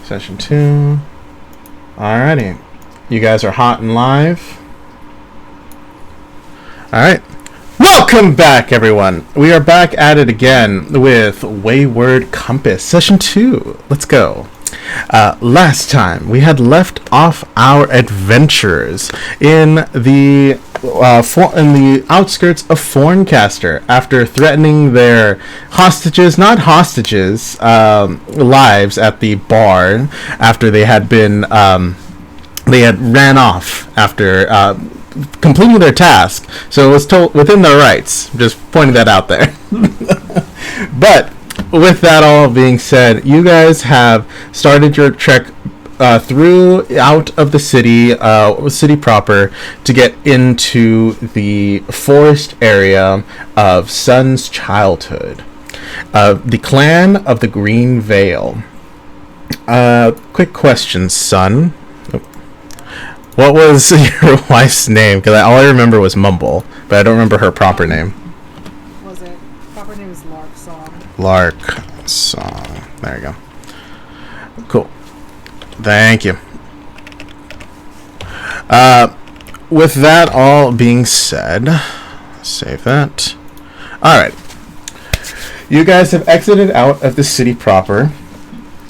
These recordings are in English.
Session 2. Alrighty. You guys are hot and live. Alright. Welcome back, everyone. We are back at it again with Wayward Compass. Session 2. Let's go. Last time, we had left off our adventurers in the outskirts of Forncaster after threatening their lives at the bar after they had been they had ran off after completing their task. So it was within their rights. Just pointing that out there. But with that all being said, you guys have started your trek through out of the city proper to get into the forest area of Sun's childhood, the clan of the Green Veil. Quick question, Sun. What was your wife's name? Because all I remember was Mumble, but I don't remember her proper name. Was it? Proper name is Lark Song. Lark Song. There you go. Cool. Thank you. With that all being said, save that. Alright. You guys have exited out of the city proper.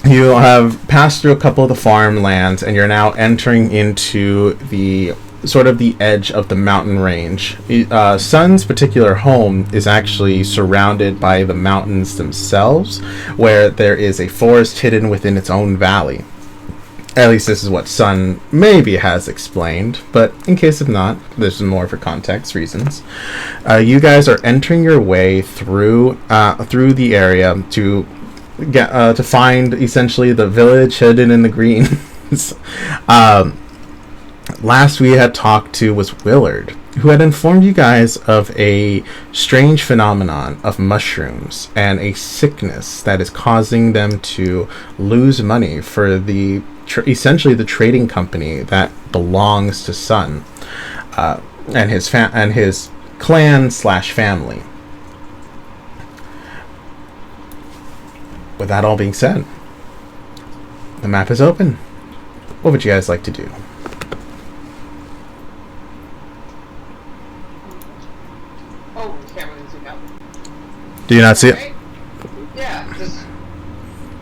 You have passed through a couple of the farmlands, and you're now entering into the sort of the edge of the mountain range. Sun's particular home is actually surrounded by the mountains themselves, where there is a forest hidden within its own valley. At least this is what Sun maybe has explained, but in case of not, this is more for context reasons. You guys are entering your way through the area to get to find essentially the village hidden in the greens. Last we had talked to was Willard, who had informed you guys of a strange phenomenon of mushrooms and a sickness that is causing them to lose money for the essentially the trading company that belongs to Sun and his clan/family. With that all being said, the map is open. What would you guys like to do? Oh, the camera didn't zoom out. Do you not see it? Right? Yeah, just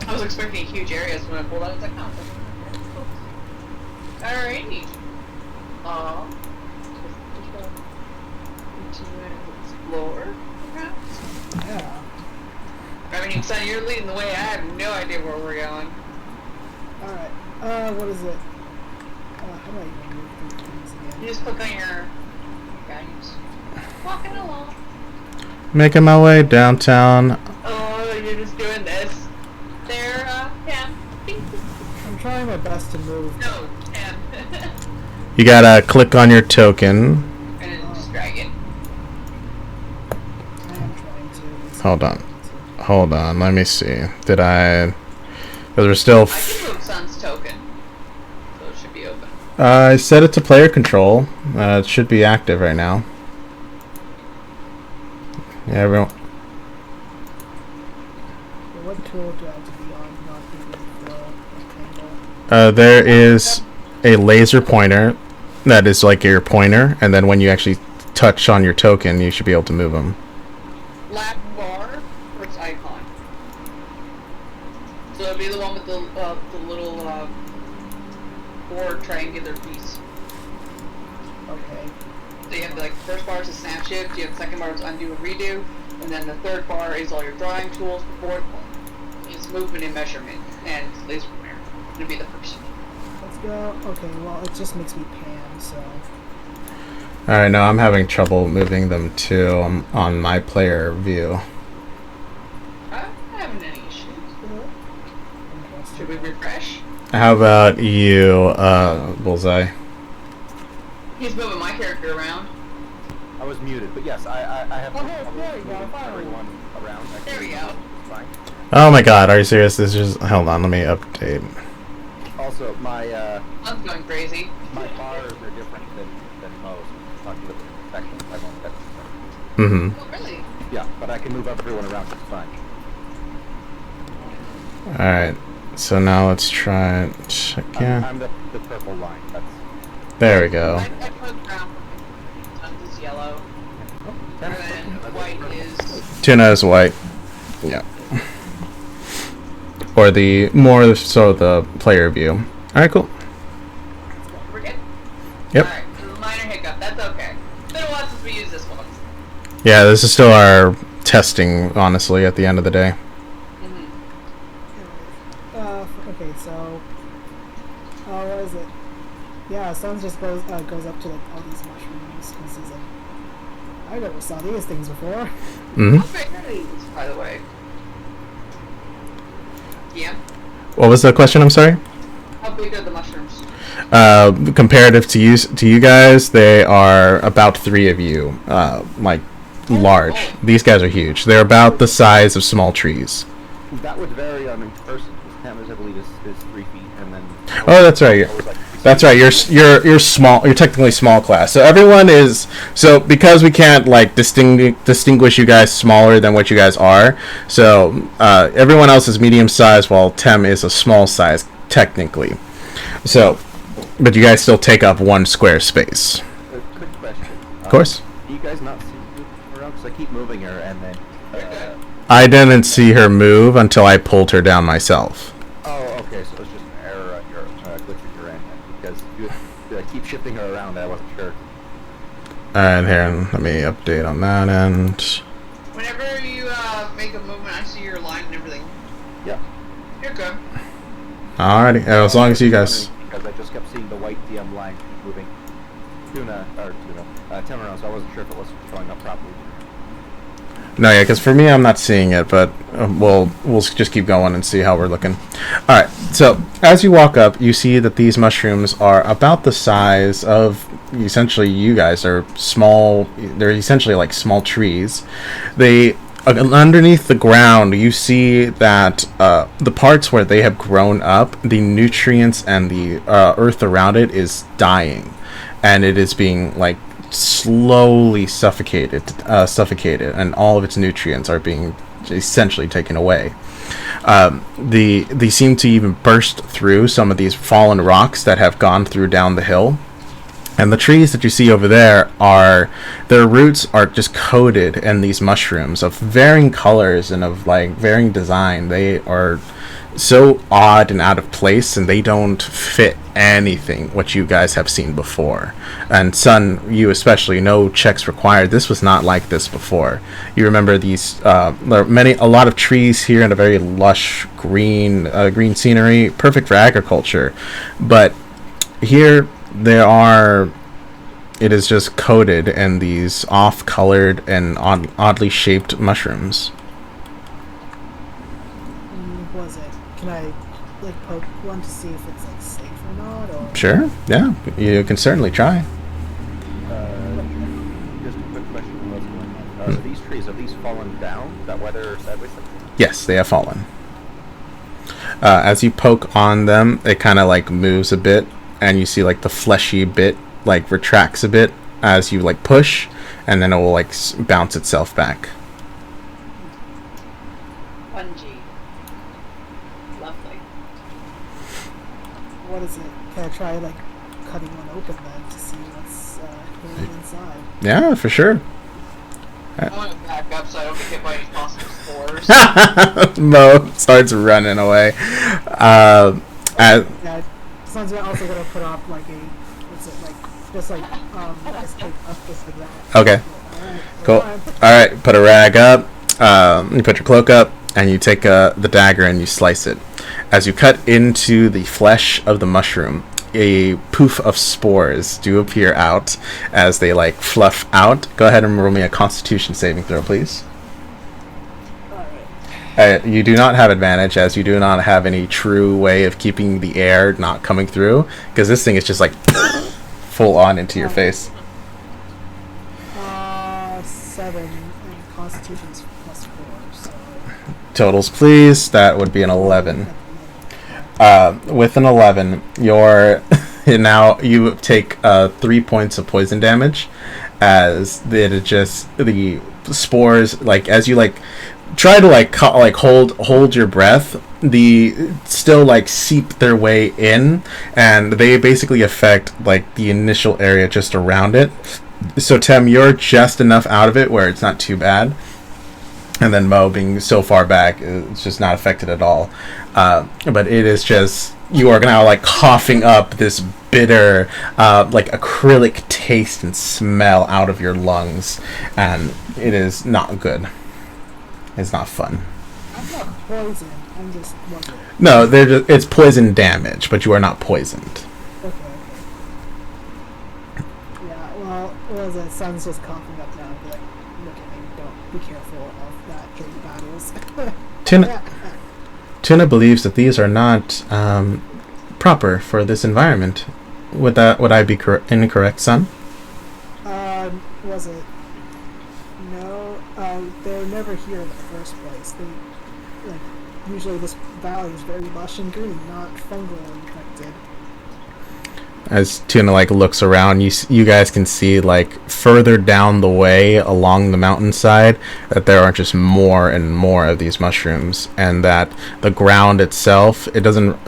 I was expecting huge areas when I pulled out. It's like, oh, alrighty. Explore, perhaps? Yeah. I mean, son, you're leading the way. I have no idea where we're going. Alright. What is it? How do I even move through things again? You just click on your guidance. Walking along. Making my way downtown. Oh, you're just doing this. There, Pam. I'm trying my best to move. No, Pam. You gotta click on your token. And then just drag it. I am trying to. Hold on, let me see. Did I... Because we're still... I can move Sun's token. So it should be open. I set it to player control. It should be active right now. Yeah, everyone... What tool do I have to be on? Not the rectangle. there is a laser pointer that is like your pointer, and then when you actually touch on your token, you should be able to move them. Lap bar or its icon. So it'll be the one with the little four triangular piece. Okay. So you have the first bar is a snap shift, you have the second bar is undo and redo, and then the third bar is all your drawing tools, the fourth one is movement and measurement, and laser pointer. It'll be the first. Let's go. Okay, well, it just makes me pan, so. Alright, no, I'm having trouble moving them too on my player view. I'm not having any issues. Should we refresh? How about you, Bullseye? He's moving my character around. I was muted, but yes, I have Oh, hey, there you go, finally. everyone around. There we go. It's fine. Oh my god, are you serious? This is just... Hold on, let me update. Also, I'm going crazy. my bars are different than most. Talking about the sections, I won't get Mm-hmm. Oh, really? Yeah, but I can move everyone around just fine. Alright. So now let's try it again. I'm the purple line. That's There we go. I put brown. Is yellow. And then white is. Tuna is white. Yeah. Or the more so the player view. All right, cool. We're good. Yep. All right. Minor hiccup. That's okay. It's been a while since we used this one. Yeah, this is still our testing, honestly, at the end of the day. Okay, so what is it? Yeah, Sun just goes up to like all these mushrooms and he's like, I never saw these things before. Hmm. How big are these, by the way? Yeah. What was the question? I'm sorry. How big are the mushrooms? Comparative to you guys, they are about 3 of you, like large. These guys are huge. They're about the size of small trees. That would vary on each person. Hammers, I believe, is 3 feet, and then. Oh, that's right. That's right. You're small. You're technically small class. So everyone is. So because we can't like distinguish you guys smaller than what you guys are. So everyone else is medium size, while Tem is a small size technically. So, but you guys still take up 1 square space. Quick question. Of course. Do you guys not see me around? Because I keep moving her, and then. I didn't see her move until I pulled her down myself. Oh, okay. So it's just an error on your glitch at your end, because you keep shifting her around. I wasn't sure. And here, let me update on that end. Whenever you make a movement, I see your line and everything. Yeah. You're good. Alrighty, as long as you guys. Because I just kept seeing the white DM line moving. Tim around, so I wasn't sure if it was showing up properly. No, yeah, because for me, I'm not seeing it, but we'll just keep going and see how we're looking. All right, so as you walk up, you see that these mushrooms are about the size of, essentially, you guys are small. They're essentially like small trees. They underneath the ground, you see that the parts where they have grown up, the nutrients and the earth around it is dying, and it is being like slowly suffocated, and all of its nutrients are being essentially taken away. They seem to even burst through some of these fallen rocks that have gone through down the hill. And the trees that you see over there their roots are just coated in these mushrooms of varying colors and of like varying design. They are so odd and out of place, and they don't fit anything what you guys have seen before. And Sun, you especially, no checks required. This was not like this before. You remember these there are a lot of trees here and a very lush green scenery, perfect for agriculture. But here it is just coated in these off-colored and oddly shaped mushrooms. Was it? Can I like poke one to see if it's like safe or not? Or Sure, yeah, you can certainly try. Just a quick question. What's going on? These trees, have these fallen down? Is that why they're sideways? Yes, they have fallen. As you poke on them, it kind of like moves a bit, and you see like the fleshy bit like retracts a bit as you like push, and then it will like bounce itself back. Bungee. Lovely. what is it? Can I try like cutting one open then to see what's going inside? Yeah, for sure. I want to back up so I don't get hit by any possible spores. Mo starts running away. Yeah, Sun's also gonna put up like a what's it like just like escape up just like that. Okay. Alright, Cool. Alright, put a rag up, you put your cloak up, and you take the dagger and you slice it. As you cut into the flesh of the mushroom, a poof of spores do appear out as they like fluff out. Go ahead and roll me a Constitution saving throw, please. You do not have advantage, as you do not have any true way of keeping the air not coming through, because this thing is just like full on into your face. 7 and Constitution's +4, so Totals, please. That would be an 11. With an 11, now you take 3 points of poison damage, as the spores, like as you like try to like hold your breath, the still like seep their way in, and they basically affect like the initial area just around it. So Tem, you're just enough out of it where it's not too bad, and then Mo being so far back, it's just not affected at all. But it is just, you are now like coughing up this bitter, like acrylic taste and smell out of your lungs, and it is not good. It's not fun. I'm not poisoned. I'm just wondering. No, it's poison damage, but you are not poisoned. Okay. Yeah. Well, the sun's just coughing up now. But look at me. Don't be careful of that during battles. Tuna believes that these are not proper for this environment. Would I be incorrect, son? Was it? No. They're never here in the first place. Usually this valley is very lush and green, not fungal infected. As Tuna like looks around, you guys can see like further down the way along the mountainside that there are just more and more of these mushrooms, and that the ground itself, it doesn't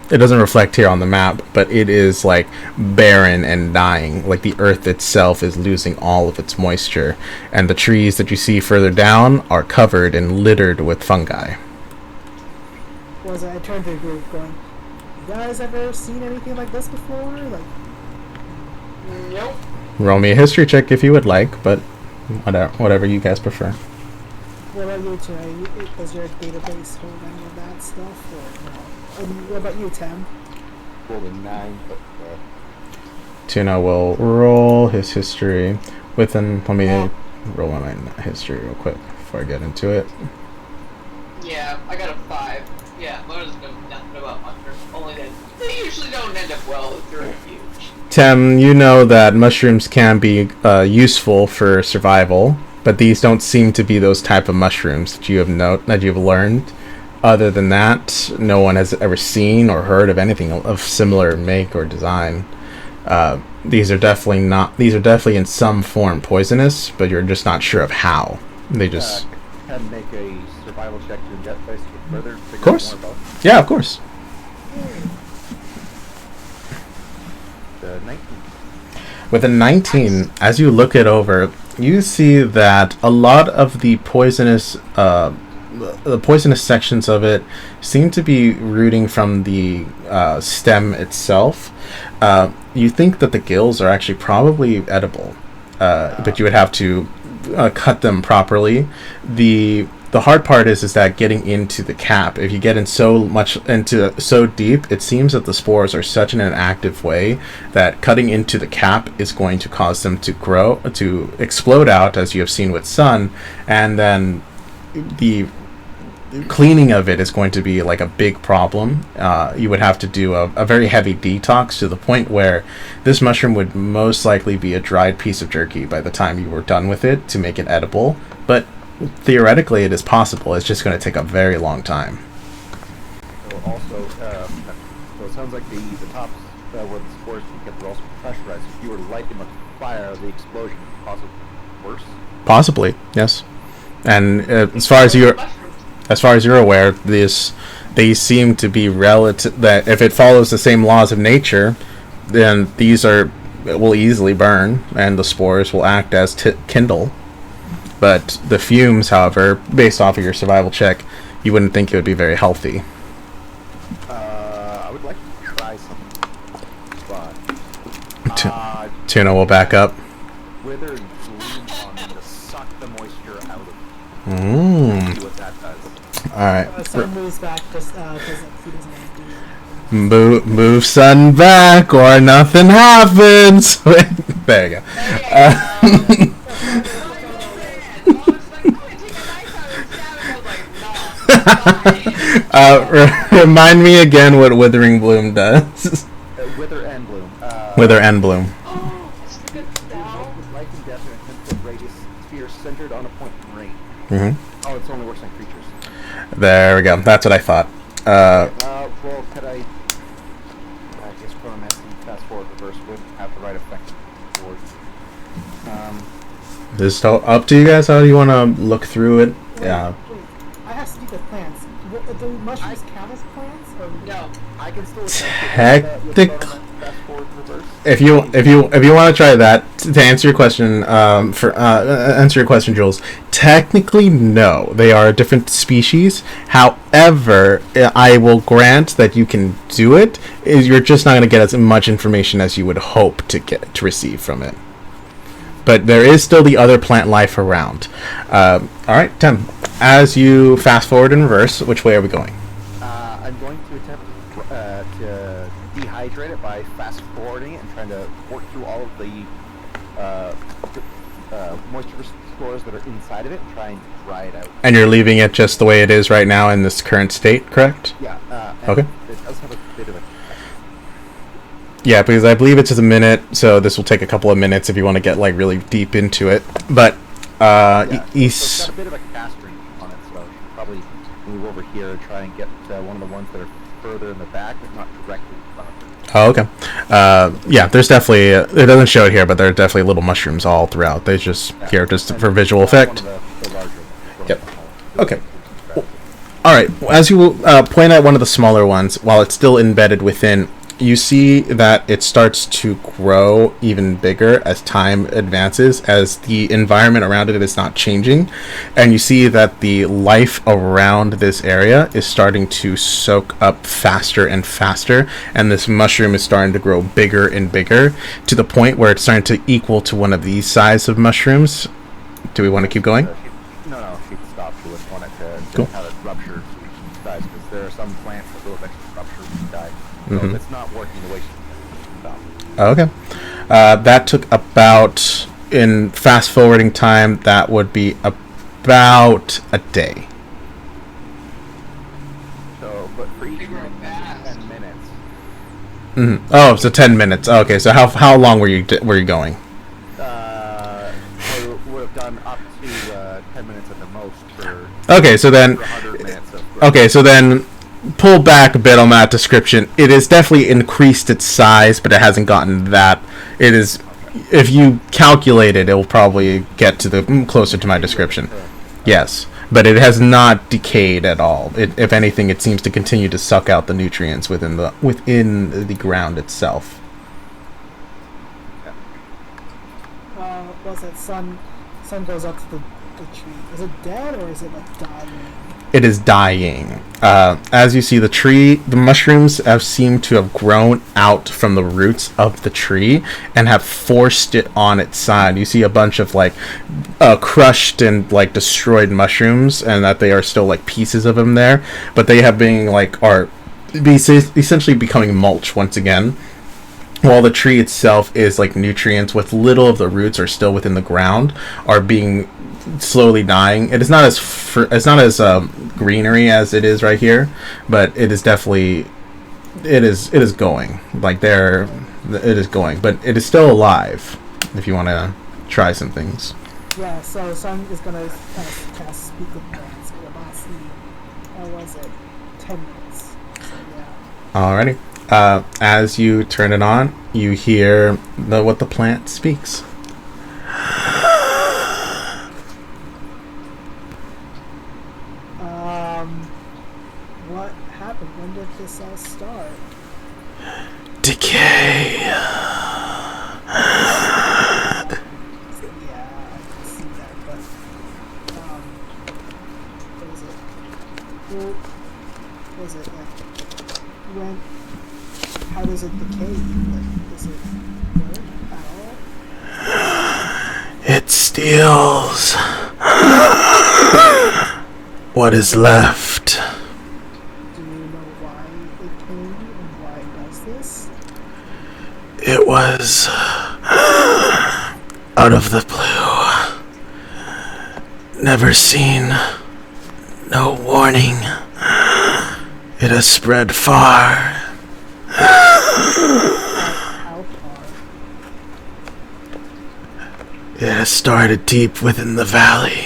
reflect here on the map, but it is like barren and dying. Like the earth itself is losing all of its moisture, and the trees that you see further down are covered and littered with fungi. I turned to the group going, you guys ever seen anything like this before? Like, Nope. Roll me a history check if you would like, but whatever you guys prefer. what about you, Trey? Does your database hold any of that stuff, or no? What about you, Tem? Rolled a 9, but Tuna will roll his history within. Let me roll my history real quick before I get into it. Yeah, I got a 5. Yeah, Mo doesn't know nothing about mushrooms. Only that they usually don't end up well if they're huge. Tem, you know that mushrooms can be useful for survival, but these don't seem to be those type of mushrooms that you've learned. Other than that, no one has ever seen or heard of anything of similar make or design. These are definitely in some form poisonous, but you're just not sure of how. They just can make a survival check to investigate further. Of course. Out more about Yeah, of course. the 19. With a 19, as you look it over, you see that a lot of the poisonous sections of it seem to be rooting from the stem itself. You think that the gills are actually probably edible, but you would have to cut them properly. The hard part is that getting into the cap, if you get in so deep, it seems that the spores are such in an active way that cutting into the cap is going to cause them to explode out, as you have seen with Sun, and then the cleaning of it is going to be like a big problem. You would have to do a very heavy detox to the point where this mushroom would most likely be a dried piece of jerky by the time you were done with it to make it edible. But theoretically, it is possible. It's just going to take a very long time. So also, so it sounds like the tops where the spores can get, were also pressurized. If you were to light them on fire, the explosion could cause it worse. Possibly, yes. And as far as you're aware, they seem to be relative. That if it follows the same laws of nature, then will easily burn, and the spores will act as kindle. But the fumes, however, based off of your survival check, you wouldn't think it would be very healthy. I would like to try something, but Tuna will back up. Withered bloom on them to suck the moisture out of it. See what that does. Alright. Sun moves back just because he doesn't want to do it. Move Sun back or nothing happens. There you go. Remind me again what Withering Bloom does. Wither and bloom. Wither and Bloom. Life and death in a 10-foot radius sphere centered on a point in range. Mm-hmm. Oh, it only works on creatures. There we go. That's what I thought. Well, could I guess chronomancy, fast forward, reverse would have the right effect. This is up to you guys. How do you want to look through it? Yeah. Wait, with plants. Do mushrooms count as plants? Or No. I can still Technic- fast forward and reverse. If you want to try that to answer your question, answer your question, Jules. Technically, no, they are a different species. However, I will grant that you can do it. You're just not going to get as much information as you would hope to receive from it. But there is still the other plant life around. All right, Tim. As you fast forward and reverse, which way are we going? I'm going to attempt to dehydrate it by fast forwarding it and trying to work through all of the moisture stores that are inside of it and try and dry it out. And you're leaving it just the way it is right now in this current state, correct? Yeah. Okay. It does have a bit of a... Yeah, because I believe it's just a minute, so this will take a couple of minutes if you want to get like really deep into it. But So it's got a bit of a cast ring on it, so I should probably move over here and try and get one of the ones that are further in the back, but not directly in front of it. Oh, okay. Yeah, there's definitely it doesn't show it here, but there are definitely little mushrooms all throughout. They just here just for visual effect. One of the larger ones. Yep. Okay. All right. As you point at one of the smaller ones, while it's still embedded within, you see that it starts to grow even bigger as time advances, as the environment around it is not changing, and you see that the life around this area is starting to soak up faster and faster, and this mushroom is starting to grow bigger and bigger to the point where it's starting to equal to one of these size of mushrooms. Do we want to keep going? No, she can stop. She wouldn't want it to Cool. have it rupture so she dies, because there are some plants that will eventually rupture and die. So Mhm. if it's not working the way she stop. Okay. That took about, in fast forwarding time, that would be about a day. So, but for each They grow minute, fast. 10 minutes. Oh, so 10 minutes. Okay, so how long were you going? Would have done up to 10 minutes at the most for Okay, so then 100 minutes of growth. okay, so then pull back a bit on that description. It has definitely increased its size, but it hasn't gotten that. It is, if you calculate it, it will probably get to the closer to my description. Yes, but it has not decayed at all. If anything, it seems to continue to suck out the nutrients within the ground itself. Was it sun goes up to the tree? Is it dead or is it like dying? It is dying. As you see, the mushrooms have seemed to have grown out from the roots of the tree and have forced it on its side. You see a bunch of like crushed and like destroyed mushrooms, and that they are still like pieces of them there, but they have been essentially becoming mulch once again. While the tree itself is like nutrients, with little of the roots are still within the ground, are being slowly dying. It is not as greenery as it is right here, but it is definitely it is going like it is going, but it is still alive. If you want to try some things. Yeah, so sun is gonna kind of cast speak with plants for about how was it? 10 minutes. So yeah. Alrighty. As you turn it on, you hear what the plant speaks. What happened? When did this all start? Decay. So, yeah, I can see that, but what is it? Well, what is it like? When? How does it decay? Like, does it burn at all? It steals what is left. Do you know why it came and why it does this? It was out of the blue. Never seen. No warning. It has spread far. How far? It has started deep within the valley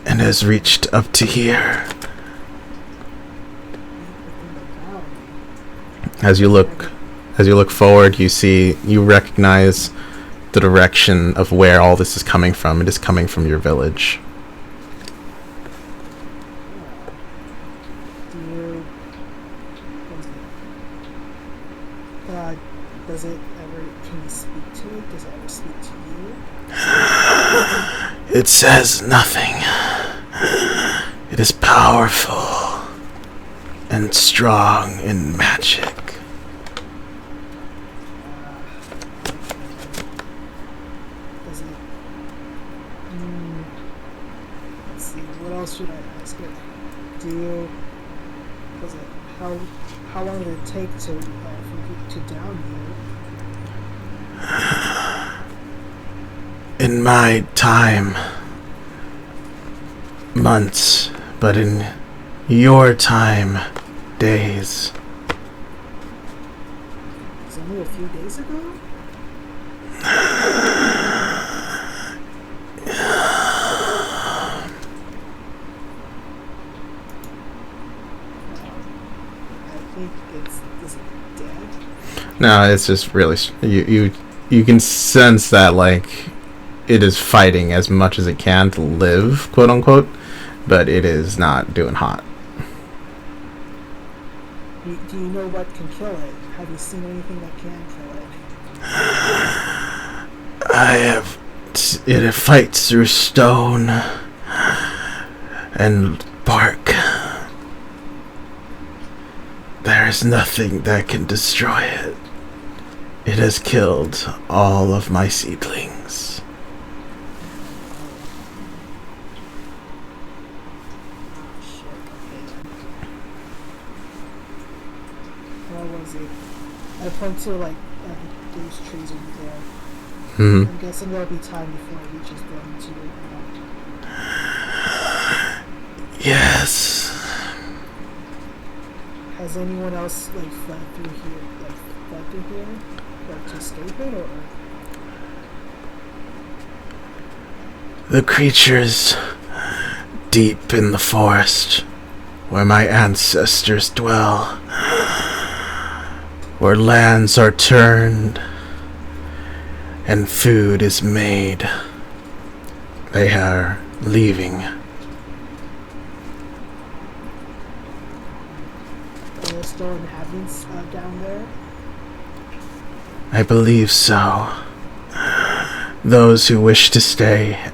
and has reached up to here. Within the valley? As you look forward, you recognize the direction of where all this is coming from. It is coming from your village. Do you? Does it ever? Can you speak to it? Does it ever speak to you? It says nothing. It is powerful and strong in magic. Does it? Let's see. What else should I ask it? Do you? Does it? How long did it take to for you to down you? In my time, months, but in your time, days. It was only a few days ago. I think is it dead? No, it's just really you can sense that like it is fighting as much as it can to live, quote unquote, but it is not doing hot. Do you know what can kill it? Have you seen anything that can kill it? I have. It fights through stone and bark. There is nothing that can destroy it. It has killed all of my seedlings. Shit, okay. What was it? I point to like those trees over there. Hmm. I'm guessing there'll be time before it reaches them too. Yes. Has anyone else like fled through here, like to escape it, or? The creatures deep in the forest where my ancestors dwell, where lands are turned and food is made. They are leaving. Are there still inhabitants down there? I believe so. Those who wish to stay. Alright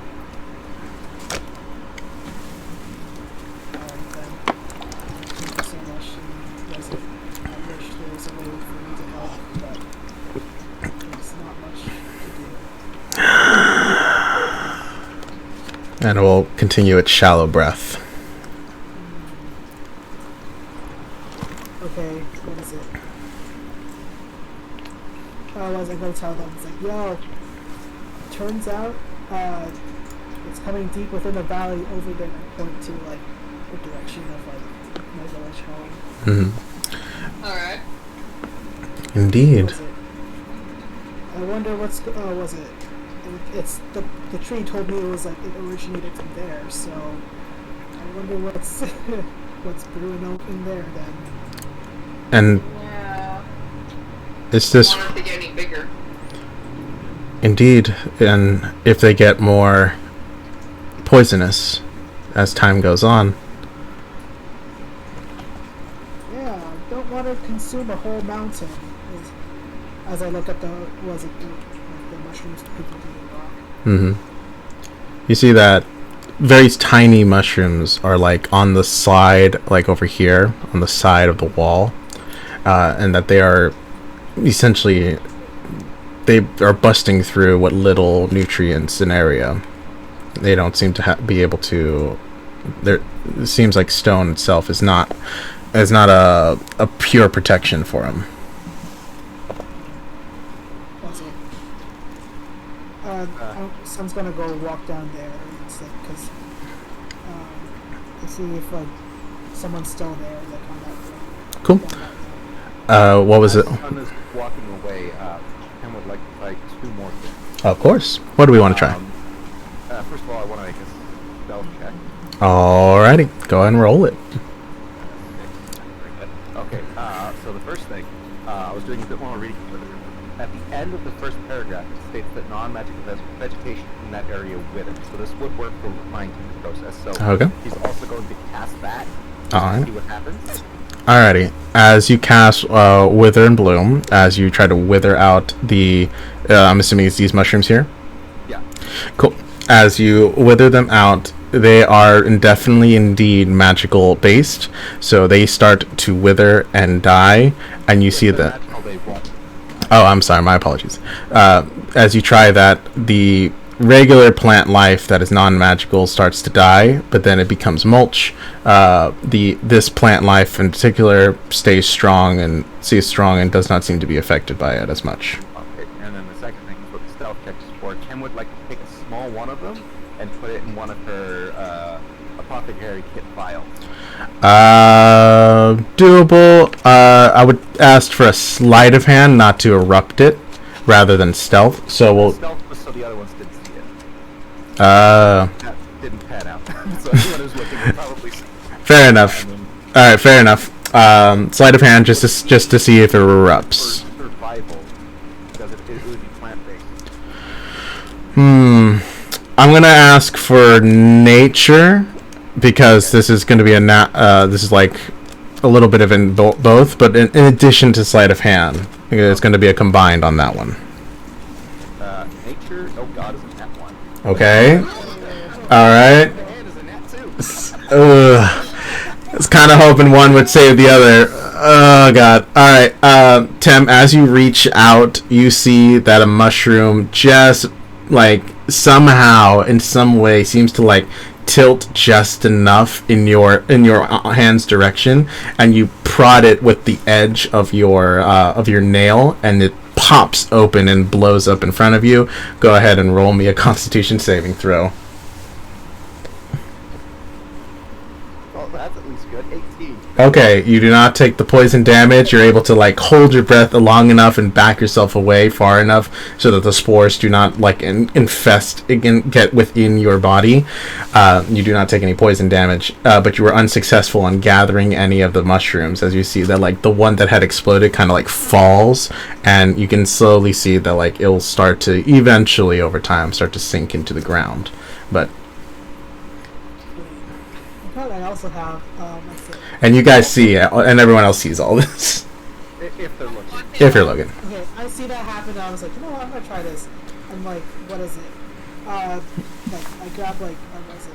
then. Thank you so much. I wish there was a way for me to help, but there's not much to do. And it will continue its shallow breath. Okay, what is it? I was gonna tell them, it's like, yo, turns out, it's coming deep within the valley over there, and I point to, like, the direction of, like, my village home. Alright. Indeed. What was it? I wonder what's, was it? It's, the tree told me it was, like, it originated from there, so I wonder what's, what's brewing in there, then. And Yeah. it's this. I wonder if they get any bigger. Indeed, and if they get more poisonous as time goes on. Yeah, don't want to consume a whole mountain. As I look at the mushrooms people do rock. You see that very tiny mushrooms are like on the side, like over here, on the side of the wall, and that they are essentially they are busting through what little nutrients in area. They don't seem to be able to. There, it seems like stone itself is not a pure protection for them. That's it. Son's gonna go walk down there because to see if like someone's still there, like on that. Cool. On that What was it? As Sun is walking away, Ken would like to try two more things. Of course. What do we want to try? First of all, I want to make a stealth check. Alrighty, go ahead and roll it. Okay, so the first thing, I was doing a bit more reading further. At the end of the first paragraph, it states that non-magical vegetation in that area withers. So this would work for the fine-tuning process. So Okay. he's also going to cast that Alright. See what happens. Alrighty. As you cast Wither and Bloom, as you try to wither out the, I'm assuming it's these mushrooms here. Yeah. Cool. As you wither them out, they are indefinitely indeed magical based, so they start to wither and die, and you see that. Magical, they won't. Oh, I'm sorry, my apologies. As you try that, the regular plant life that is non-magical starts to die, but then it becomes mulch. This plant life in particular stays strong and does not seem to be affected by it as much. Okay, and then the second thing is what the stealth checks for. Kim would like to take a small one of them and put it in one of her apothecary kit vials. Doable. I would ask for a sleight of hand, not to erupt it, rather than stealth. So we'll. Stealth was so the other ones didn't see it. Uh, That didn't pan out. So anyone who's looking will probably see it. fair enough. And then All right, fair enough. Sleight of hand, just to see if it erupts. for survival, because it would be plant-based. I'm gonna ask for nature, because this is going to be this is like a little bit of both, but in addition to sleight of hand, it's going to be a combined on that one. Nature, oh god, is a nat one. Okay. All right. And is a nat two. I was kind of hoping one would save the other. Oh god. All right. Tim, as you reach out, you see that a mushroom just like somehow in some way seems to like tilt just enough in your hand's direction, and you prod it with the edge of your nail, and it pops open and blows up in front of you. Go ahead and roll me a Constitution saving throw. Well, that's at least good. 18. Okay, you do not take the poison damage. You're able to like hold your breath long enough and back yourself away far enough so that the spores do not like infest again, get within your body. You do not take any poison damage, but you were unsuccessful in gathering any of the mushrooms. As you see that like the one that had exploded kind of like falls, and you can slowly see that like it'll start to eventually over time start to sink into the ground. But I also have, let's see. and you guys see, and everyone else sees all this If they're looking. if you're looking. Okay, I see that happen, and I was like, you know what, I'm gonna try this. I'm like, what is it? Like, I grab, like, what is it?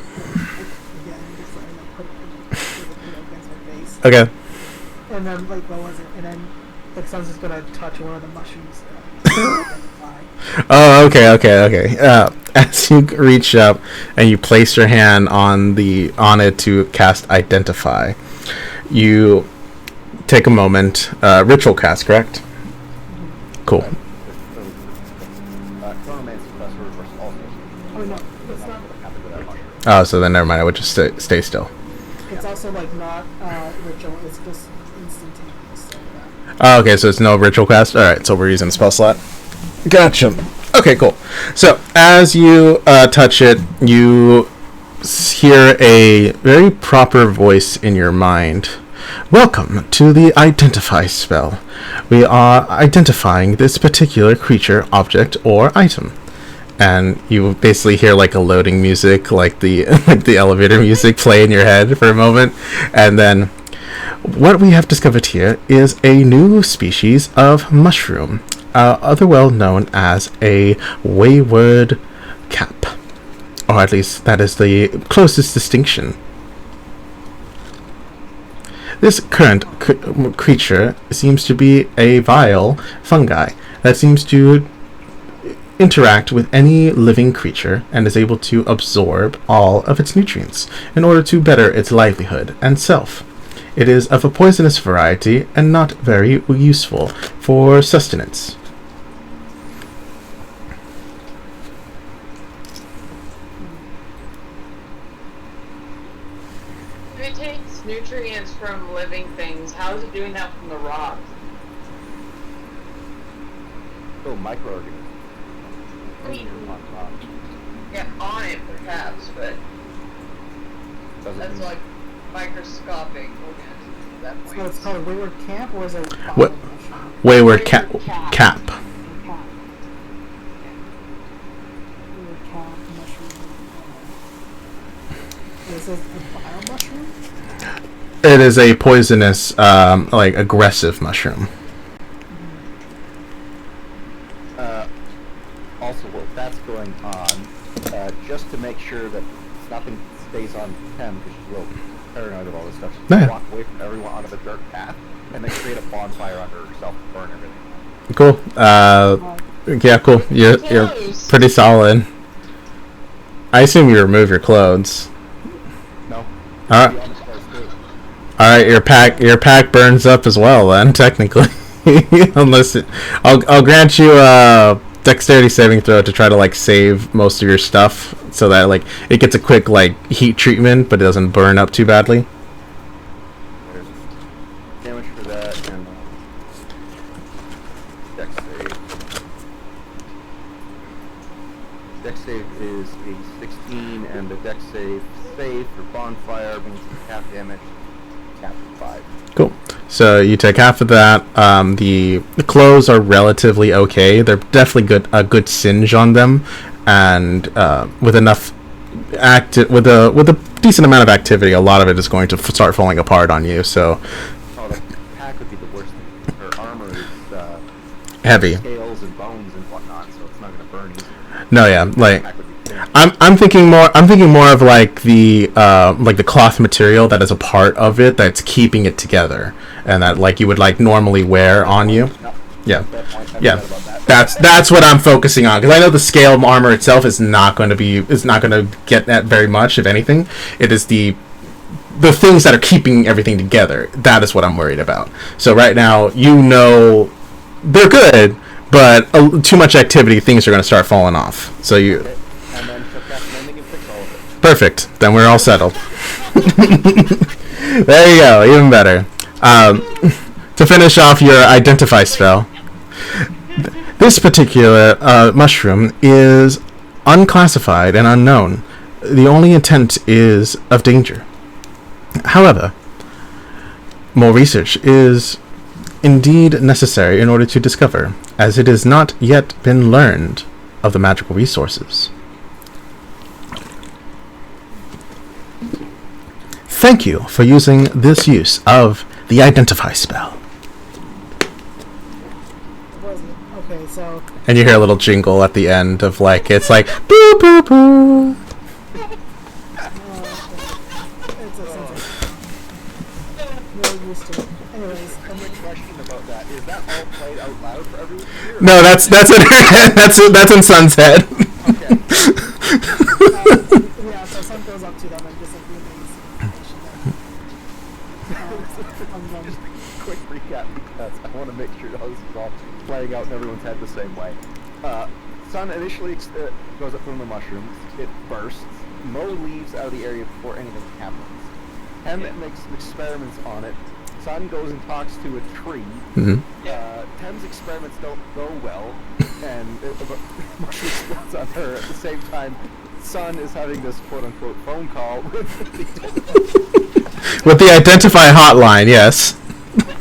Again, just like, put it against my face. Okay. And then, like, what was it? And then, like, someone's just gonna touch one of the mushrooms. Oh, okay. As you reach up and you place your hand on it to cast Identify, you take a moment. Ritual cast, correct? Cool. Chronomancy plus reverse also. Oh, no, it's not. Happened to that mushroom. Oh, so then never mind. I would just stay still. It's also, like, not ritual, it's just instantaneous. So, Oh, okay, so it's no ritual cast. All right, so we're using spell slot. Gotcha. Okay, cool. So as you touch it, you hear a very proper voice in your mind. Welcome to the Identify spell. We are identifying this particular creature, object, or item. And you basically hear like a loading music, like the like the elevator music play in your head for a moment, and then what we have discovered here is a new species of mushroom, other well known as a wayward cap, or at least that is the closest distinction. This current creature seems to be a vile fungi that seems to interact with any living creature and is able to absorb all of its nutrients in order to better its livelihood and self. It is of a poisonous variety and not very useful for sustenance. If it takes nutrients from living things, how is it doing that from the rocks? Oh, microorganisms. I mean, yeah, on it perhaps, but that's like microscopic organisms at that point. So it's called a Wayward Camp, or is it What? Wayward cap. Cap. Wayward Camp mushroom. Is it a bio mushroom? It is a poisonous, like aggressive mushroom. Also, while that's going on, just to make sure that nothing stays on Tem, because she's a little paranoid of all this stuff, Yeah. walk away from everyone onto the dirt path, and then create a bonfire under herself to burn everything. Cool. Yeah, cool. You're pretty solid. I assume you remove your clothes. No. Alright. Be honest, guys, too. Alright, your pack burns up as well then, technically. Unless I'll grant you a dexterity saving throw to try to like save most of your stuff so that like it gets a quick like heat treatment but it doesn't burn up too badly. There's damage for that, and dex save. Dex save is a 16, and the dex save for bonfire means half damage, half 5. Cool. So you take half of that. The clothes are relatively okay. They're definitely a good singe on them, and with enough with a decent amount of activity, a lot of it is going to start falling apart on you. So Oh, the pack would be the worst thing. Her armor is heavy. scales and bones and whatnot, so it's not going to burn easily. No, yeah, like. Pack would be thin. I'm thinking more of like the cloth material that is a part of it that's keeping it together, and that like you would like normally wear on you. No, Yeah, fair point. I yeah. forgot about that. That's what I'm focusing on, because I know the scale armor itself is not going to get that very much, if anything. It is the things that are keeping everything together. That is what I'm worried about. So right now, they're good, but too much activity, things are going to start falling off. So you. Okay. And then she'll cast landing and fix all of it. Perfect. Then we're all settled. There you go. Even better. To finish off your identify spell, this particular mushroom is unclassified and unknown. The only intent is of danger. However, more research is indeed necessary in order to discover, as it has not yet been learned of the magical resources. Thank you for using this use of the identify spell. wasn't. Okay, so And you hear a little jingle at the end of like, it's like, boo boo boo. it's a really used to it. Anyways, A quick question about that. Is that all played out loud for everyone to hear? No, that's in that's in Sun's head. Okay. yeah, so sun goes up to them and just like remains Quick recap, because I want to make sure how this is all playing out in everyone's head the same way. Sun initially goes up from the mushrooms. It bursts. Mo leaves out of the area before anything happens. Hem makes some experiments on it. Sun goes and talks to a tree. Tem's experiments don't go well, and mushroom explodes on her. At the same time, Sun is having this quote-unquote phone call with With the identify hotline, yes.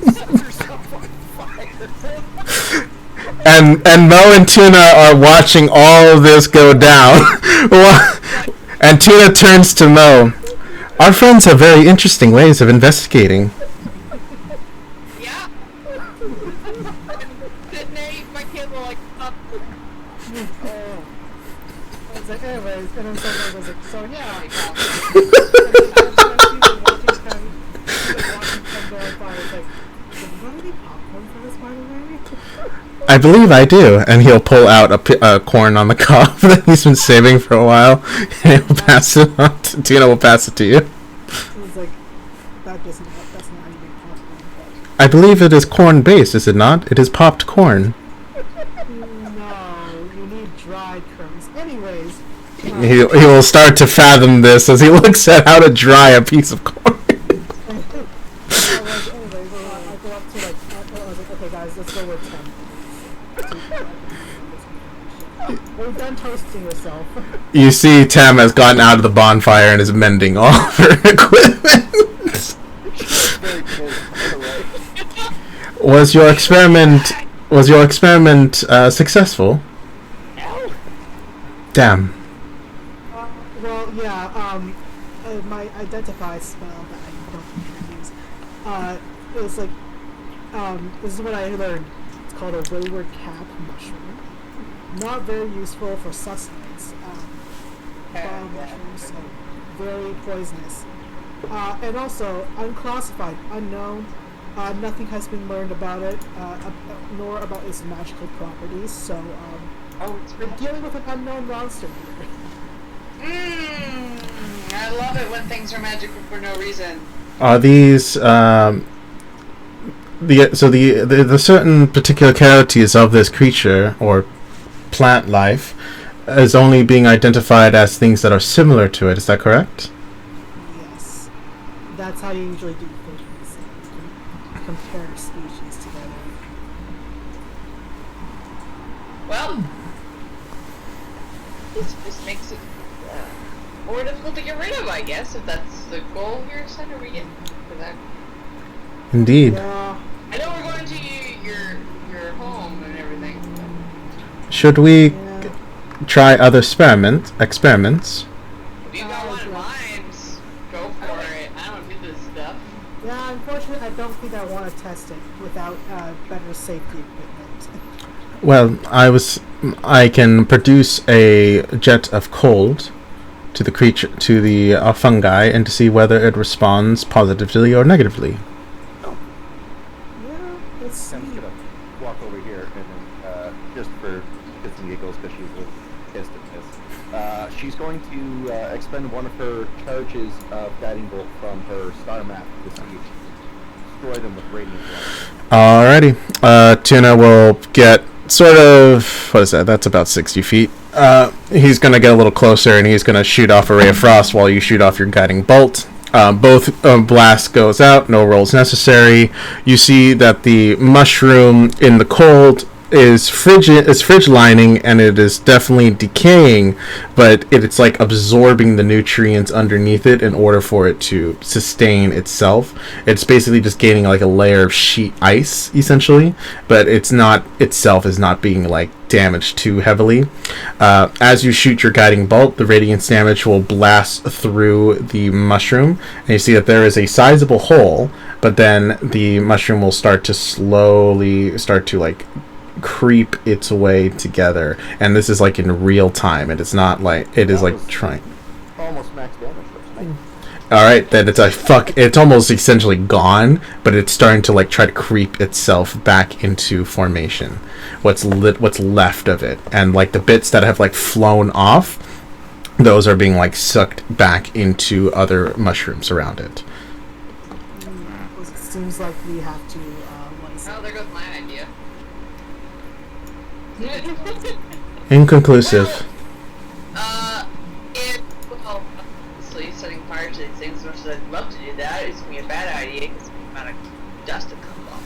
sets herself on fire. And Mo and Tuna are watching all of this go down. And Tuna turns to Mo. Our friends have very interesting ways of investigating. Yeah. Sydney, my kids were like, oh. It's like, anyways, and then someone was like, so yeah. I believe I do. And he'll pull out a corn on the cob that he's been saving for a while, and he'll pass it on to Tuna. Will pass it to you. It's like, that's not how you make popcorn, I believe it is corn based, is it not? It is popped corn. but no, you need dried kernels. Anyways, He will start to fathom this as he looks at how to dry a piece of corn. I go up to like, I was like, okay guys, let's go with 10. We're done toasting yourself. You see Tam has gotten out of the bonfire and is mending all of her equipment. Very cool, by the way. Was your experiment successful? no. Damn. Well, yeah, my identify spell that I don't think I use It's like, this is what I learned. It's called a wayward cap mushroom. Not very useful for sustenance. Bomb mushrooms, so very poisonous. And also, unclassified, unknown. Nothing has been learned about it, nor about its magical properties, so, we're dealing with an unknown monster here. I love it when things are magical for no reason. Are these the certain particularities of this creature or plant life is only being identified as things that are similar to it? Is that correct? Yes. That's how you usually do things. Compare species together. Well, this just makes it more difficult to get rid of, I guess, if that's the goal here. So how do we get for that? Indeed. Yeah. I know we're going to your home and everything. Should we Yeah. try other experiments? If you got one in mind, go for it. I don't do this stuff. Yeah, unfortunately, I don't think I want to test it without better safety equipment. Well, I can produce a jet of cold to the creature, to the fungi, and to see whether it responds positively or negatively. Yeah, let's see. I'm just gonna walk over here and then, just for shits and giggles, because she's pissed at this. She's going to expend one of her charges of guiding bolt from her star map to see destroy them with radiant light. Alrighty. Tuna will get sort of, what is that? That's about 60 feet. He's going to get a little closer and he's going to shoot off a ray of frost while you shoot off your guiding bolt. Both blast goes out, no rolls necessary. You see that the mushroom in the cold is fridge lining, and it is definitely decaying, but it's like absorbing the nutrients underneath it in order for it to sustain itself. It's basically just gaining like a layer of sheet ice essentially, but it's not itself is not being like damaged too heavily. As you shoot your guiding bolt, the radiance damage will blast through the mushroom, and you see that there is a sizable hole, but then the mushroom will start to like creep its way together, and this is like in real time. It is not like it is like trying. Almost max damage. All right, then it's almost essentially gone, but it's starting to like try to creep itself back into formation. What's left of it, and like the bits that have like flown off, those are being like sucked back into other mushrooms around it. It seems like we have to. What is it? Oh, there goes my idea. Inconclusive. Well, obviously setting fire to these things, as much as I'd love to do that, it's gonna be a bad idea because the amount of dust that comes off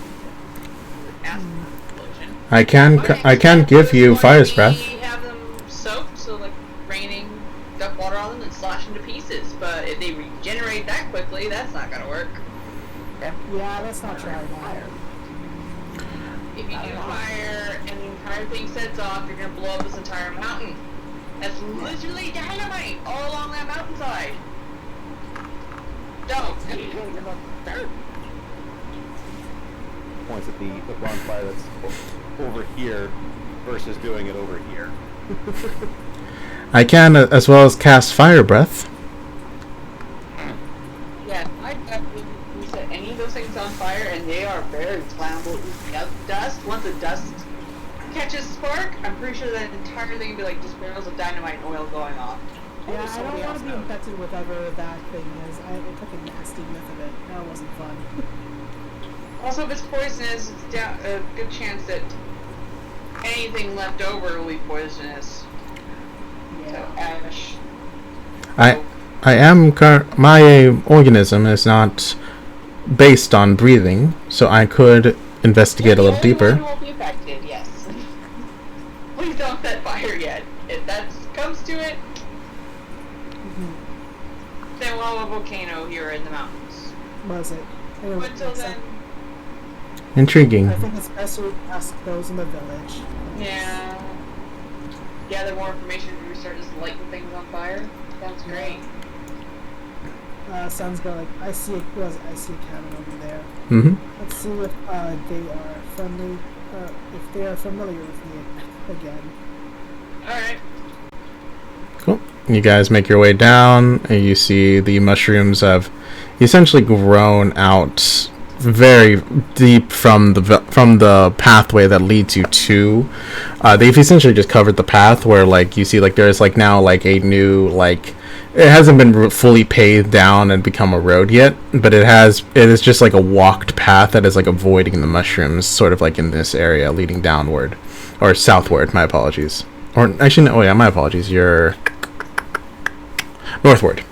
the acid explosion. I can give you fire's breath. Have them soaked, so like raining duck water on them and slash them to pieces. But if they regenerate that quickly, that's not gonna work. Yeah, let's not try that. If you do fire and the entire thing sets off, you're gonna blow up this entire mountain. That's literally dynamite all along that mountainside. Don't. Points at the bonfire that's over here versus doing it over here. I can as well as cast fire breath. Yeah, I definitely set any of those things on fire, and they are very flammable. Dust, once the dust catches spark, I'm pretty sure that entire thing would be like just barrels of dynamite and oil going off. Yeah, I don't want to be infected with whatever that thing is. I took a nasty whiff of it. That wasn't fun. Also, if it's poisonous, it's a good chance that anything left over will be poisonous. So, ash. My organism is not based on breathing, so I could investigate a little deeper. Will be affected, yes. Please don't set fire yet. If that comes to it, then we'll have a volcano here in the mountains. Was it? But until then, Intriguing. I think it's best to ask those in the village. yeah. Gather more information before we start just lighting things on fire. Sounds great. Sun's going like, I see a cabin over there. Mm-hmm. Let's see if they are friendly. If they are familiar with me again. Alright. Cool. You guys make your way down, and you see the mushrooms have essentially grown out very deep from the pathway that leads you to. They've essentially just covered the path where, like, you see, like, there's like now like a new, like, it hasn't been fully paved down and become a road yet, but it is just like a walked path that is like avoiding the mushrooms, sort of like in this area leading downward or southward. My apologies. Or actually, no, oh yeah, my apologies. You're northward.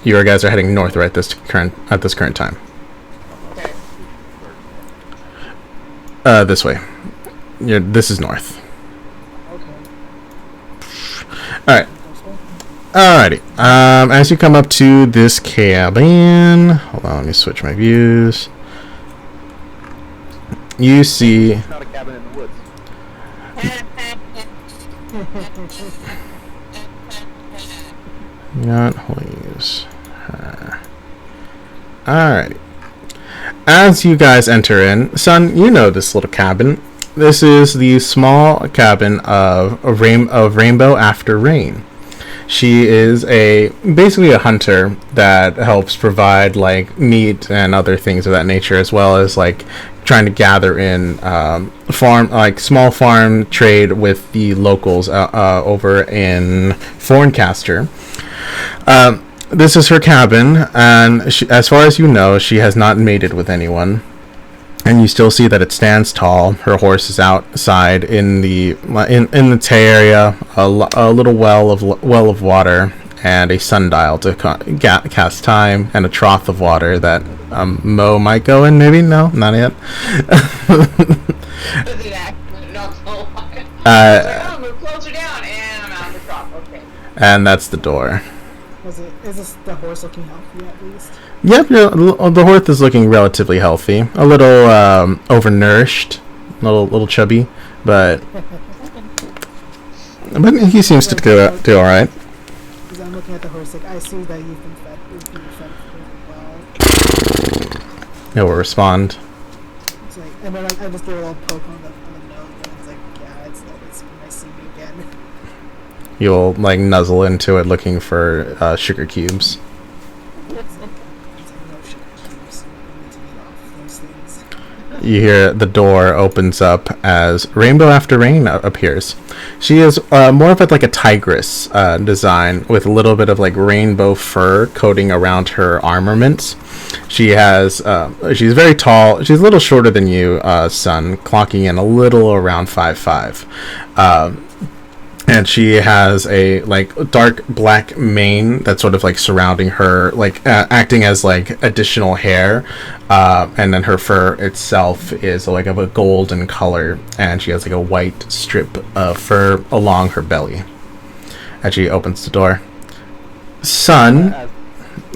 You guys are heading north right at this current time. Okay. This way. This is north. Okay. All right. Alrighty. As you come up to this cabin, hold on, let me switch my views. You see. It's not a cabin in the woods. Not please. Alrighty. As you guys enter in, son, you know this little cabin. This is the small cabin of Rainbow After Rain. She is basically a hunter that helps provide like meat and other things of that nature, as well as like trying to gather in small farm trade with the locals over in Thorncaster. This is her cabin, and she, as far as you know, she has not mated with anyone. And you still see that it stands tall. Her horse is outside in the tay area. A little well of water and a sundial to cast time, and a trough of water that Mo might go in. Maybe no, not yet. I'll move closer down, and I'm out of the trough. Okay. And that's the door. Is this the horse looking healthy at least? Yep, the horse is looking relatively healthy. A little overnourished, little chubby, but he seems to do all right. Because I'm looking at the horse, like, I see that you've been fed really well. He'll respond. It's like, and then I just give a little poke on the nose, and it's like, yeah, it's nice seeing you again. You'll like nuzzle into it looking for sugar cubes. You hear the door opens up as Rainbow After Rain appears. She is more of like a tigress design with a little bit of like rainbow fur coating around her armaments. She has she's very tall. She's a little shorter than you, son, clocking in a little around 5'5". And she has a like dark black mane that's sort of like surrounding her, like acting as like additional hair, and then her fur itself is like of a golden color, and she has like a white strip of fur along her belly. As she opens the door, son.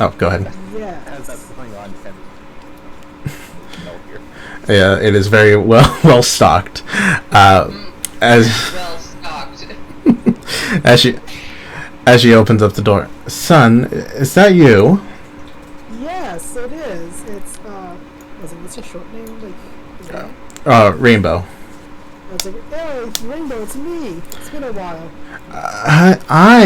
Oh, go ahead. Yeah, it is very well stocked. As she opens up the door, son, is that you? Yes, it is. It's what's your short name? Like, Rainbow. I was like, hey, Rainbow, it's me. It's been a while.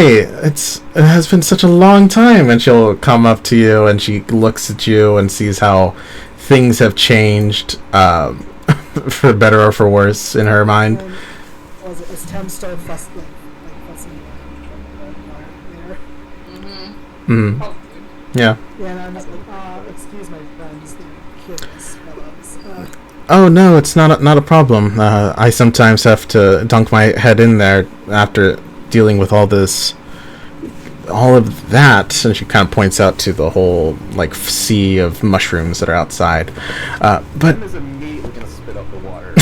It has been such a long time. And she'll come up to you, and she looks at you and sees how things have changed, for better or for worse in her mind. Is Tim still fussing there? Mm-hmm. Yeah. Yeah, and I'm just like, excuse my friends, they're curious fellows. Oh no, it's not a problem. I sometimes have to dunk my head in there after dealing with all of that, and she kind of points out to the whole like sea of mushrooms that are outside. But is immediately gonna spit up the water.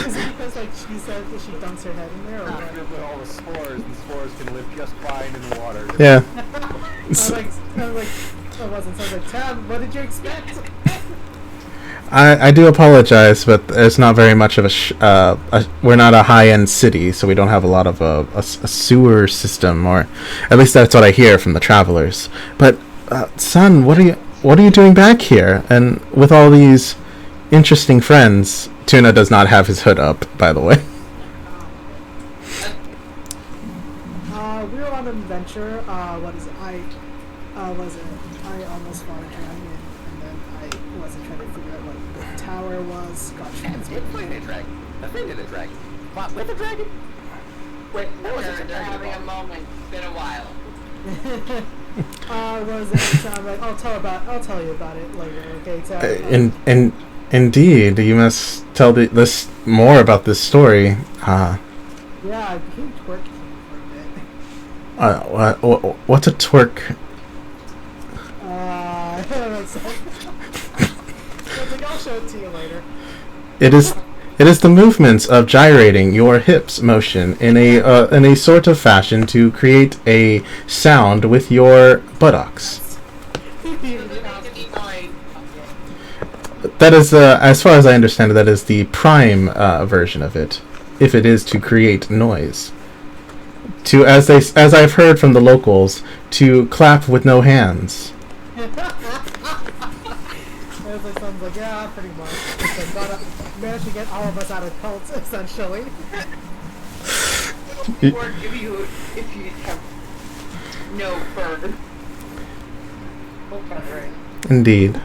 Is it because like she said that she dunks her head in there, or what? With all the spores can live just fine in the water. yeah. I was like, I wasn't. So I was like, Tam, what did you expect? I do apologize, but it's not very much of we're not a high-end city, so we don't have a lot of a sewer system, or at least that's what I hear from the travelers. But, son, what are you doing back here? And with all these interesting friends, Tuna does not have his hood up, by the way. We were on an adventure. What is it? I almost fought a dragon, and then I wasn't trying to figure out what the tower was. Got transported. Defeated a dragon. Defeated a dragon. Fought with a dragon? Wait, they're having a moment. It's been a while. Was it? I'm like, I'll tell you about it later. Okay, so. Indeed, you must tell this more about this story. Yeah, I became twerking for a bit. What's a twerk? That's I'll show it to you later. It is the movements of gyrating your hips motion in a sort of fashion to create a sound with your buttocks. That is, as far as I understand it, that is the prime version of it. If it is to create noise, as I've heard from the locals, to clap with no hands. Sounds like, yeah, pretty much. Managed to get all of us out of cults, essentially. Or if you have no fur. Right. Indeed.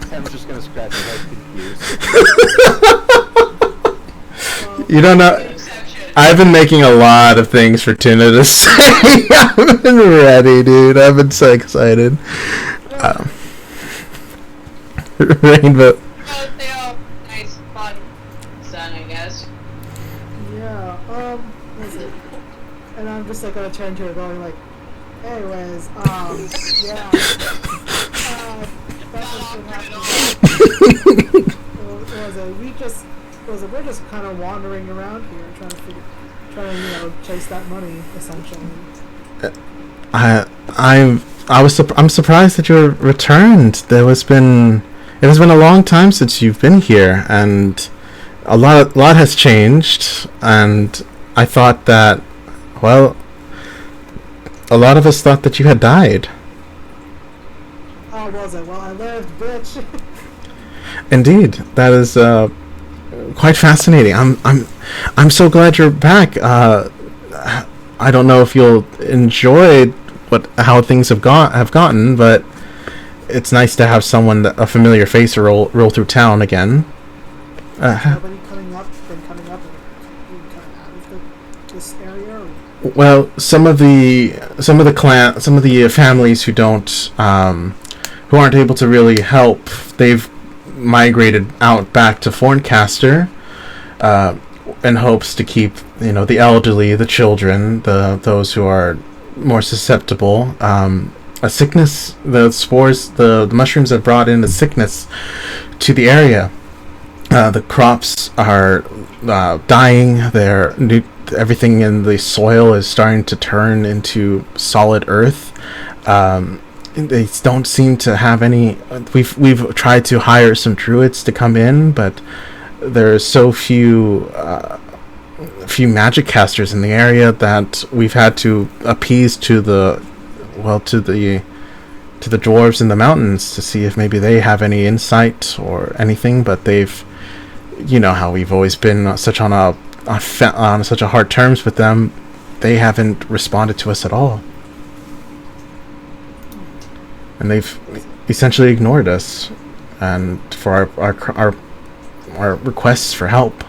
Sam's just gonna scratch his head confused. You don't know. I've been making a lot of things for Tuna to say. I've been ready, dude. I've been so excited. Rainbow. They all nice, fun son, I guess. Yeah, what is it? And I'm just like gonna turn to her going like, anyways, yeah. That's what happened. We're just kind of wandering around here trying to chase that money, essentially. I'm surprised that you returned. It has been a long time since you've been here, and a lot has changed. And I thought that, well, a lot of us thought that you had died. Oh, was it? Well, I lived, bitch. Indeed, that is quite fascinating. I'm so glad you're back. I don't know if you'll enjoy how things have gotten, but it's nice to have a familiar face roll through town again. Nobody coming up and kind of out of this area. Or? Well, some of the families who aren't able to really help, they've migrated out back to Forncaster in hopes to keep the elderly, the children, those who are more susceptible. A sickness, the spores, the mushrooms have brought in a sickness to the area. The crops are dying. Everything in the soil is starting to turn into solid earth. They don't seem to have any. We've tried to hire some druids to come in, but there are so few magic casters in the area that we've had to appease to the dwarves in the mountains to see if maybe they have any insight or anything. But they've, how we've always been on such a hard terms with them. They haven't responded to us at all. And they've essentially ignored us, and for our requests for help.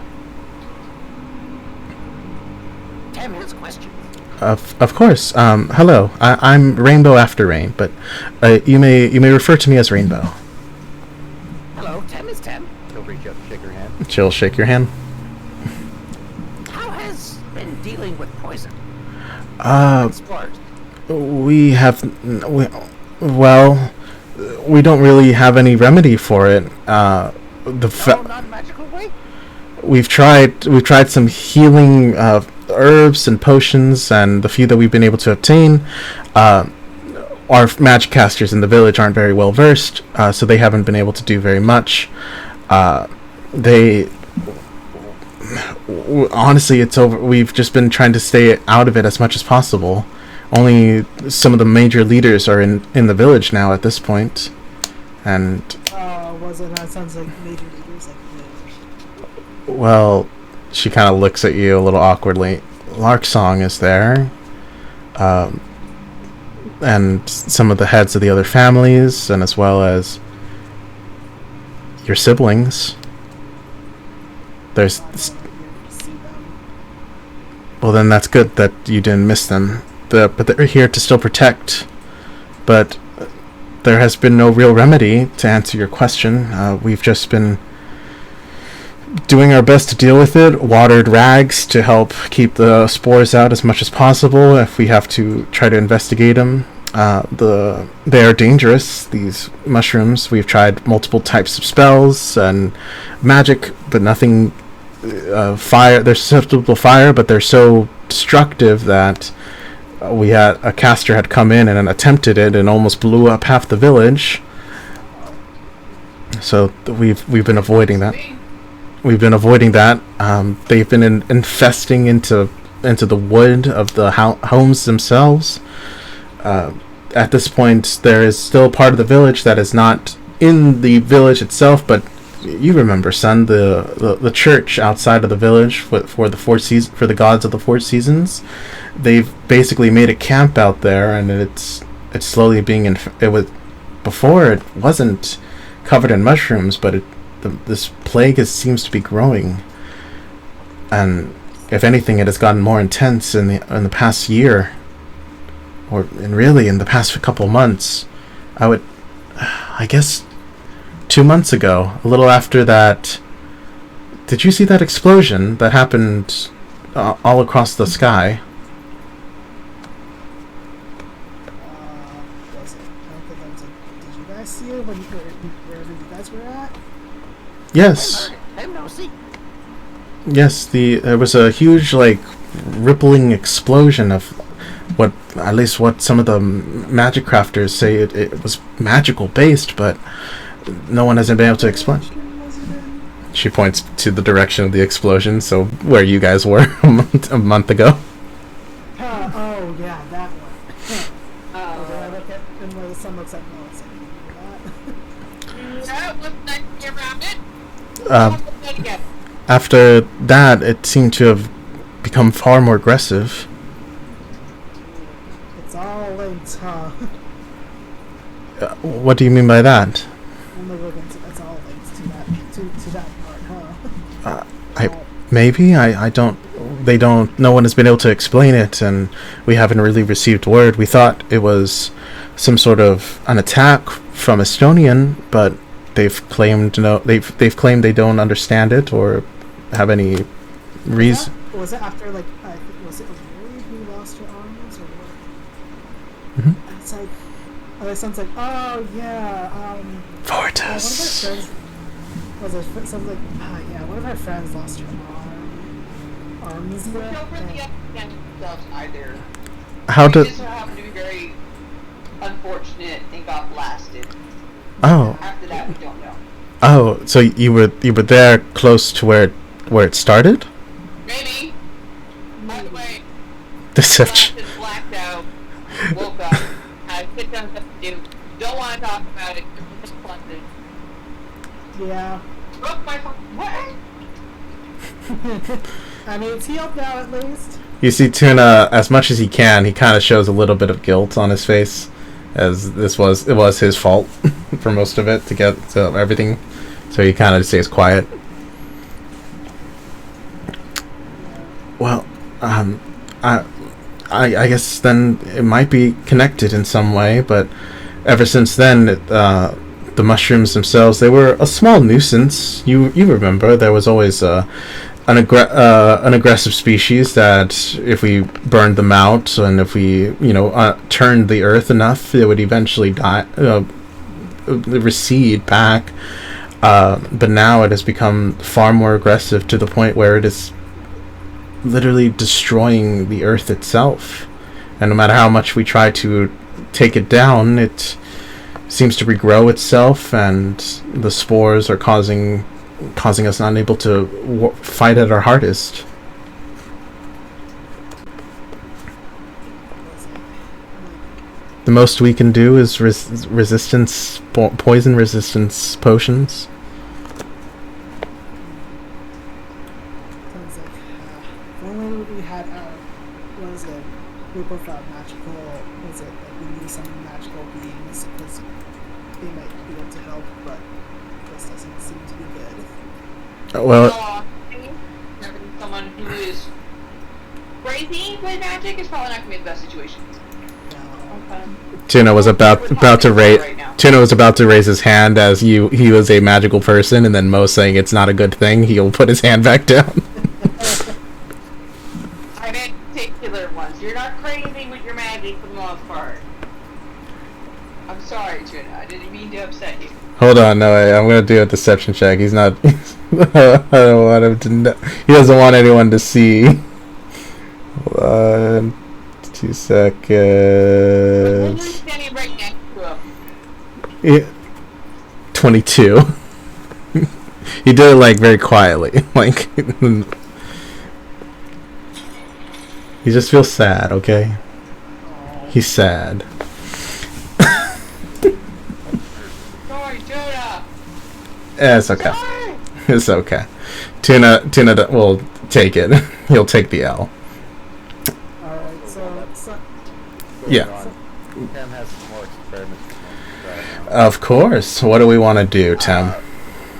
Tam has questions. Of course. Hello. I'm Rainbow After Rain, but you may refer to me as Rainbow. Hello, Tam is Tam. She'll reach up, shake her hand. She'll shake your hand. How has been dealing with poison? Well, we don't really have any remedy for it. Not magical way? We've tried some healing herbs and potions, and the few that we've been able to obtain, our magic casters in the village aren't very well versed, so they haven't been able to do very much. They honestly, it's over. We've just been trying to stay out of it as much as possible. Only some of the major leaders are in the village now at this point, and that sounds like major leaders like village. well, she kind of looks at you a little awkwardly. Larksong is there, and some of the heads of the other families, and as well as your siblings. There's well, then that's good that you didn't miss them. But they're here to still protect. But there has been no real remedy to answer your question. We've just been doing our best to deal with it. Watered rags to help keep the spores out as much as possible. If we have to try to investigate them, they are dangerous. These mushrooms. We've tried multiple types of spells and magic, but nothing. Fire. They're susceptible to fire, but they're so destructive that we had a caster had come in and attempted it and almost blew up half the village. So we've been avoiding that. We've been avoiding that. They've been infesting into the wood of the homes themselves. At this point, there is still part of the village that is not in the village itself, but you remember, son, the church outside of the village for the gods of the 4 seasons. They've basically made a camp out there, and it's slowly being it was before it wasn't covered in mushrooms, but this plague seems to be growing, and if anything, it has gotten more intense in the past year, and really in the past couple months. I guess 2 months ago, a little after that. Did you see that explosion that happened all across the sky? Was it? I don't think I was like, did you guys see it wherever you guys were at? Yes. I'm no see. Yes, there was a huge, rippling explosion of at least what some of the magic crafters say it was magical based, but no one has been able to explain. She points to the direction of the explosion, so where you guys were a month ago. Oh yeah, that one. Did I look at and where the sun looks at no, it's That was nice to get around it. After that, it seemed to have become far more aggressive. It's all linked, huh? What do you mean by that? It's all linked to that part, huh? I don't. They don't. No one has been able to explain it, and we haven't really received word. We thought it was some sort of an attack from Estonian, but they've claimed They've claimed they don't understand it or have any reason. Was it after was it Wayward who lost her arms or what? Mm-hmm. It's like. Oh, it sounds like, oh yeah, Fortis. one of our friends one of our friends lost her arms. Kill for the themselves either. How They did? just happened to be very unfortunate and got blasted. Oh, After that, we don't know. oh. So you were there close to where it started? Maybe. By the way, Deception. blasted, blacked out, woke up, had shit done stuff to do. Don't want to talk about it. Just plundered. Yeah. Broke my fucking what? I mean, it's healed now at least. You see Tuna, as much as he can, he kind of shows a little bit of guilt on his face, as it was his fault for most of it to get to everything, so he kind of stays quiet. Well, I guess then it might be connected in some way, but ever since then, the mushrooms themselves, they were a small nuisance. You remember, there was always an aggressive species that if we burned them out and if we turned the earth enough, it would eventually die, recede back. But now it has become far more aggressive to the point where it is literally destroying the earth itself. And no matter how much we try to take it down, it seems to regrow itself, and the spores are causing us not able to fight at our hardest. The most we can do is resistance, poison resistance potions. Sounds like, if only we had, what is it, group of magical, was it, like we need some magical beings, because they might be able to help, but this doesn't seem to be good. Well, Having someone who is crazy with magic is probably not going to be the best situation. Tuna was about to raise. Tuna was about to raise his hand as he was a magical person, and then Mo saying it's not a good thing. He'll put his hand back down. I meant particular ones. You're not crazy with your magic for the most part. I'm sorry, Tuna. I didn't mean to upset you. Hold on, no, I'm gonna do a deception check. He's not. I don't want him to know. He doesn't want anyone to see. Hold on. 2 seconds. Literally standing right next to him. 22. He did it like very quietly. Like he just feels sad, okay? He's sad. Sorry, Tuna. It's okay. Sorry. It's okay. Tuna will take it. He'll take the L. Alright, so, Yeah. Tim has some more experiments. Of course. What do we want to do, Tim?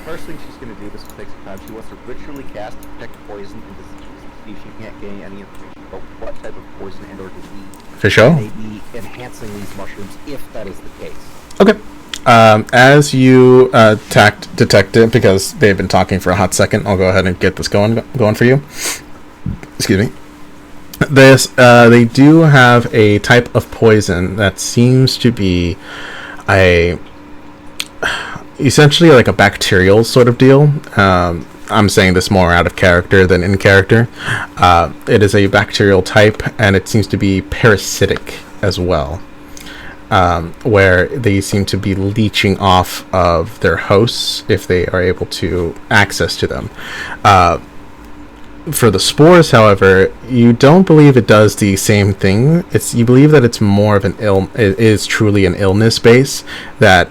First thing she's going to do, this will take some time, she wants to ritually cast Detect Poison and Disease to see if she can't gain any information about what type of poison and or disease For sure. may be enhancing these mushrooms, if that is the case. Okay. As you detect it, because they've been talking for a hot second, I'll go ahead and get this going for you. Excuse me. They do have a type of poison that seems to be essentially like a bacterial sort of deal. I'm saying this more out of character than in character. It is a bacterial type, and it seems to be parasitic as well, where they seem to be leeching off of their hosts if they are able to access to them. For the spores, however, you don't believe it does the same thing. You believe that it's more of it is truly an illness base, that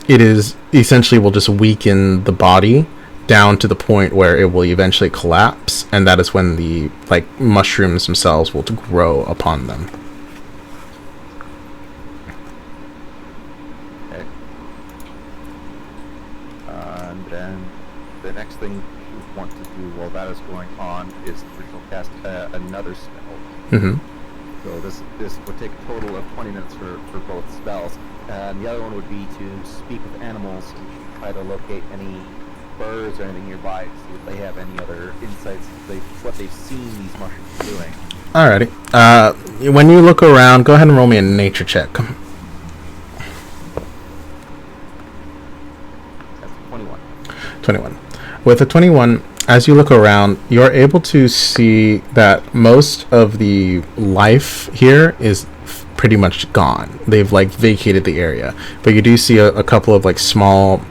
it is essentially will just weaken the body down to the point where it will eventually collapse, and that is when the mushrooms themselves will grow upon them. Okay. And then the next thing you want to do while that is going on is to ritual cast another spell. Mm-hmm. So this would take a total of 20 minutes for both spells. And the other one would be to speak with animals and try to locate any birds or anything nearby to see if they have any other insights, what they've seen these mushrooms doing. Alrighty. When you look around, go ahead and roll me a nature check. That's 21. 21. With a 21, as you look around, you're able to see that most of the life here is pretty much gone. They've vacated the area, but you do see a couple of small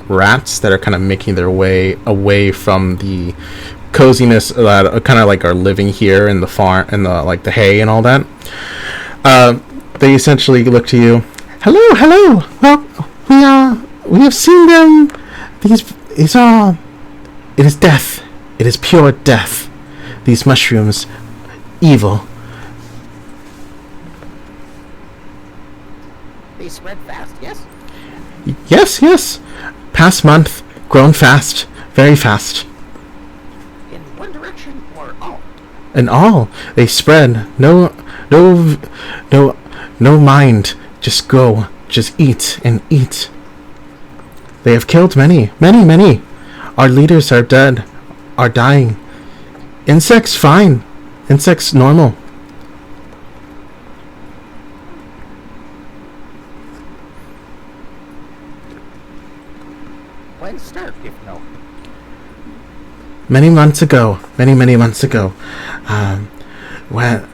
rats that are kind of making their way away from the coziness that kind of are living here in the farm and the hay and all that. They essentially look to you. Hello. Well, we have seen them. These are. It is death. It is pure death. These mushrooms, evil. They spread fast, yes? Yes. Past month, grown fast, very fast. In one direction or all? In all, they spread. No mind. Just go. Just eat and eat. They have killed many. Our leaders are dead. Are dying. Insects, fine. Insects, normal. When start, if no? Many months ago. When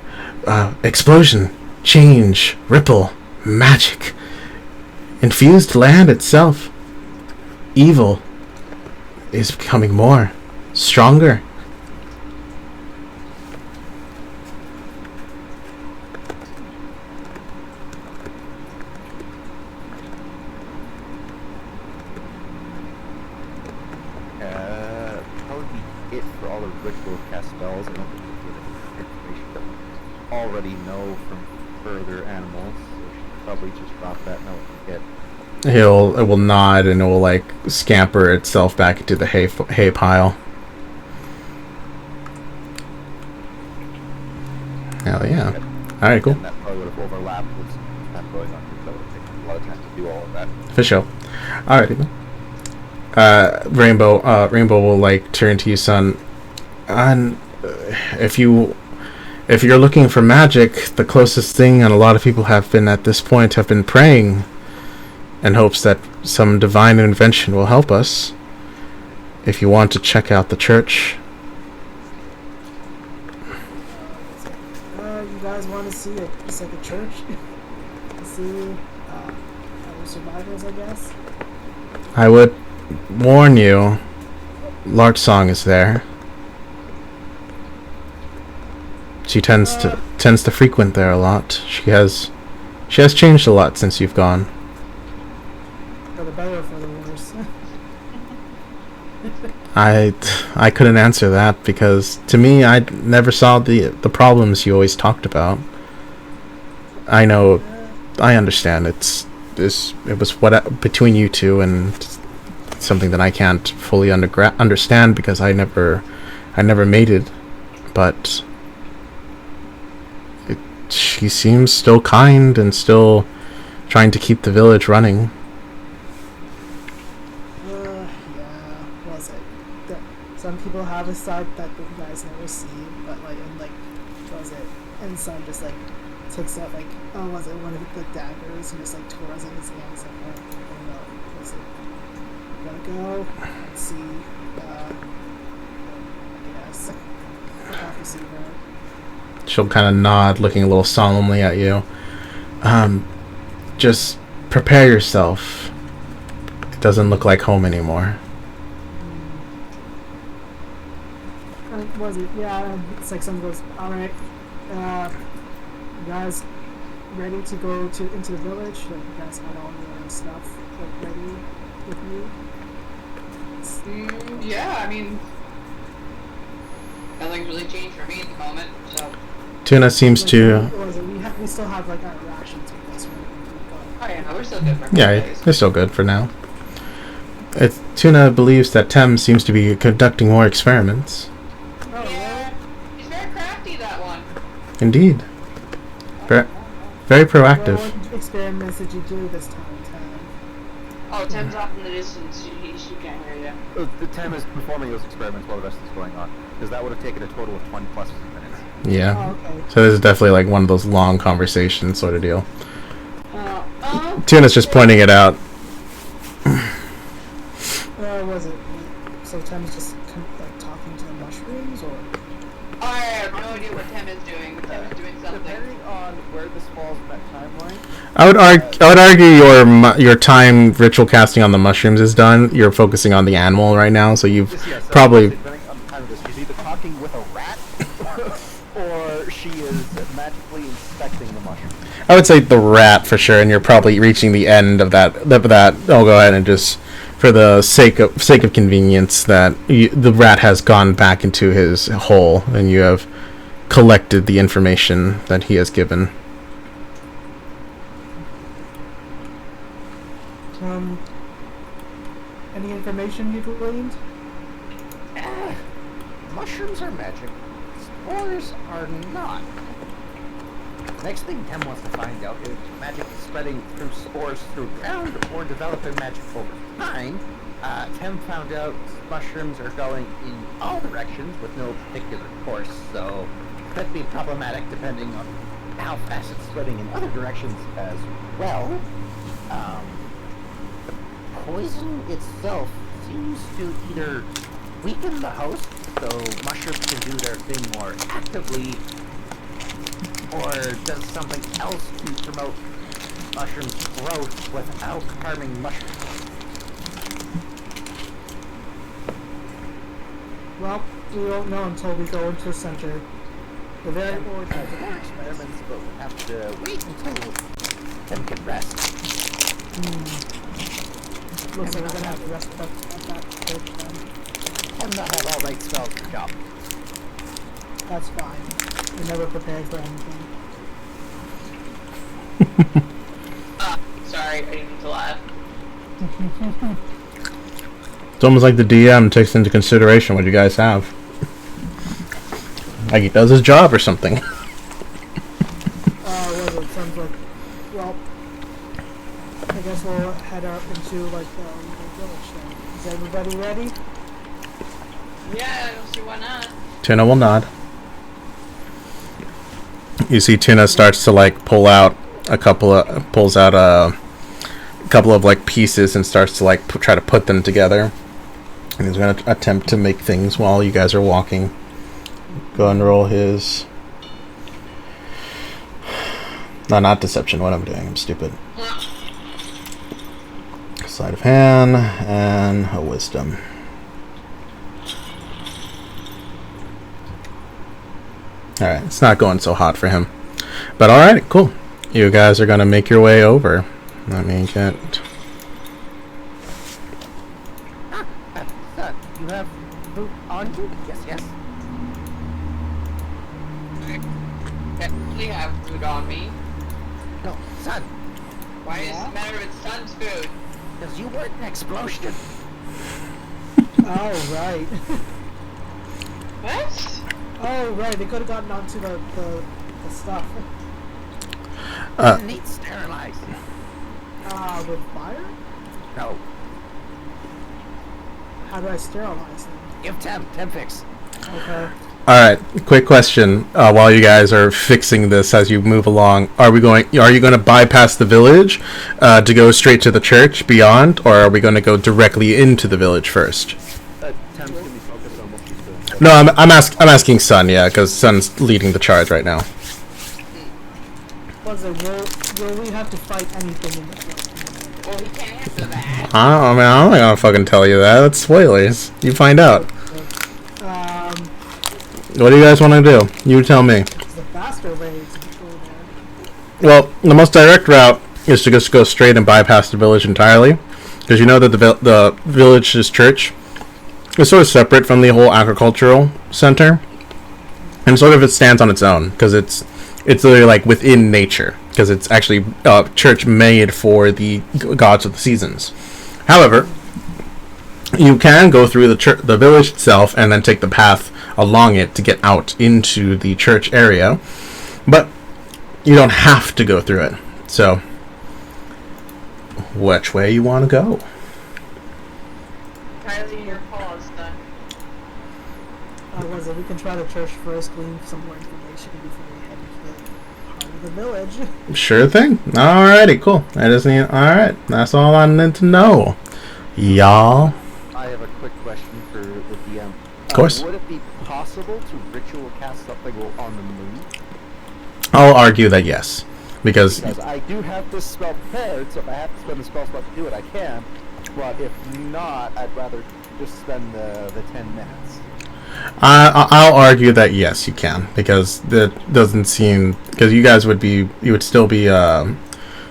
explosion, change, ripple, magic infused land itself. Evil is becoming more stronger. Probably be it for all the ritual cast spells. I don't think we get information that we already know from further animals. So we should probably just drop that note and get. It will nod and it will like scamper itself back into the hay pile. Hell yeah. Alright, cool. And that probably would have overlapped with some stuff going on, so it would take a lot of time to do all of that. For sure. Alrighty then. Rainbow will like turn to you, son. And if you're looking for magic, the closest thing, and a lot of people have been at this point, have been praying in hopes that some divine invention will help us. If you want to check out the church. You guys want to see just like a church? See other survivors, I guess. I would warn you, Larch Song is there. She tends to frequent there a lot. She has changed a lot since you've gone. For the better or for the worse? I couldn't answer that because to me I never saw the problems you always talked about. I know, I understand it was what between you two and something that I can't fully understand because I never made it, but she seems still kind and still trying to keep the village running. Some people have a side that you guys never see, but and some just like takes out like, one of the daggers and just like twirls in his hands like, was it? Gotta go. Let's see. Yes. I'll have to see her. She'll kind of nod, looking a little solemnly at you. Just prepare yourself. It doesn't look like home anymore. Was it? Yeah, it's like someone goes, alright, you guys ready to go into the village? Like, you guys had all your stuff like ready with you? Yeah, I mean, nothing's really changed for me at the moment, so. Tuna seems to... We still have like our rations with us, right? Oh yeah, we're still good for Yeah, they're still good for now. Tuna believes that Tem seems to be conducting more experiments. Yeah, he's very crafty, that one. Indeed. Very proactive. What experiments did you do this time, Tem? Oh, Tem's off in the distance. She can't hear you. The Tem is performing those experiments while the rest is going on, because that would have taken a total of 20 plus minutes. Yeah. Oh, okay. So this is definitely like one of those long conversation sort of deal. Tuna's just pointing it out. Was it? So Tem's just like talking to the mushrooms, or? I have no idea what Tem is doing. Tem is doing something. Depending on where this falls in that timeline. I would argue your time ritual casting on the mushrooms is done. You're focusing on the animal right now, so you've probably. Depending on the time of this, she's either talking with a rat, or she is magically inspecting the mushroom. I would say the rat for sure, and you're probably reaching the end of that. I'll go ahead and just, for the sake of convenience, that the rat has gone back into his hole, and you have collected the information that he has given. Any information you've gleaned? Mushrooms are magic. Spores are not. Next thing Tem wants to find out is magic is spreading through spores through ground or developing magic over time. Tem found out mushrooms are going in all directions with no particular course, so could be problematic depending on how fast it's spreading in other directions as well. The poison itself seems to either weaken the host, so mushrooms can do their thing more actively, or does something else to promote mushrooms growth without harming mushrooms. Well, we won't know until we go into the center. The very ordinary. More experiments, but we'll have to wait until Tim can rest. Looks like we're gonna have to rest at that stage then. Tim not have all right spells for the job. That's fine. We're never prepared for anything. Sorry, I didn't mean to laugh. It's almost like the DM takes into consideration what you guys have. Like he does his job or something. Well, it sounds like, well, I guess we'll head out into, like, the village then. Is everybody ready? Yeah, I don't see why not. Tuna will nod. You see Tuna starts to like pulls out a couple of like pieces and starts to like try to put them together. And he's going to attempt to make things while you guys are walking. Go and roll his... No, not deception. What I'm doing. I'm stupid. Sleight of hand and a wisdom. Alright, it's not going so hot for him. But alright, cool. You guys are going to make your way over. Let me get... Son, you have food on you? Yes, yes. I definitely have food on me. No, son, Why is it matter if it's son's food? because you were in an explosion. Oh, right. What? Oh, right. They could have gotten onto the stuff. You need sterilized. With fire? No, How do I sterilize them? give Tem fix. Okay. Alright, quick question. While you guys are fixing this as you move along, are you going to bypass the village to go straight to the church beyond, or are we going to go directly into the village first? Tem's gonna be focused on what she's doing. No, I'm asking Sun, yeah, because Sun's leading the charge right now. Was it, will we have to fight anything in the village? Well, we can't answer that. I'm not gonna fucking tell you that. That's spoilers. You find out. What do you guys want to do? You tell me. It's the faster way to go there. Well, the most direct route is to just go straight and bypass the village entirely, because you know that the village's church is sort of separate from the whole agricultural center, and sort of it stands on its own because it's literally like within nature, because it's actually a church made for the gods of the seasons. However, you can go through the village itself and then take the path along it to get out into the church area, but you don't have to go through it. So, which way you want to go? Entirely your call, son. Was it? We can try the church first, glean some more information before we head into the heart of the village. Sure thing. Alrighty, cool. Alright, that's all I need to know. Y'all. I have a quick question for the DM. Of course. Would it be possible to ritual cast something on the moon? I'll argue that yes. Because Because I do have this spell prepared, so if I have to spend the spell slot to do it, I can. But if not, I'd rather just spend the 10 minutes. I'll argue that yes, you can. Because that doesn't seem... Because you guys would still be And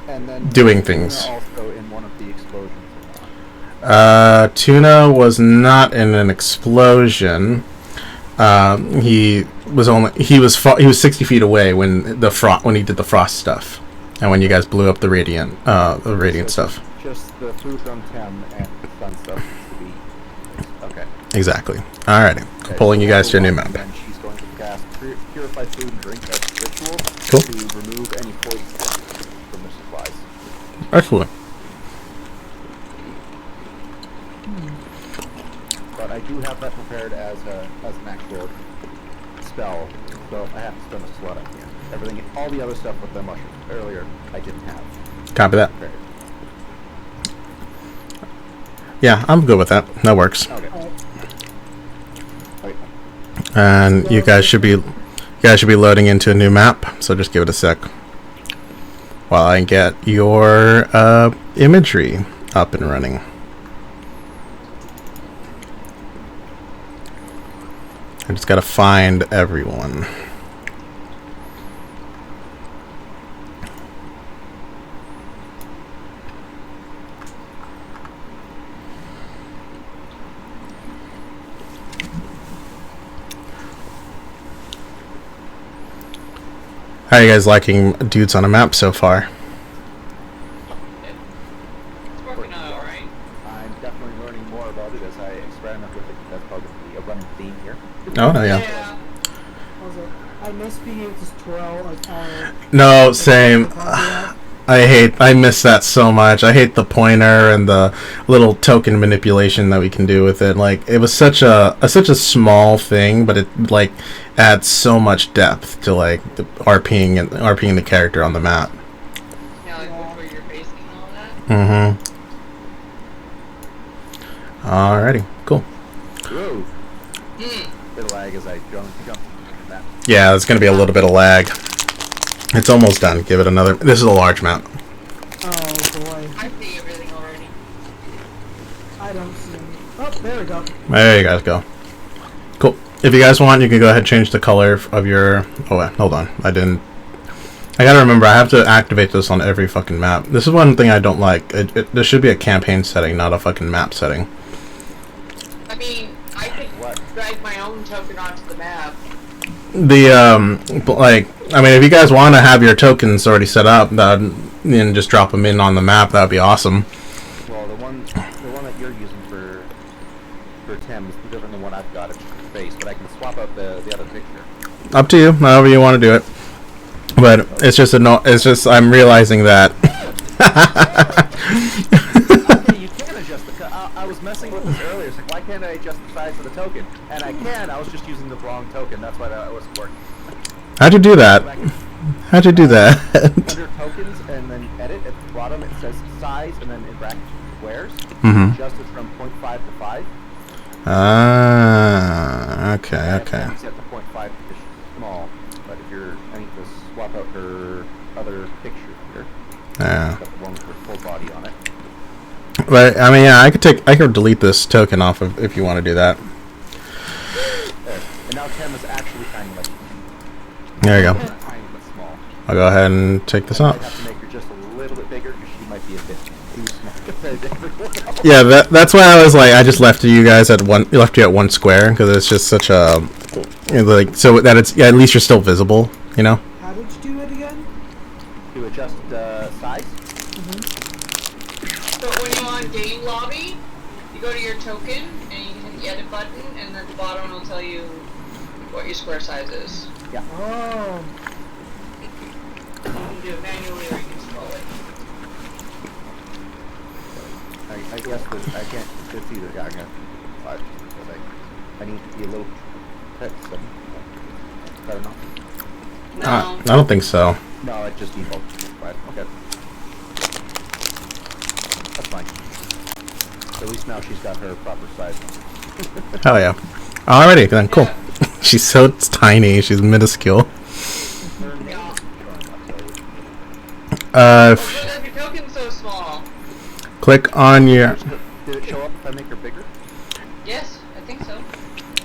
then doing things. Also in one of the explosions. Tuna was not in an explosion. He was 60 feet away when he did the frost stuff, and when you guys blew up the radiant stuff. Just the food from Tem and fun stuff needs to be okay. Exactly. Alrighty. Okay, Pulling so you guys to a new level map. one, then she's going to cast Purify Food and Drink as a ritual Cool. to remove any poison from the supplies. Excellent. But I do have that prepared as an actual spell, so if I have to spend a slot, I can. Everything, all the other stuff with the mushrooms earlier, I didn't have Copy that. prepared. Yeah, I'm good with that. That works. Okay. Okay. And you guys should be loading into a new map. So just give it a sec. while I get your imagery up and running. I just gotta find everyone. How are you guys liking Dudes on a Map so far? It's working out alright. I'm definitely learning more about it as I experiment with it. That's probably a running theme here. Oh, yeah. Yeah. Also, I miss being able to twirl like our. No, same. I miss that so much. I hate the pointer and the little token manipulation that we can do with it. Like, it was such a small thing, but it like adds so much depth to like the RPing the character on the map. Yeah, like where you're facing and all that. Alrighty, cool. Whoa. Hmm. Bit of lag as I jump. That. Yeah, there's gonna be a little bit of lag. It's almost done. Give it another. This is a large map. Oh boy, I see everything already. I don't see any. Oh, there we go. There you guys go. Cool. If you guys want, you can go ahead and change the color of your... Oh, wait, hold on. I gotta remember, I have to activate this on every fucking map. This is one thing I don't like. There should be a campaign setting, not a fucking map setting. I mean, I could drag my own token onto the map. I mean, if you guys want to have your tokens already set up, and just drop them in on the map, that would be awesome. Well, the one that you're using for Tim is different than the one I've got. It's face, but I can swap out the other picture. Up to you, however you want to do it. But it's just I'm realizing that. Okay, you can adjust the. I was messing with this earlier. It's like, why can't I adjust the size of the token? And I can. I was just using the wrong token. That's why that wasn't working. How'd you do that? How'd you do that? Under tokens and then edit at the bottom it says size and then in brackets squares. Mhm. Adjust it from 0.5 to 5. Okay. I set the 0.5 because she's small, but if you're, I need to swap out her other picture here. Yeah. Got the one with her full body on it. But I mean, yeah, I could delete this token off of if you want to do that. There. And now Tim is actually kind of like There you go. tiny but small. I'll go ahead and take this I out. have to make her just a little bit bigger because she might be a bit too small compared to everyone else. Yeah, that's why I was like, I just left you guys at one square because it's just such a like so that it's at least you're still visible, you know. How did you do it again? To adjust size. So when you're on game lobby, you go to your token and you hit the edit button, and at the bottom it'll tell you what your square size is. Yeah. Oh, You can do it manually or you can scroll it. I guess that I can't. It's either. Yeah, I'm gonna 5 because I need to be a little bit 7. Better enough. No. I don't think so. No, it just defaults to 5. Okay. That's fine. At least now she's got her proper size. Hell yeah. Alrighty then, cool. Yeah. She's so tiny. She's minuscule. Yeah. If But your token's so small. click on your. Did it show up if I make her bigger? Yes, I think so.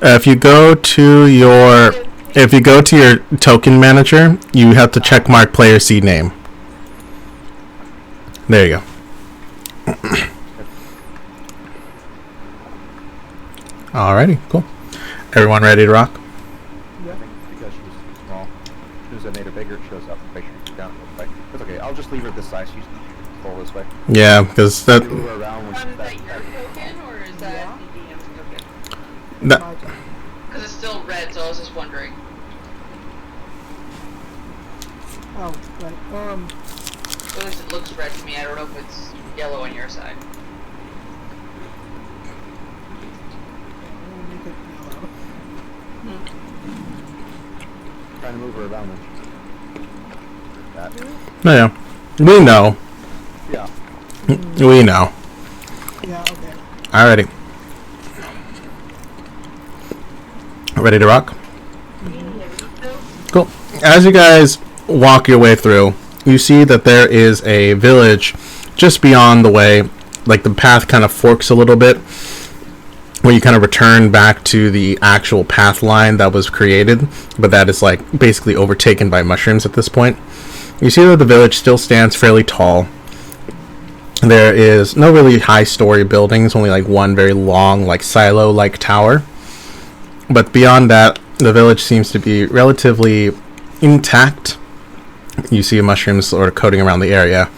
If you go to your token manager, you have to check mark player seed name. There you go. Alrighty, cool. Everyone ready to rock? I think because she was too small. As soon as I made her bigger, it shows up. Make sure you down this way. That's okay. I'll just leave her this size. She's full this way. Yeah, because that Move her around when Is she's that your token or is that the DM's token? that my turn. Because it's still red, so I was just wondering. Oh, right. At least it looks red to me. I don't know if it's yellow on your side. I'll make it yellow. trying to move her around when she's that. no, yeah, we know, Yeah. we know. Yeah, okay. Alrighty, ready to rock? Cool. As you guys walk your way through, you see that there is a village just beyond the way. Like the path kind of forks a little bit, where you kind of return back to the actual path line that was created, but that is like basically overtaken by mushrooms at this point. You see that the village still stands fairly tall. There is no really high story buildings, only like one very long, like silo like tower. But beyond that, the village seems to be relatively intact. You see mushrooms sort of coating around the area.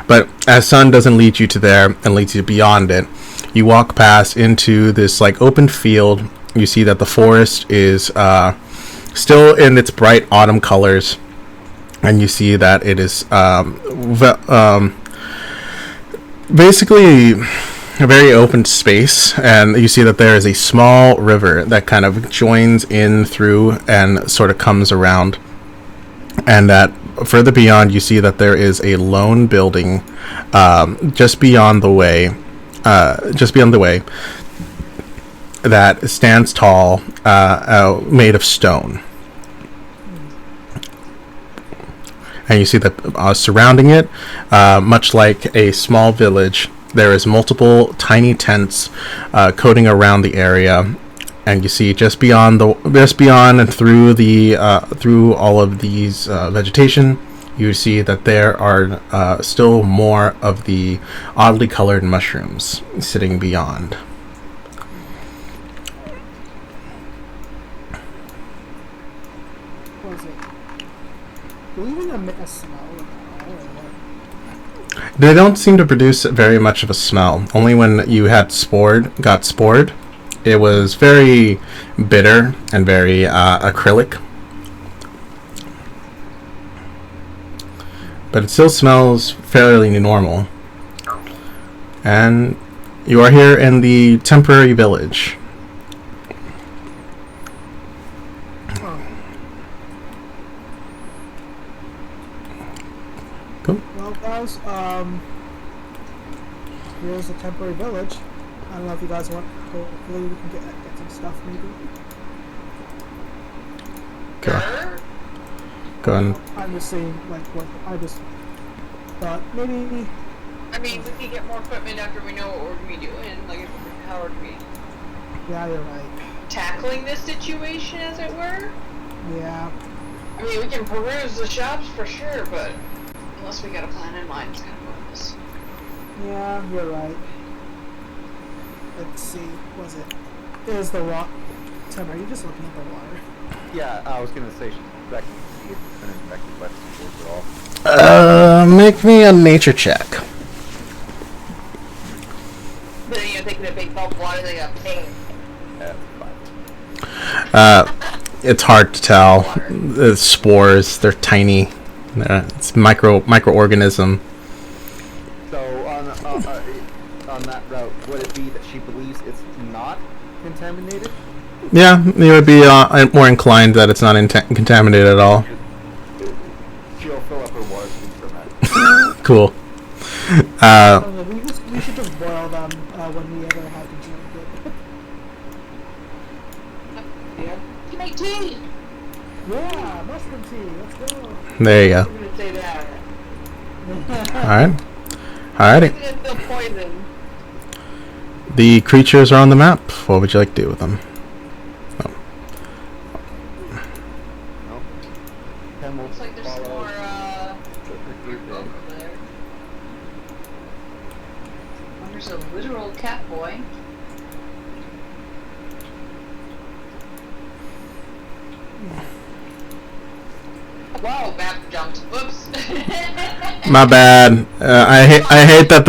But as sun doesn't lead you to there and leads you beyond it, you walk past into this like open field. You see that the forest is still in its bright autumn colors, and you see that it is basically a very open space, and you see that there is a small river that kind of joins in through and sort of comes around, and that further beyond you see that there is a lone building just beyond the way that stands tall, made of stone. And you see that surrounding it, much like a small village, there is multiple tiny tents coating around the area, and you see just beyond and through all of these vegetation, you see that there are still more of the oddly colored mushrooms sitting beyond. What was it? Do we even emit a smell at all, or what? They don't seem to produce very much of a smell. Only when you had got spored, it was very bitter and very acrylic. But it still smells fairly normal. And you are here in the temporary village. Cool. Well, guys, here's a temporary village. I don't know if you guys want. Hopefully, we can get some stuff, maybe. Go. Go on. I'm just saying, like, what I just thought. Maybe. I mean, we can get more equipment after we know what we're gonna be doing. Like, how are we Yeah, you're right. tackling this situation, as it were? Yeah. I mean, we can peruse the shops for sure, but unless we got a plan in mind, it's kind of pointless. Yeah, you're right. Let's see. Was it? Is the rock? Tim, are you just looking at the water? Yeah, I was gonna say she's back to see if it's been infected by the spores at all. Make me a nature check. But then you're taking a big gulp of water, they got pain. Yeah, it's fine. It's hard to tell. The spores, they're tiny. It's microorganism. So on that route, would it be that she believes it's not contaminated? Yeah, you would be more inclined that it's not contaminated at all. She'll fill up her water skin from that. Cool. We should just boil them when we ever have to drink it. Yeah. You can make tea! Yeah, mushroom tea. Let's go. There you go. I'm gonna say that. Alright. Alrighty. It's still poison. The creatures are on the map. What would you like to do with them? No. Ken will Looks like there's some follow more, the group folk in. over there. Oh, there's a literal cat boy. Wow, map jumped. Whoops. My bad. I hate that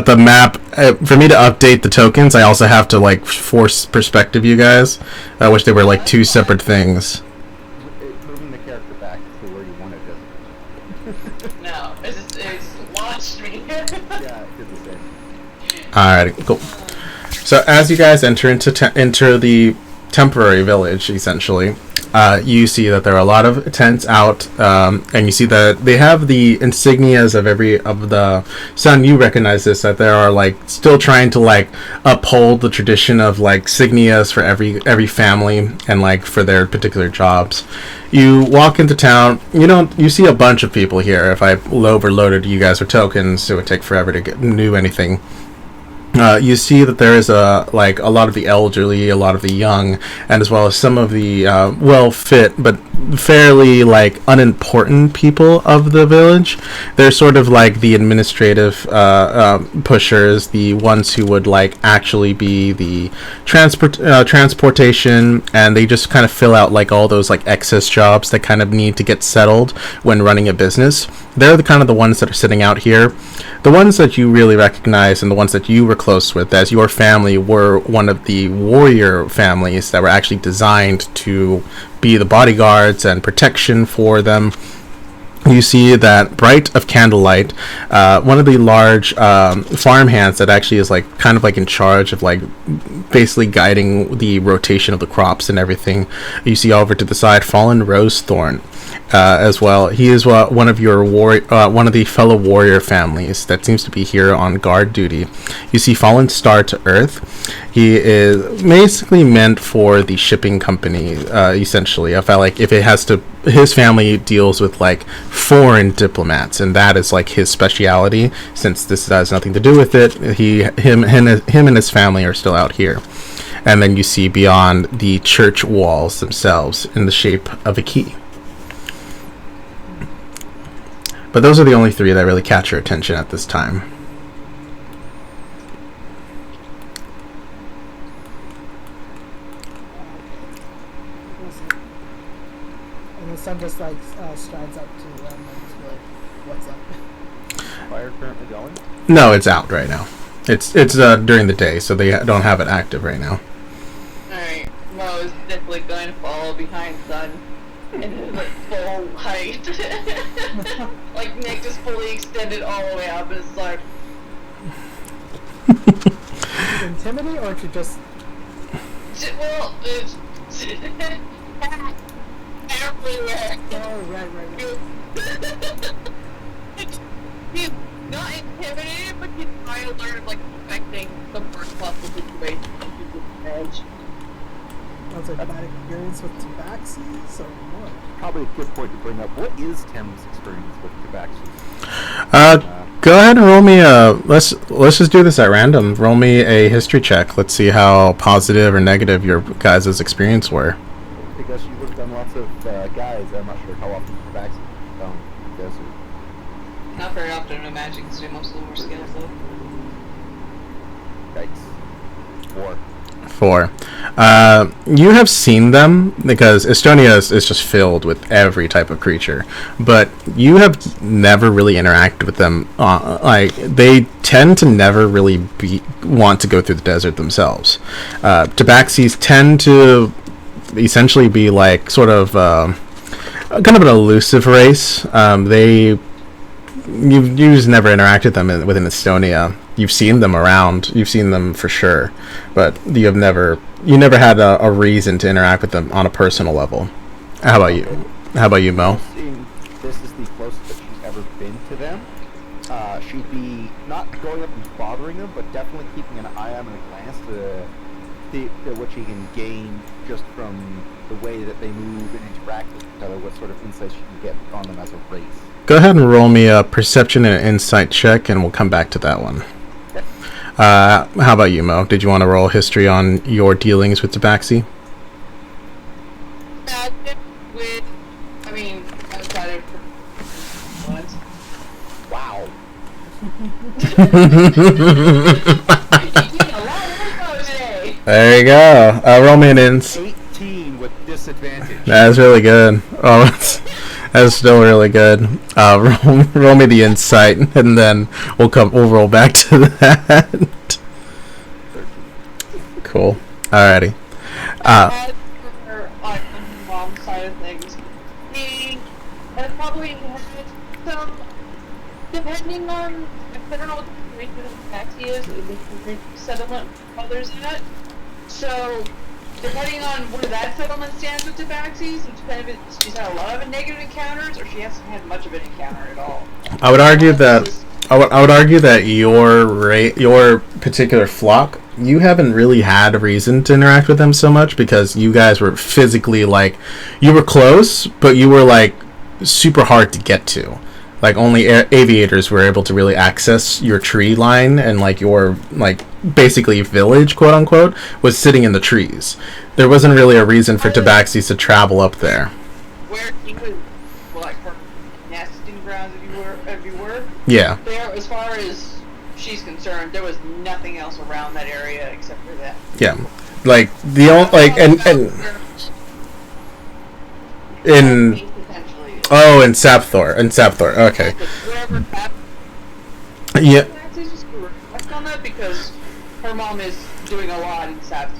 the map. For me to update the tokens, I also have to like force perspective. You guys, I wish they were like two separate things. Moving the character back to where you want it No, it's launched me. Yeah, it did the same. Alright, cool. So as you guys enter into the temporary village, essentially, You see that there are a lot of tents out, and you see that they have the insignias of every of the. Son, you recognize this, that there are like still trying to like uphold the tradition of like signias for every family and like for their particular jobs. You walk into town. You see a bunch of people here. If I overloaded you guys with tokens, it would take forever to do anything. You see that there is a lot of the elderly, a lot of the young, and as well as some of the well-fit but fairly like unimportant people of the village. They're sort of like the administrative pushers, the ones who would like actually be the transportation, and they just kind of fill out like all those like excess jobs that kind of need to get settled when running a business. They're the kind of the ones that are sitting out here. The ones that you really recognize and the ones that you were close with as your family were one of the warrior families that were actually designed to be the bodyguards and protection for them. You see that Bright of Candlelight, one of the large farmhands that actually is like kind of like in charge of like basically guiding the rotation of the crops and everything. You see over to the side Fallen Rosethorn as well. He is one of your one of the fellow warrior families that seems to be here on guard duty. You see Fallen Star to Earth. He is basically meant for the shipping company, essentially. I felt like if it has to, his family deals with like foreign diplomats, and that is like his speciality. Since this has nothing to do with it, him and his family are still out here. And then you see beyond the church walls themselves in the shape of a key. But those are the only three that really catch your attention at this time. And the sun just like strides up to them and just be like, "What's up?" Fire currently going? No, it's out right now. It's during the day, so they don't have it active right now. Alright, Mo is definitely going to follow behind Sun in his like full height. Like Nick just fully extended all the way up, and it's like To intimidate or to just well, it's everywhere. oh right. He's not intimidated, but he's trying to learn like affecting the worst possible situation and he's with the edge. That's a bad experience with tabaxi, so what? Probably a good point to bring up. What is Tim's experience with Tabaxi? Go ahead and roll me a let's just do this at random. Roll me a history check. Let's see how positive or negative your guys' experience were. Because you worked on lots of guys, I'm not sure how often Tabaxi does it. Not very often in Magic, because most of them were skills though. Yikes. 4. You have seen them because Estonia is just filled with every type of creature, but you have never really interacted with them. Like they tend to never really want to go through the desert themselves. Tabaxis tend to essentially be like sort of kind of an elusive race. You've just never interacted with them within Estonia. You've seen them around. You've seen them for sure, but you never had a reason to interact with them on a personal level. How about you? How about you, Mo? This is the closest that she's ever been to them. She'd be not going up and bothering them, but definitely keeping an eye on them and a glance to see what she can gain just from the way that they move and interact with each other, what sort of insights she can get on them as a race. Go ahead and roll me a perception and an insight check, and we'll come back to that one. Okay. How about you, Mo? Did you want to roll history on your dealings with Tabaxi? Outside of once. Wow. There you go. Roll me an 18 with disadvantage. That's really good. Oh, that's still really good. Roll me the insight, and then we'll roll back to that. Cool. Alrighty. As for on mom's side of things, he has probably had some, depending on, I don't know what the situation of the taxi is, the settlement others in it. So depending on where that settlement stands with Tabaxis, and depending if she's had a lot of negative encounters or she hasn't had much of an encounter at all. I would argue that I would argue that your particular flock, you haven't really had a reason to interact with them so much because you guys were physically like, you were close, but you were like super hard to get to. Like only aviators were able to really access your tree line, and like your like basically village, quote unquote, was sitting in the trees. There wasn't really a reason for Tabaxis to travel up there. Where he was, well, like her nesting grounds, if you were. Yeah. There, as far as she's concerned, there was nothing else around that area except for that. Yeah. Like the only like and in. Oh, in Sapthor. Okay. Yeah. On that because her mom is doing a lot in Sapthor.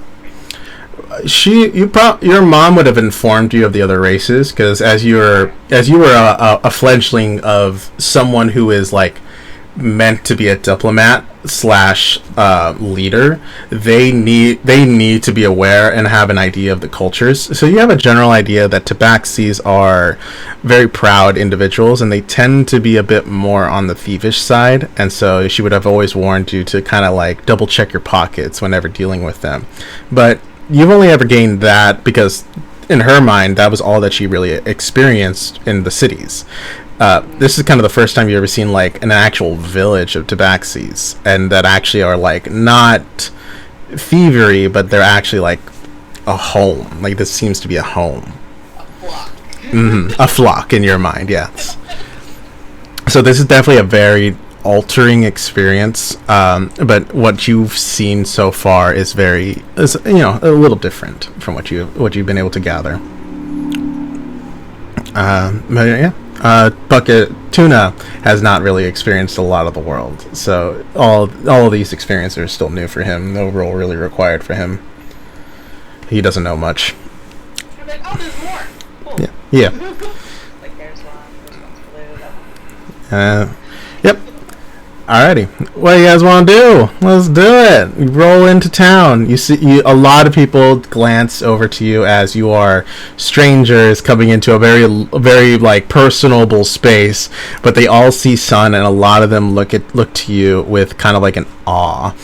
Your mom would have informed you of the other races because as you were a fledgling of someone who is like meant to be a diplomat slash leader, they need to be aware and have an idea of the cultures. So you have a general idea that Tabaxis are very proud individuals and they tend to be a bit more on the thievish side, and so she would have always warned you to kind of like double check your pockets whenever dealing with them. But you've only ever gained that because in her mind that was all that she really experienced in the cities. This is kind of the first time you've ever seen like an actual village of Tabaxis, and that actually are like not thievery, but they're actually like a home. Like this seems to be a home. A flock. A flock in your mind, yes. So this is definitely a very altering experience, but what you've seen so far is a little different from what you've been able to gather. But yeah. Bucket Tuna has not really experienced a lot of the world, so all of these experiences are still new for him. No role really required for him. He doesn't know much. You're like, oh, there's more. Cool. Yeah. Like there's one. Yep. Alrighty, what do you guys want to do? Let's do it. You roll into town. You see, a lot of people glance over to you as you are strangers coming into a very like personable space. But they all see Sun, and a lot of them look to you with kind of like an awe.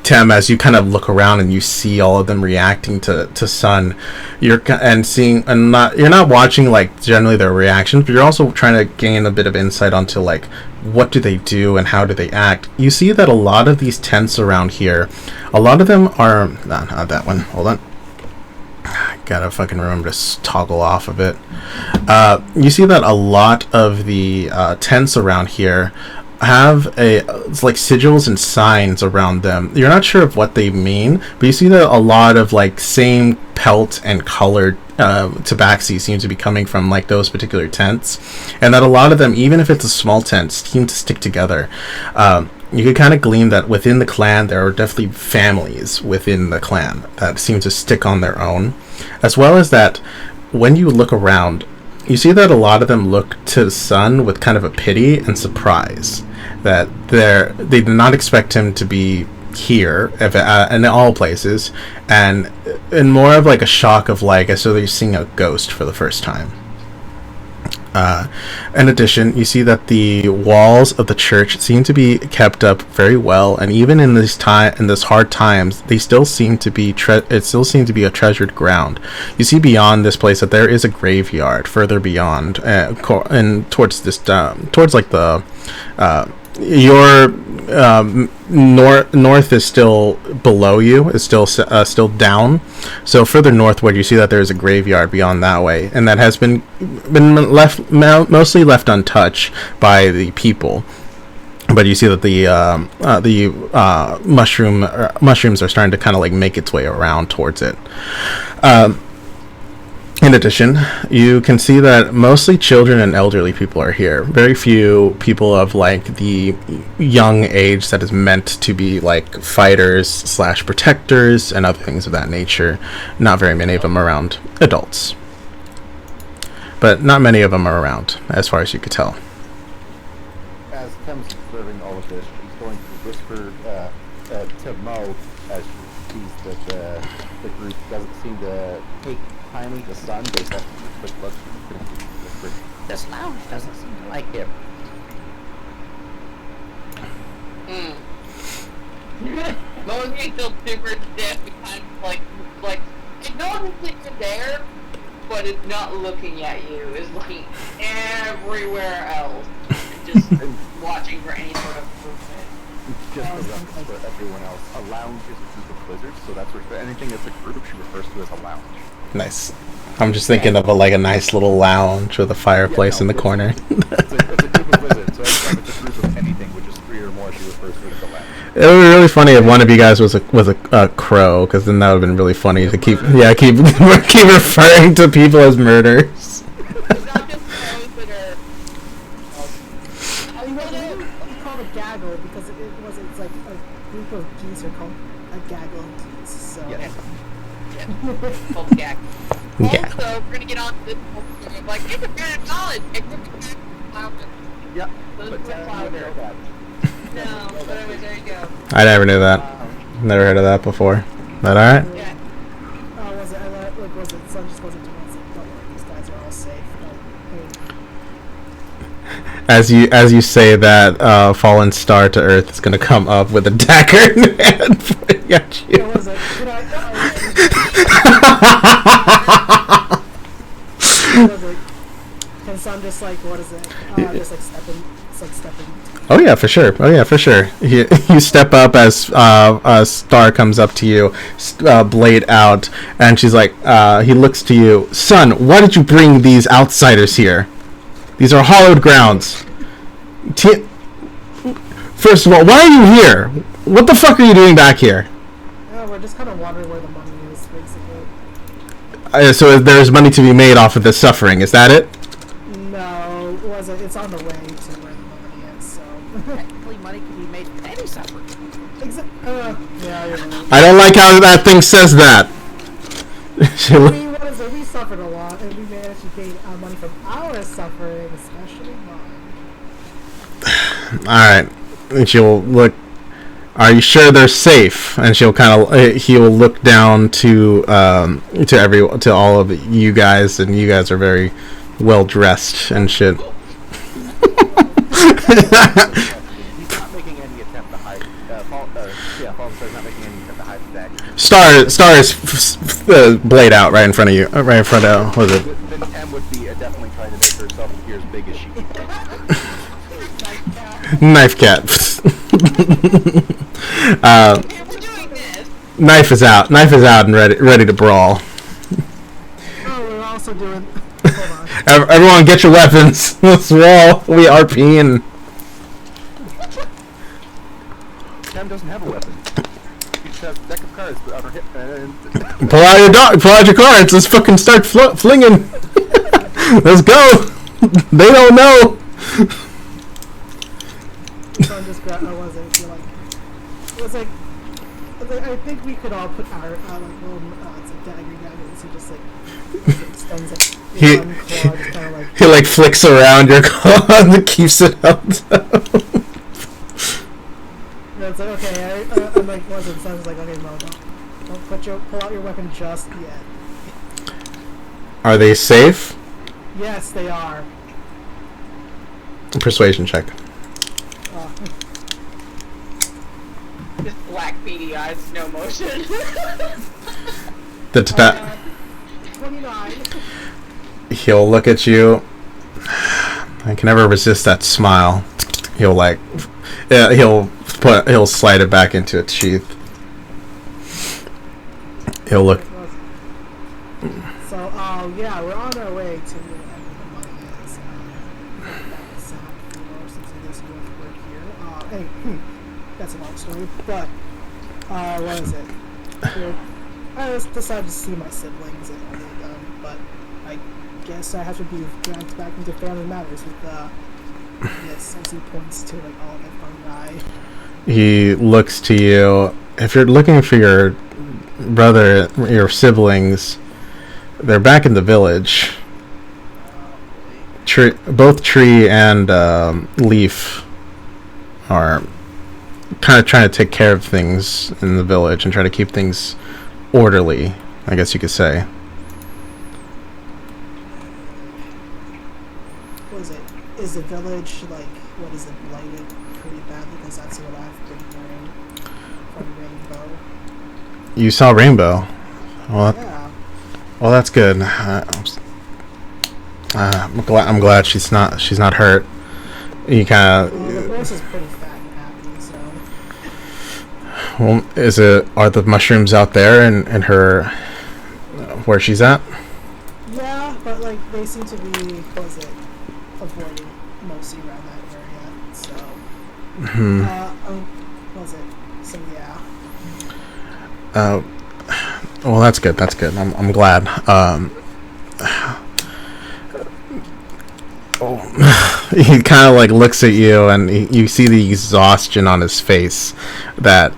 Tim, as you kind of look around and you see all of them reacting to Sun, you're not watching like generally their reactions, but you're also trying to gain a bit of insight onto like what do they do and how do they act. You see that a lot of these tents around here, a lot of them are not that one. Hold on, gotta fucking remember to toggle off of it. You see that a lot of the tents around here have it's like sigils and signs around them. You're not sure of what they mean, but you see that a lot of like same pelt and colored tabaxi seem to be coming from like those particular tents, and that a lot of them, even if it's a small tent, seem to stick together. You could kind of glean that within the clan there are definitely families within the clan that seem to stick on their own, as well as that when you look around you see that a lot of them look to the Sun with kind of a pity and surprise that they did not expect him to be here in all places, and more of like a shock of like as though they're seeing a ghost for the first time. In addition, you see that the walls of the church seem to be kept up very well, and even in this hard times, they still seem to be it still seems to be a treasured ground. You see beyond this place that there is a graveyard further beyond, and towards like the your north is still below you, is still down. So further northward, you see that there is a graveyard beyond that way, and that has been mostly left untouched by the people. But you see that the mushrooms are starting to kind of like make its way around towards it. In addition, you can see that mostly children and elderly people are here. Very few people of like the young age that is meant to be like fighters / protectors and other things of that nature. Not very many of them around adults. But not many of them are around, as far as you could tell. As Tim's observing all of this, she's going to whisper to Mo as sees that the group doesn't seem to take kindly to Sun based off a quick look. This lounge doesn't seem to like him. Mosey feels super stiff and kind of like it notices that you're there, but it's not looking at you. It's looking everywhere else, just watching for any sort of movement. Just a reference for everyone else. A lounge is a group of wizards, so that's what anything that's a group she refers to as a lounge. Nice. I'm just thinking of a nice little lounge with a fireplace in the corner. It's a group of wizards, so anytime it's a group of anything, which is 3 or more, she refers to it as a lounge. It would be really funny if one of you guys was a crow, because then that would have been really funny to keep keep referring to people as murderers. It's not just those that are. It's called a gaggle because it's like a group of geese are called a gaggle of geese. So Yes. Yeah. Called gag. Yeah. Also, we're gonna get on to this whole thing of like, it's a bit of knowledge. It's a cloud. Yep. Those But were Tara, you louder. know that. No, but anyways, there you go. I never knew that. Never heard of that before. But all right. Yeah. was it? Was it? Sun just wasn't doing it. Don't worry, these guys are all safe. As you say that, fallen star to earth is gonna come up with a dagger in hand pointing at you. What was it? Can Sun just what is it? Just stepping. Oh yeah, for sure. You step up as a star comes up to you, blade out, and she's like, he looks to you, son. Why did you bring these outsiders here? These are hallowed grounds. First of all, why are you here? What the fuck are you doing back here? We're just kind of wondering where the money is, basically. So there's money to be made off of this suffering. Is that it? No, was it? It's on the way to where the money is. So Technically, money can be made from any suffering. yeah, you're right. I don't like how that thing says that. What is it? We suffered a lot, and we managed to gain money from our suffering, especially mine. All right. And she'll look. Are you sure they're safe? And she'll he will look down to all of you guys, and you guys are very well dressed and shit. He's not making any attempt to hide. Fallen Star's not making any attempt to hide the dagger. Star is blade out right in front of you. Right in front of what is it? Then Em would be definitely trying to make herself appear as big as she can. Knife cat. Okay, we're doing this. Knife is out and ready to brawl. Oh, we're also doing. Hold on. Everyone, get your weapons. Let's roll. We RPing. Em doesn't have a weapon. She just has a deck of cards on her hip. And Pull out your cards. Let's fucking start flinging. Let's go. They don't know. So I'm just was it? I think we could all put our little it's a dagger, so just extends one claw, just kind of He flicks around your claw and keeps it up. It's okay. I'm wasn't. So I was okay, no, don't pull out your weapon just yet. Are they safe? Yes, they are. Persuasion check. Just black beady eyes, no motion. The 29. He'll look at you. I can never resist that smile. He'll he'll slide it back into its sheath. He'll look. So, yeah, we're on our way to wherever the money is. That was sad for since it is going to work here. Hey, that's a long story, but, what is it? I just decided to see my siblings and all of them, but I guess I have to be dragged back into family matters with, this, as he points to, all the fungi. He looks to you. If you're looking for your brother, your siblings, they're back in the village. Both Tree and Leaf are kind of trying to take care of things in the village and try to keep things orderly, I guess you could say. What is it? Is the village, like, what is it, blighted pretty badly? Because that's what I've been hearing from Rainbow. You saw Rainbow. Well, Yeah. well, that's good. I'm glad she's not hurt. You kind Well, the of. horse is pretty fat and happy, so. Well, are the mushrooms out there in her where she's at? Yeah, but, like, they seem to be, what is it, avoiding mostly around that area, so. Hmm. What is it? So, yeah. Well, that's good. That's good. I'm glad. He kind of like looks at you, and you see the exhaustion on his face. That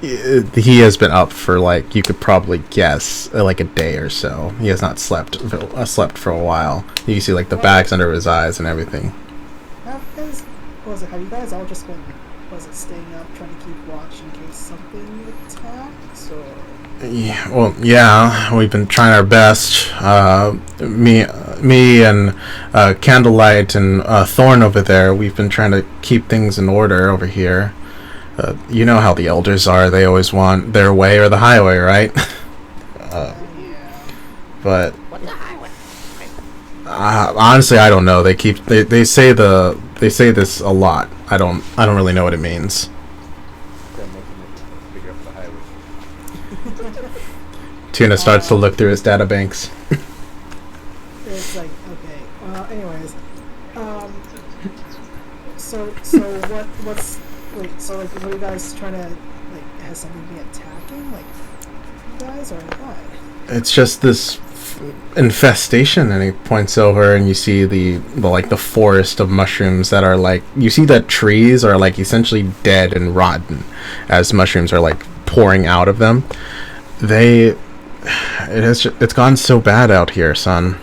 he has been up for, like, you could probably guess, like a day or so. He has not slept for a while. You can see like the bags under his eyes and everything. Have you guys all just been, staying up trying to keep watch in case something attacks, or? Yeah, we've been trying our best. Me and Candlelight and Thorn over there, we've been trying to keep things in order over here. You know how the elders are; they always want their way or the highway, right? Yeah. But honestly, I don't know. They say this a lot. I don't really know what it means. Tuna starts to look through his data banks. It's like, okay. Anyways, so like, were you guys trying to, like, has something been attacking, like, you guys, or what? It's just this infestation, and he points over, and you see the forest of mushrooms that are, like, you see that trees are, like, essentially dead and rotten as mushrooms are, like, pouring out of them. It's gone so bad out here, son.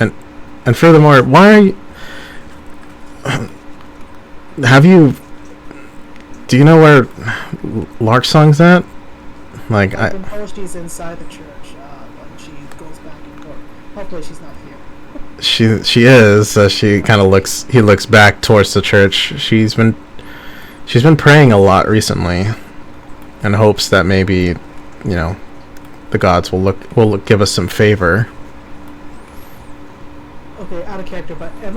And furthermore, why are you... Do you know where Larksong's at? Like, I've been told she's inside the church, when she goes back and forth. Hopefully she's not here. She is. He looks back towards the church. She's been praying a lot recently, in hopes that maybe, the gods will give us some favor. Okay, out of character, but do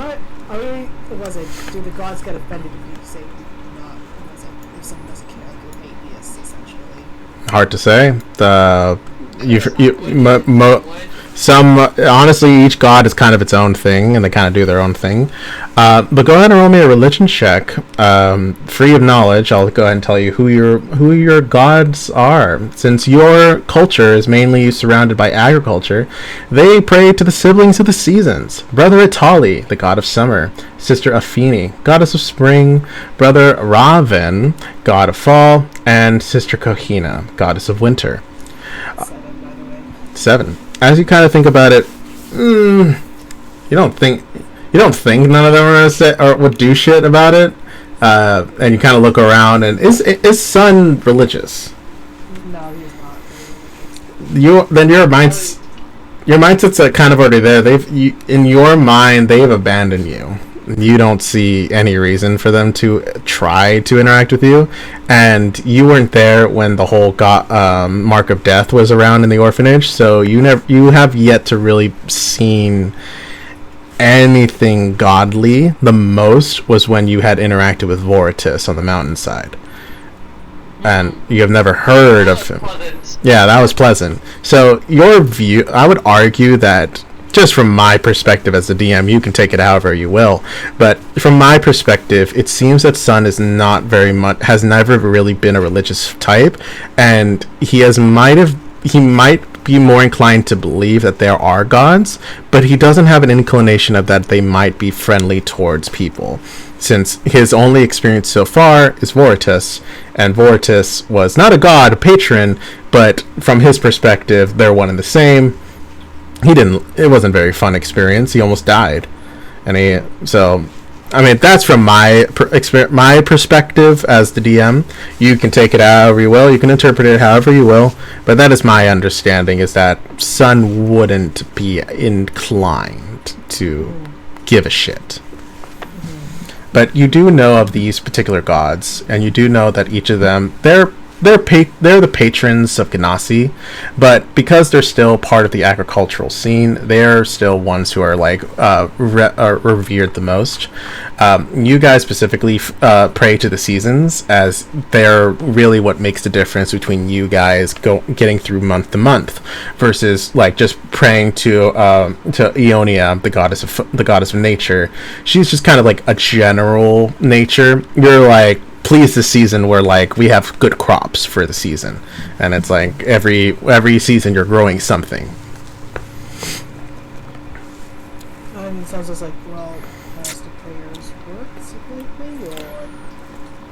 the gods get offended if you say not, if someone doesn't care, like you're atheists, essentially? Hard to say. Honestly, each god is kind of its own thing, and they kind of do their own thing. But go ahead and roll me a religion check, free of knowledge. I'll go ahead and tell you who your gods are. Since your culture is mainly surrounded by agriculture, they pray to the siblings of the seasons: Brother Itali, the god of summer; Sister Afini, goddess of spring; Brother Raven, god of fall; and Sister Kohina, goddess of winter. 7, by the way. 7. As you kind of think about it, you don't think none of them are gonna say or would do shit about it. And you kind of look around, and is Sun religious? No, he's not. Your mindset's kind of already there. In your mind, they've abandoned you. You don't see any reason for them to try to interact with you, and you weren't there when the whole mark of death was around in the orphanage, so you have yet to really seen anything godly. The most was when you had interacted with Voritus on the mountainside, and you have never heard of him. Yeah, that was pleasant. So your view, I would argue that, just from my perspective as the DM, you can take it however you will, but from my perspective, it seems that Sun has never really been a religious type, and he might be more inclined to believe that there are gods, but he doesn't have an inclination of that they might be friendly towards people, since his only experience so far is Voritus, and Voritus was not a god, a patron, but from his perspective, they're one and the same. It wasn't a very fun experience. He almost died. So I mean, that's from my perspective as the DM. You can take it however you will. You can interpret it however you will. But that is my understanding, is that Sun wouldn't be inclined to give a shit. But you do know of these particular gods, and you do know that each of them, they're the patrons of Ganassi, but because they're still part of the agricultural scene, they're still ones who are like revered the most. You guys specifically pray to the seasons, as they're really what makes the difference between you guys getting through month to month versus like just praying to Ionia, the goddess of nature. She's just kind of like a general nature. You're like, please, this season we're like, we have good crops for the season, and it's like every season you're growing something. I mean, it sounds just like, well, has the players work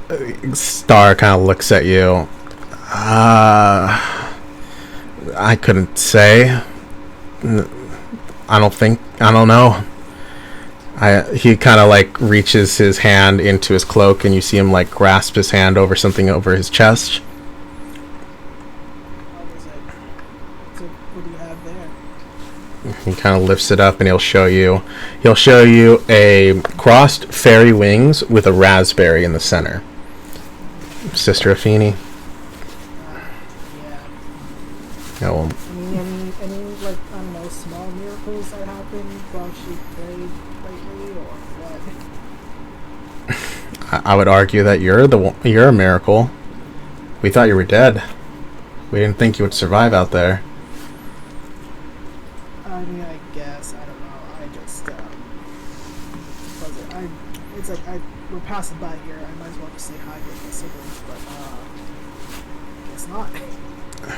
lately, or Star kind of looks at you. I couldn't say. I don't know. He kind of like reaches his hand into his cloak, and you see him like grasp his hand over something over his chest. how is it? So, what do you have there? He kind of lifts it up, and he'll show you a crossed fairy wings with a raspberry in the center. Sister Afeni. Yeah. Yeah, well, I mean, any like, I don't know, small miracles that happened while she prayed lately, or what? I would argue that you're a miracle. We thought you were dead. We didn't think you would survive out there. I mean, I guess, I don't know. I just it's like we're passing by here. I might as well just say hi to my siblings, but guess not.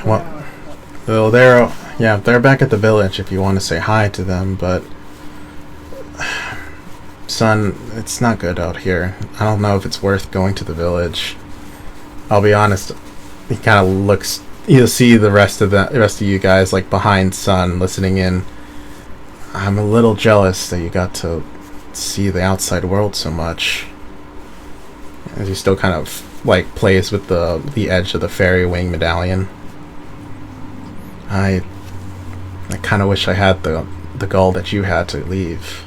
Well, well, they're back at the village if you want to say hi to them, but son, it's not good out here. I don't know if it's worth going to the village. I'll be honest. He kind of looks. You'll see the rest of you guys like behind Sun listening in. I'm a little jealous that you got to see the outside world so much. As he still kind of like plays with the edge of the fairy wing medallion. I kind of wish I had the gall that you had to leave.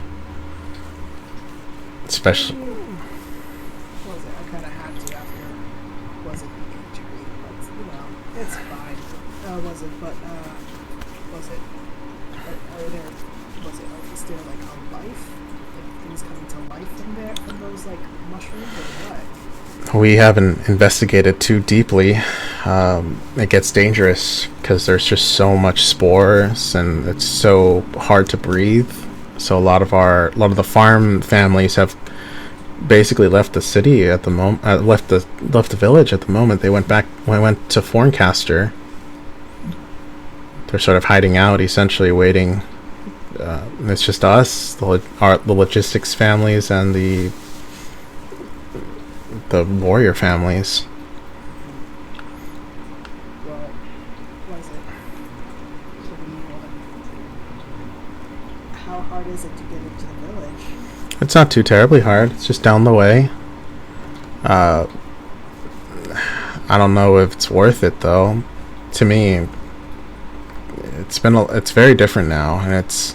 Especially. What was it? I kind of had to after. Was it the injury? But it's fine. Was it? But was it? Are there? Was it? Is there like a life? Like things coming to life from there, from those like mushrooms, or what? We haven't investigated too deeply. It gets dangerous because there's just so much spores, and it's so hard to breathe. So a lot of the farm families have basically left the city at the moment. Left the village at the moment. They went to Forncaster. They're sort of hiding out, essentially waiting. It's just us, the logistics families, and the warrior families. Well, was it? So how hard is it to get into the village? It's not too terribly hard. It's just down the way. I don't know if it's worth it though. To me, it's very different now, and it's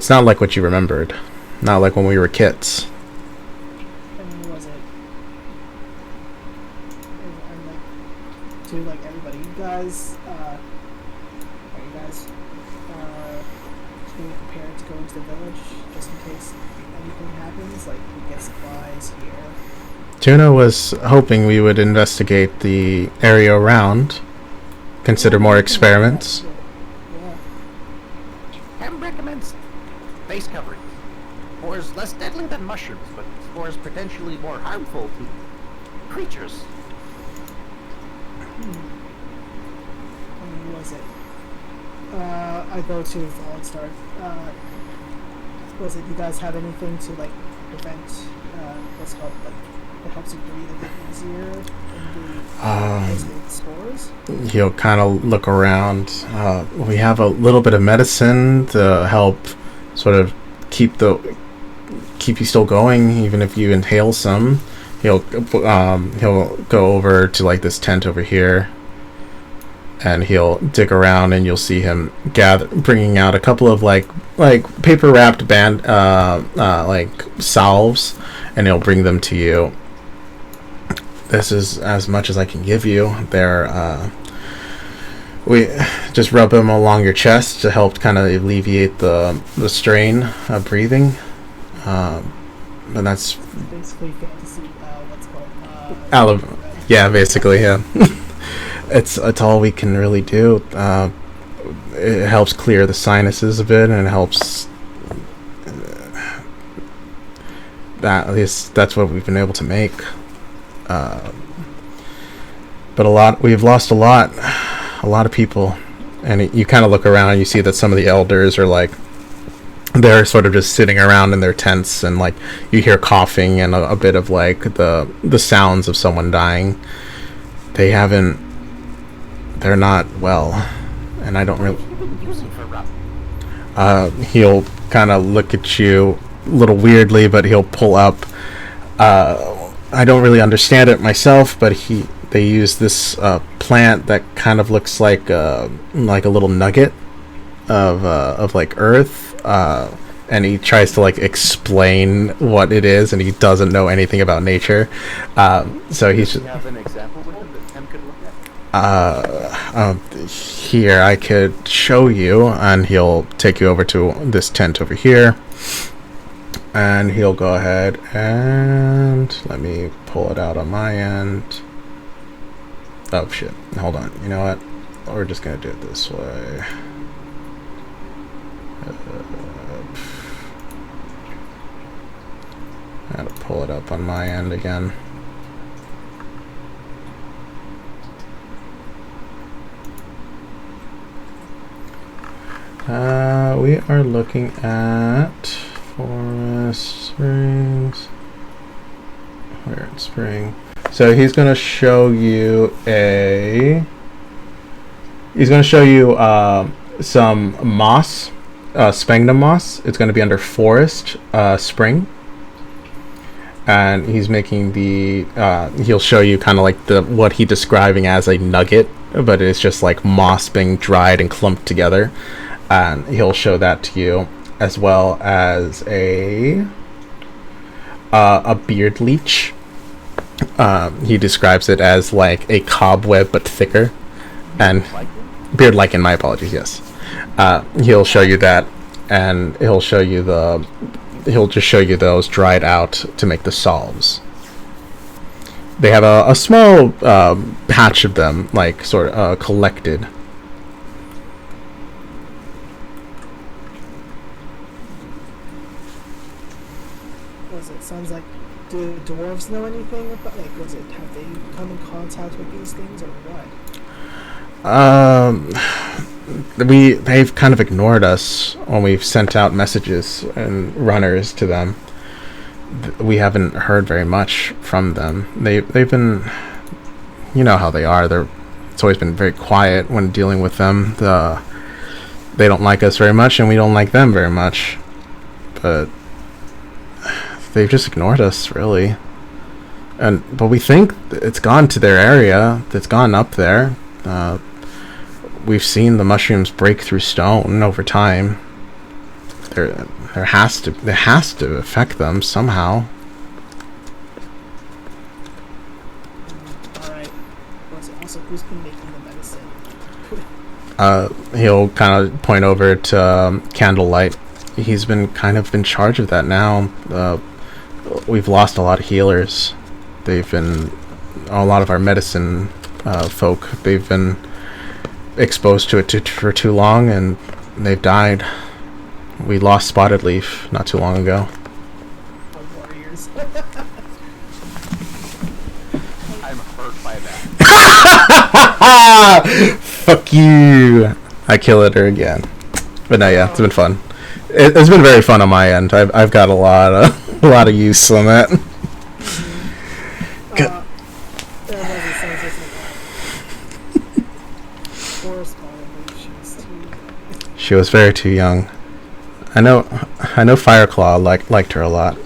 not like what you remembered. Not like when we were kids. I mean, was it? And like, to like everybody, you guys, are you guys being prepared to go into the village just in case anything happens? Like, we get supplies here. Tuna was hoping we would investigate the area around, consider more experiments. Yeah. Ham recommends face coverings. Spores less deadly than mushrooms, but spores potentially more harmful to creatures. When was it? I go to Fallen Star. Was it? You guys have anything to like prevent what's called like that helps you breathe a bit easier in the spores? He'll kind of look around. We have a little bit of medicine to help sort of keep keep you still going, even if you inhale some. He'll go over to like this tent over here, and he'll dig around, and you'll see him bringing out a couple of like paper wrapped like salves, and he'll bring them to you. This is as much as I can give you. We just rub them along your chest to help kind of alleviate the strain of breathing. And that's Basically, fantasy. What's it called? yeah, basically, yeah. It's all we can really do. It helps clear the sinuses a bit, and it helps. At least that's what we've been able to make. But we've lost a lot of people, and you kind of look around and you see that some of the elders are like, they're sort of just sitting around in their tents, and like you hear coughing and a bit of like the sounds of someone dying. They're not well, and I don't really. He'll kind of look at you a little weirdly, but he'll pull up. I don't really understand it myself, but they use this plant that kind of looks like a little nugget of like earth, and he tries to like explain what it is, and he doesn't know anything about nature. So he's. Do you have an example with him that Tim could look at? Here I could show you, and he'll take you over to this tent over here, and he'll go ahead and let me pull it out on my end. Oh shit, hold on, you know what, we're just gonna do it this way. I had to pull it up on my end again. We are looking at Forest Springs. Where in Spring? So he's going to show you some moss, sphagnum moss. It's going to be under Forest Spring. And he's making he'll show you kind of like what he's describing as a nugget, but it's just like moss being dried and clumped together. And he'll show that to you, as well as a beard leech. He describes it as like a cobweb but thicker, and beard lichen. My apologies. Yes, he'll show you that, and he'll just show you those dried out to make the salves. They have a small patch of them, like sort of collected. Sounds like, do dwarves know anything about, like, have they come in contact with these things, or what? They've kind of ignored us when we've sent out messages and runners to them. We haven't heard very much from them. They've been, you know how they are. It's always been very quiet when dealing with them. They don't like us very much, and we don't like them very much. But they've just ignored us, really. But we think it's gone to their area. It's gone up there. We've seen the mushrooms break through stone over time. There has to affect them somehow. All right. Also, who's been making the medicine? He'll kind of point over to Candlelight. He's been kind of in charge of that now. We've lost a lot of healers. A lot of our medicine folk, they've been exposed to it for too long, and they've died. We lost Spotted Leaf not too long ago. Warriors. I'm hurt by that. Fuck you. I killed her again. But no, yeah, it's been fun. It's been very fun on my end. I've got a lot of use on that. She was very too young. I know Fireclaw liked her a lot.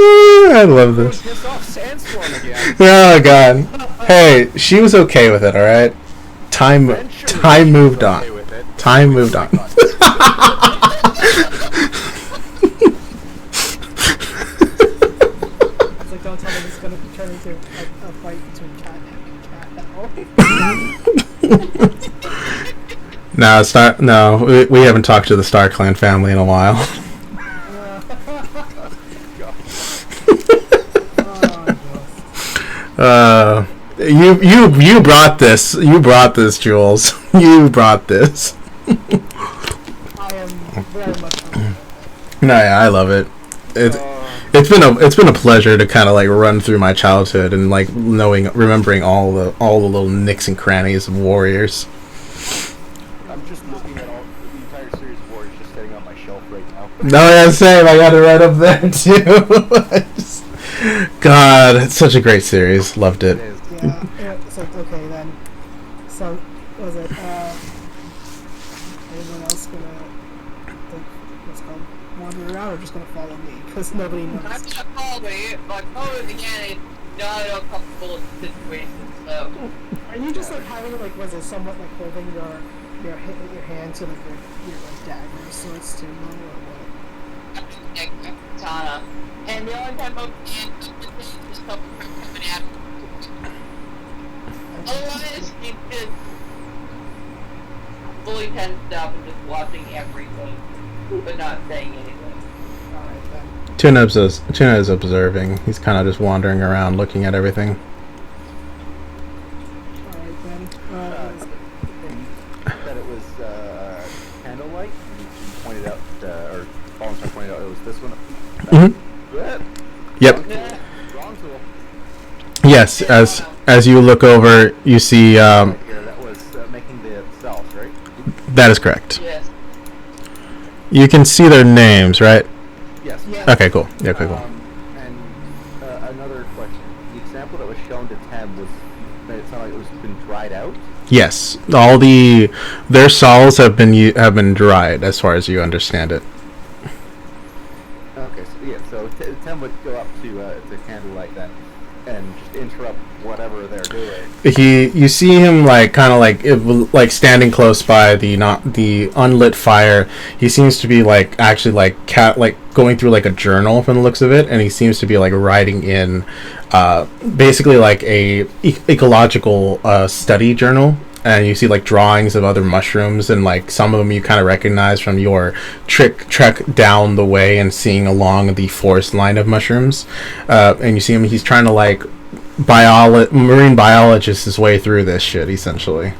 I love this. Piss off Sandstorm again. Oh god. Hey, she was okay with it, alright? Time moved on. Okay with it. Time moved on. It's like, don't tell me this is gonna turn into a fight between cat and cat. No, we haven't talked to the Star Clan family in a while. You brought this. You brought this, Jules. You brought this. I am very much. No, yeah, I love it. It's been a pleasure to kind of like run through my childhood and like remembering all the little nicks and crannies of Warriors. I'm just looking at the entire series of Warriors just sitting on my shelf right now. No, yeah, same. I got it right up there too. God, it's such a great series. Loved it. Yeah, so okay then. So was it anyone else gonna like what's it called wander around or just gonna follow me? Because nobody knows. I'm gonna follow me, but following again is not a comfortable situation, so. Are you just like having like was it somewhat like holding your hand to like your like dagger or swords too, or what? Katana. And the only time I'm in is coming at me. Otherwise, he's just fully tensed up and just watching everything, but not saying anything. Alright then. Tuna is observing. He's kind of just wandering around, looking at everything. Alright then. And that it was candlelight. You pointed out, or Volunteer pointed out it was this one. Yep. Wrong tool. Yes. As you look over, you see. Here, that was making the cells, right? That is correct. Yes. You can see their names, right? Yes. Yeah. Okay, cool. Yeah, okay, cool. And another question: the example that was shown to Tem was that it sounded like it was been dried out. Yes, their souls have been dried, as far as you understand it. Okay, so yeah, so Tem would go up to candlelight then, and just interrupt whatever they're doing. You see him like kind of like standing close by the unlit fire. He seems to be like actually like going through like a journal from the looks of it, and he seems to be like writing in basically like a ecological study journal. And you see like drawings of other mushrooms, and like some of them you kind of recognize from your trek down the way and seeing along the forest line of mushrooms. And you see him; he's trying to like marine biologist his way through this shit, essentially,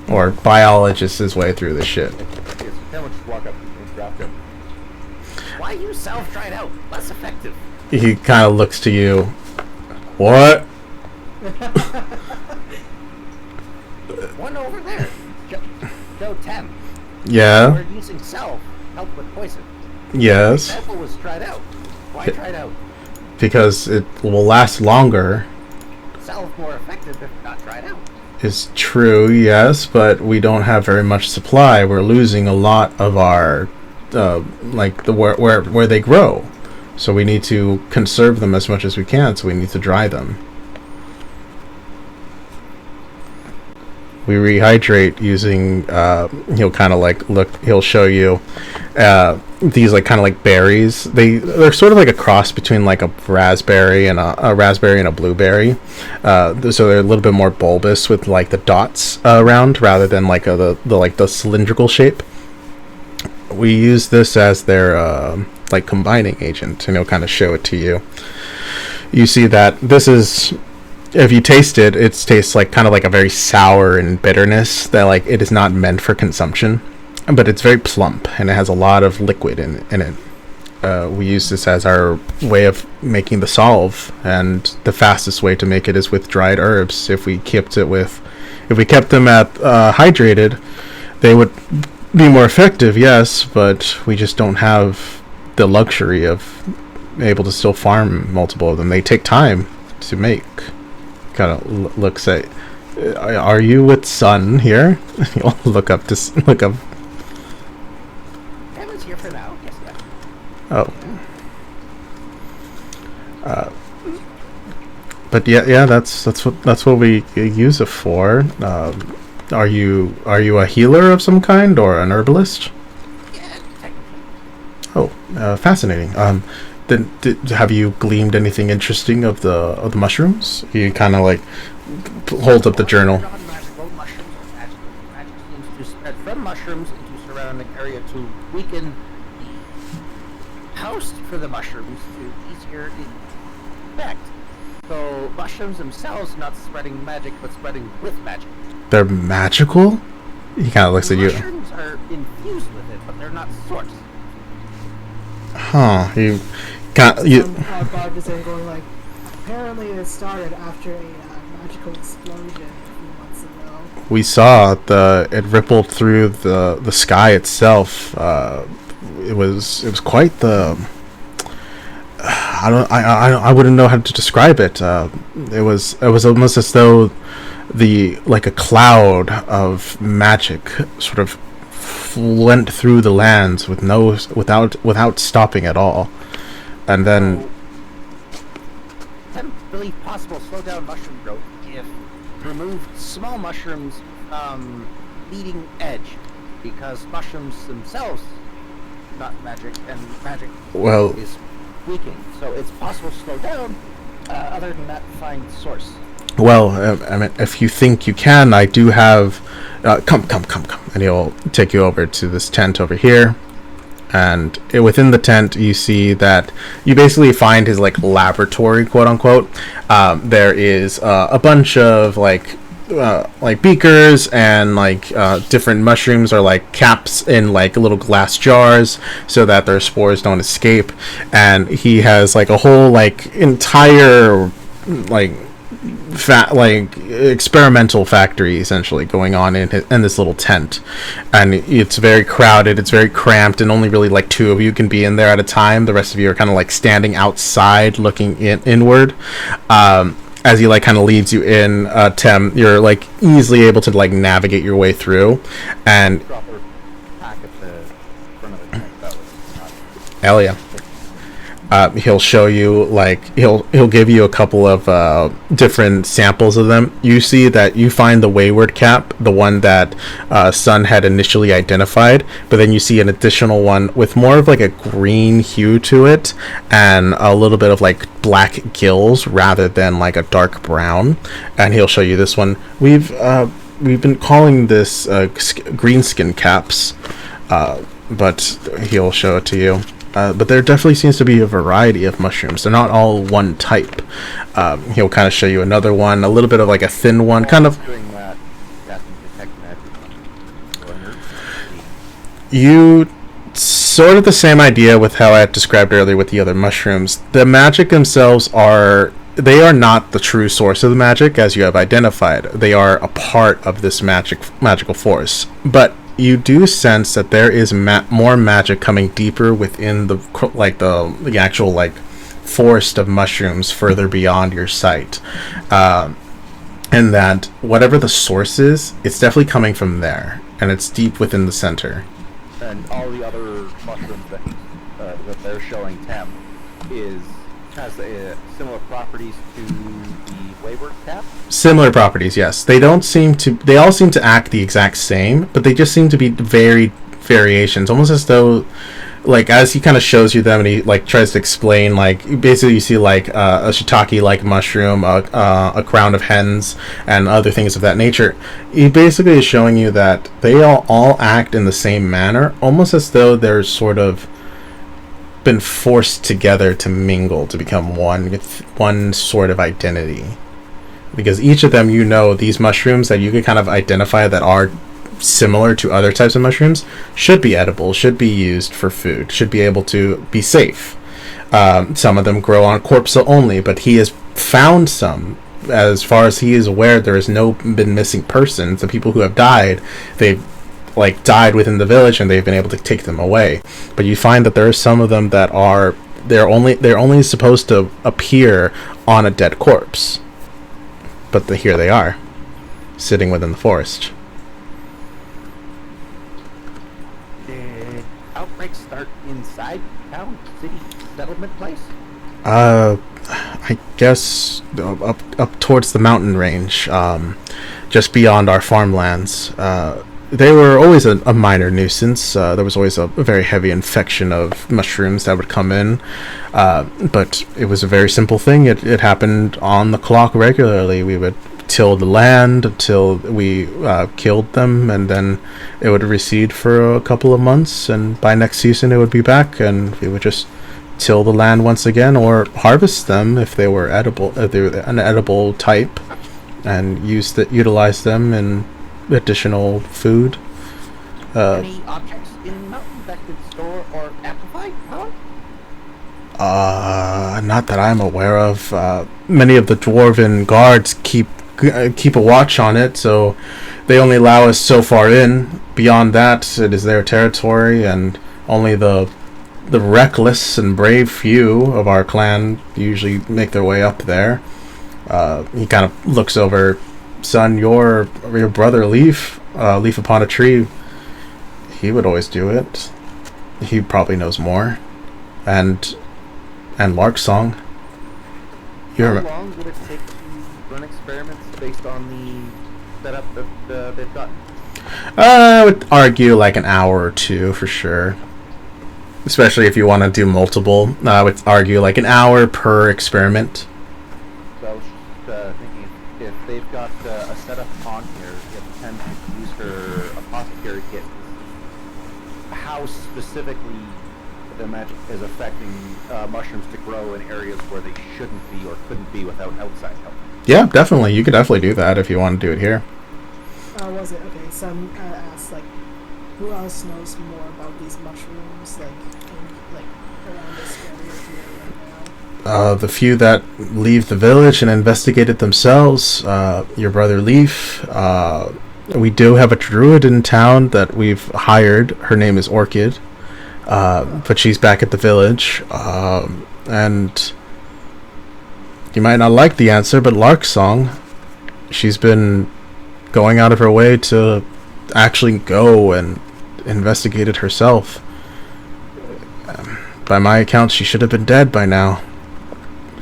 or biologist his way through this shit. Yes, Tem would just walk up and interrupt him. Why you self-dried out? Less effective. He kind of looks to you. What? One over there. Joe Tem. Yeah. We're using self help with poison. Yes. The example was tried out. Why tried out? Because it will last longer. Self more effective if not tried out. Is true, yes, but we don't have very much supply. We're losing a lot of our where they grow. So we need to conserve them as much as we can, so we need to dry them. We rehydrate using he'll kind of like he'll show you these like kind of like berries. They're sort of like a cross between like a raspberry and a blueberry, so they're a little bit more bulbous with like the dots around rather than like the cylindrical shape. We use this as their like combining agent, and he'll kind of show it to you. You see that this is, if you taste it, it tastes like kind of like a very sour and bitterness that like it is not meant for consumption, but it's very plump and it has a lot of liquid in it. We use this as our way of making the salve, and the fastest way to make it is with dried herbs. If we kept them hydrated, they would be more effective, yes, but we just don't have the luxury of able to still farm multiple of them. They take time to make. Kind of looks at, are you with Sun here? You'll look up. Kevin's here for now. Yes, yes. Oh. But yeah, that's what we use it for. Are you a healer of some kind or an herbalist? Yeah, technically. Oh, fascinating. Have you gleaned anything interesting of the mushrooms? He kind of like holds up the journal. Non-magical mushrooms are magical. Magic seems to spread from mushrooms into surrounding area to weaken the host for the mushrooms to easier effect. So mushrooms themselves not spreading magic, but spreading with magic. They're magical? He kind of looks at you. Mushrooms are infused with it, but they're not source. Huh. You got you. Barb is there going like, apparently it started after a magical explosion a few months ago. We saw it rippled through the sky itself. It was quite the. I wouldn't know how to describe it. It was almost as though a cloud of magic sort of went through the lands without stopping at all, and then. It's really possible to slow down mushroom growth if removed small mushrooms leading edge, because mushrooms themselves not magic, and magic is weakening. So it's possible to slow down. Other than that, find source. Well, I mean, if you think you can, I do have. Come, and he'll take you over to this tent over here. And within the tent, you see that you basically find his laboratory, quote unquote. There is a bunch of beakers and different mushrooms or caps in little glass jars so that their spores don't escape. And he has a whole entire experimental factory essentially going on in this little tent, and it's very crowded, it's very cramped, and only really two of you can be in there at a time. The rest of you are kind of standing outside looking inward. As he kind of leads you in, Tem, you're easily able to navigate your way through, and Elia. He'll show you he'll give you a couple of different samples of them. You see that you find the Wayward cap, the one that Sun had initially identified, but then you see an additional one with more of a green hue to it and a little bit of black gills rather than a dark brown. And he'll show you this one. We've been calling this greenskin caps, but he'll show it to you. But there definitely seems to be a variety of mushrooms. They're not all one type. He'll kind of show you another one, a little bit of a thin one, kind of. You sort of the same idea with how I had described earlier with the other mushrooms. The magic themselves are not the true source of the magic, as you have identified. They are a part of this magical force, but you do sense that there is more magic coming deeper within the actual forest of mushrooms further beyond your sight, and that whatever the source is, it's definitely coming from there, and it's deep within the center. And all the other mushrooms that they're showing Tem has similar properties to the Wayward cap? Similar properties, yes. They all seem to act the exact same, but they just seem to be variations, almost as though as he kind of shows you them and he tries to explain, basically you see a shiitake mushroom, a crown of hens, and other things of that nature. He basically is showing you that they all act in the same manner, almost as though they're sort of been forced together to mingle to become one with one sort of identity, because each of them, these mushrooms that you can kind of identify that are similar to other types of mushrooms should be edible, should be used for food, should be able to be safe. Some of them grow on corpse only, but he has found some. As far as he is aware, there has been missing persons. The people who have died, they've died within the village, and they've been able to take them away. But you find that there are some of them that they're only supposed to appear on a dead corpse, but here they are, sitting within the forest. Did outbreak outbreaks start inside town, city, settlement place? I guess up towards the mountain range, just beyond our farmlands. They were always a minor nuisance. There was always a very heavy infection of mushrooms that would come in, but it was a very simple thing. It happened on the clock regularly. We would till the land until we killed them, and then it would recede for a couple of months, and by next season it would be back, and we would just till the land once again, or harvest them if they were edible, if they were an edible type, and utilize them in additional food. Any objects in the mountain that could store or amplify power? Not that I'm aware of. Many of the dwarven guards keep a watch on it, so they only allow us so far in. Beyond that, it is their territory, and only the reckless and brave few of our clan usually make their way up there. He kind of looks over. Son, your brother Leaf upon a tree, he would always do it. He probably knows more. And Lark's song. How long would it take to run experiments based on the setup that they've got? I would argue like an hour or two for sure. Especially if you want to do multiple. I would argue like an hour per experiment. So I was just thinking if they've got a setup on here, if Ken could use her apothecary kit, how specifically the magic is affecting mushrooms to grow in areas where they shouldn't be or couldn't be without outside help. Yeah, definitely. You could definitely do that if you want to do it here. Was it? Okay, some asked, like, who else knows more about these mushrooms, around this area here right now? The few that leave the village and investigate it themselves, your brother Leaf. We do have a druid in town that we've hired. Her name is Orchid. But she's back at the village. And you might not like the answer, but Lark's song, she's been going out of her way to actually go and investigate it herself. By my account, she should have been dead by now.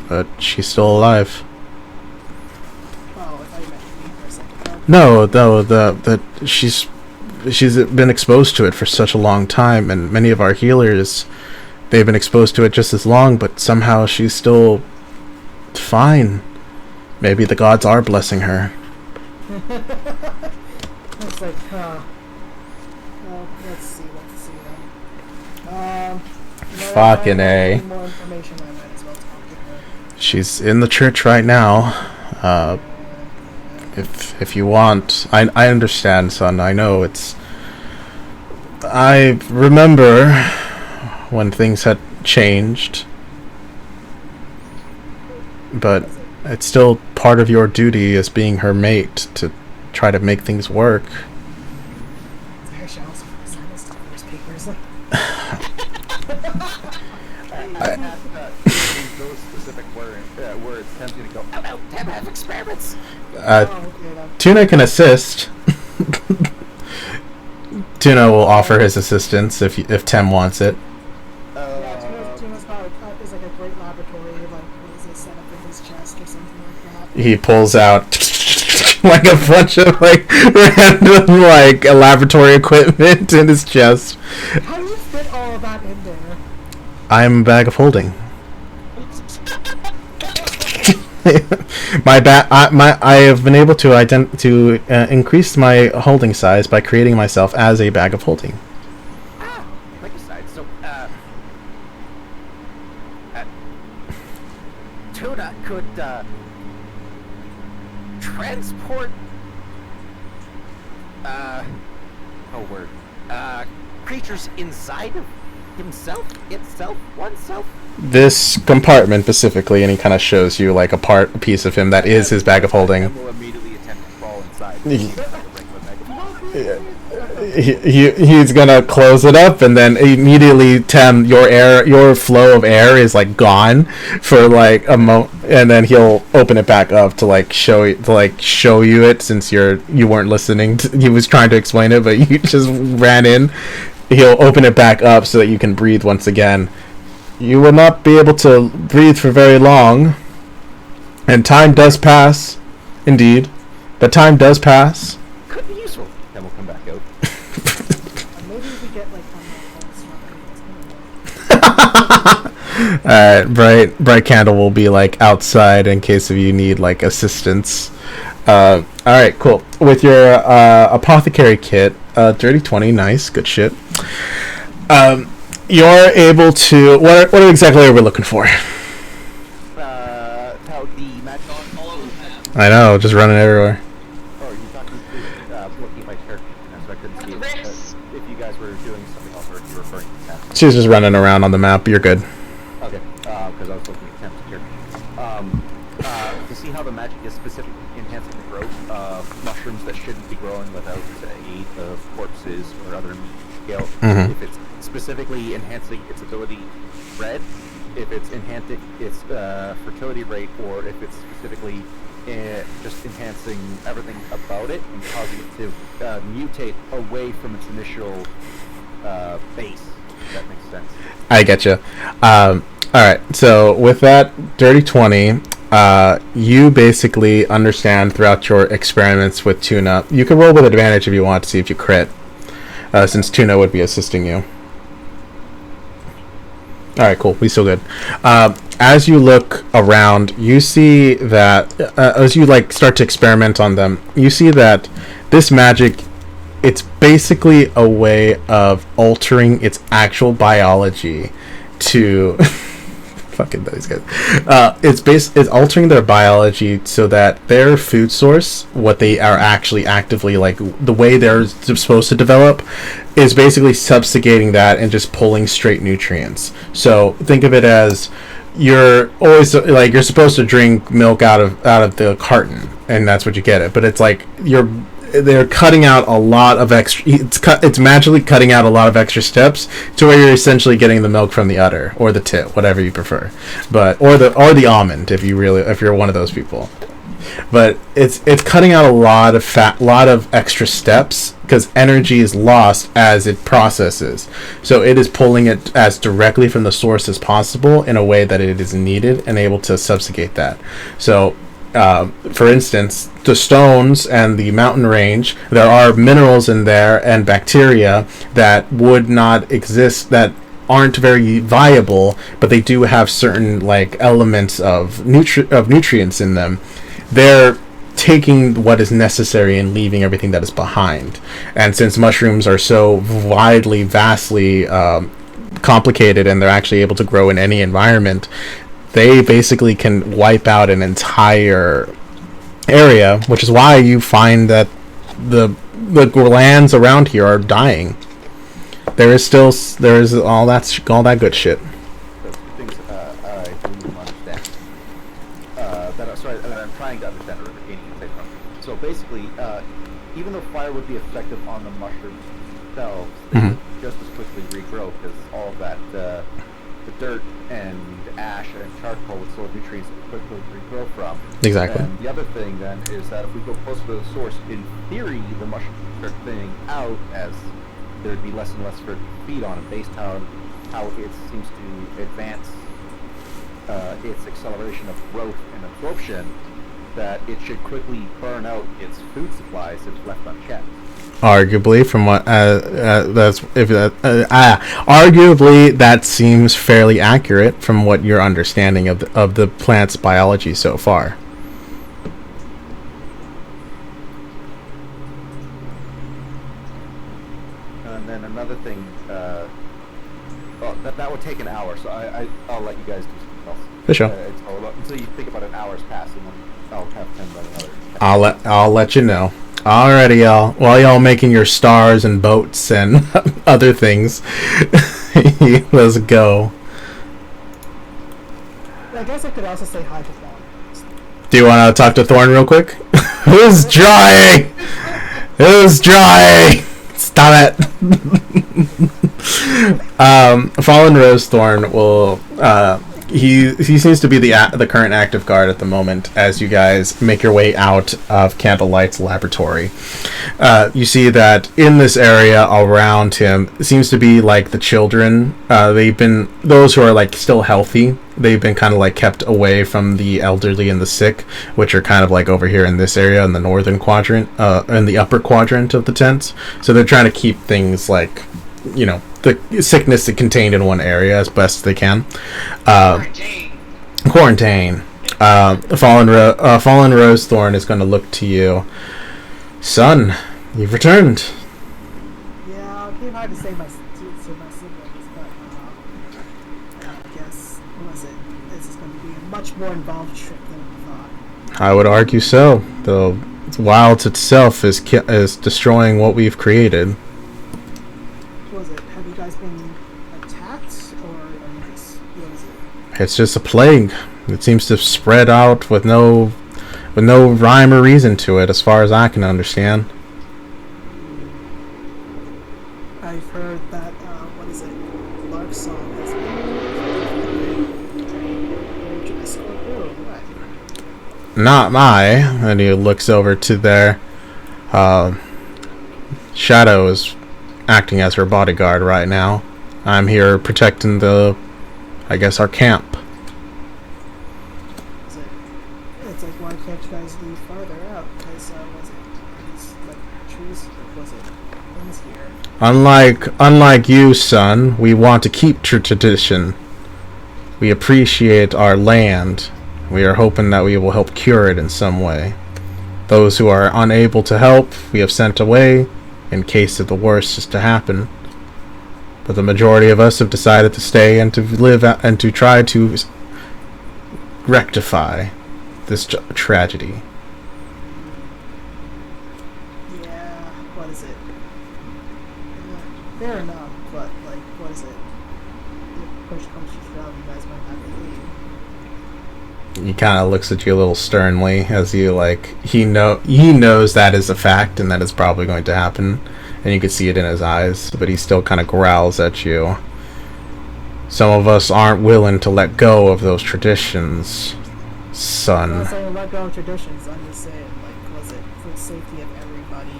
But she's still alive. Oh, I thought you meant me for a second. No, she's been exposed to it for such a long time, and many of our healers, they've been exposed to it just as long, but somehow she's still fine. Maybe the gods are blessing her. It's like, huh. Well, let's see then. Fucking A. More information, I might as well talk to her. She's in the church right now. If you want, I understand, son. I know it's. I remember when things had changed, but it's still part of your duty as being her mate to try to make things work. I should also sign this to those papers. Those specific words, Ken's gonna go, About them have experiments. Tuna can assist. Tuna will offer his assistance if Tem wants it. Yeah, Tuna's got is like a great laboratory, like, what is it, set up in his chest or something like that. He pulls out like a bunch of like random like laboratory equipment in his chest. How do you fit all of that in there? I'm a bag of holding. I have been able to increase my holding size by creating myself as a bag of holding. Like a side. So, Tuna could transport creatures inside of oneself. This compartment specifically, and he kind of shows you like a piece of him that is his bag of holding. will immediately attempt to crawl inside. He's gonna close it up, and then immediately, Tem, your flow of air is like gone for like a moment, and then he'll open it back up to show you it, since you weren't listening. He was trying to explain it, but you just ran in. he'll open it back up so that you can breathe once again. You will not be able to breathe for very long, and time does pass, indeed. But time does pass. Could be useful. Then we'll come back out. Maybe we get like one more Bright Candle will be like outside in case if you need like assistance. All right, cool. With your apothecary kit, dirty 20, nice, good shit. You're able to. What exactly are we looking for? How the magic All over the map. I know, just running everywhere. Oh, are you talking to looking at my character? So I couldn't see The bricks. if you guys were doing something else or if you were referring to that. She's just running around on the map. You're good. Okay, because I was looking at Temp's character. To see how the magic is specifically enhancing the growth of mushrooms that shouldn't be growing without the aid of corpses or other scale. Mhm. If it's specifically enhancing its ability to spread, if it's enhancing its fertility rate, or if it's specifically just enhancing everything about it and causing it to mutate away from its initial base. If that makes sense. I get you. All right. So with that dirty 20, you basically understand throughout your experiments with Tuna. You can roll with advantage if you want to see if you crit, since Tuna would be assisting you. All right, cool. We still good. As you look around, you see that as you like start to experiment on them, you see that this magic, it's basically a way of altering its actual biology to fucking those guys. It's altering their biology so that their food source, what they are actually actively like, the way they're supposed to develop, is basically subjugating that and just pulling straight nutrients. So think of it as you're always like you're supposed to drink milk out of the carton, and that's what you get it. But it's like they're cutting out a lot of extra. It's magically cutting out a lot of extra steps to where you're essentially getting the milk from the udder or the tit, whatever you prefer, or the almond if you're one of those people. But it's cutting out a lot of extra steps because energy is lost as it processes. So it is pulling it as directly from the source as possible in a way that it is needed and able to subjugate that. So. For instance, the stones and the mountain range, there are minerals in there and bacteria that would not exist, that aren't very viable, but they do have certain like elements of nutrients in them. They're taking what is necessary and leaving everything that is behind. And since mushrooms are so vastly complicated, and they're actually able to grow in any environment, they basically can wipe out an entire area, which is why you find that the lands around here are dying. There is all that good shit. Those things I didn't understand. That I'm trying to understand or gaining insight from. So basically, even though fire would be effective on the mushrooms themselves, they would just as quickly regrow because all of that the dirt and ash and charcoal with soil nutrients that quickly regrow from. Exactly. And the other thing then is that if we go closer to the source, in theory, the mushrooms start thinning out as there'd be less and less for it to feed on, and based on how it seems to advance its acceleration of growth and absorption, that it should quickly burn out its food supplies if left unchecked. Arguably, from what arguably that seems fairly accurate from what your understanding of the plant's biology so far. And then another thing, that would take an hour, so I'll let you guys do something else. For sure. It's all about, until you think about an hour's pass, and then I'll have 10 run another. I'll let you know. Alrighty, y'all. While y'all making your stars and boats and other things, let's go. I guess I could also say hi to Thorn. Do you want to talk to Thorn real quick? Who's dry? Who's dry? Stop it. Fallen Rose Thorn will he seems to be the current active guard at the moment. As you guys make your way out of Candlelight's laboratory, you see that in this area around him seems to be like the children. They've been those who are like still healthy. They've been kind of like kept away from the elderly and the sick, which are kind of like over here in this area in the northern quadrant, in the upper quadrant of the tents. So they're trying to keep things like, you know, the sickness contained in one area as best they can. Quarantine. Fallen Rosethorn is going to look to you. Son, you've returned. Yeah, I came hard to save my siblings, but I guess this is going to be a much more involved trip than I thought. I would argue so. The wilds itself is destroying what we've created. Have you guys been attacked, or what is it? It's just a plague. It seems to spread out with no rhyme or reason to it, as far as I can understand. I've heard that, Lark's song has been Not my. And he looks over to their Shadow is acting as her bodyguard right now. I'm here protecting our camp. It's like, why can't you guys leave farther out? Because, these, trees, things here? Unlike you, son, we want to keep tradition. We appreciate our land. We are hoping that we will help cure it in some way. Those who are unable to help, we have sent away in case of the worst is to happen. But the majority of us have decided to stay and to live and to try to rectify this tragedy. Yeah, what is it? Fair enough, but, what is it? If push comes to shove, you guys might have to leave. He kind of looks at you a little sternly as he knows that is a fact and that is probably going to happen, and you can see it in his eyes, but he still kind of growls at you. Some of us aren't willing to let go of those traditions, son. I'm not saying let go of traditions, I'm just saying, was it for the safety of everybody?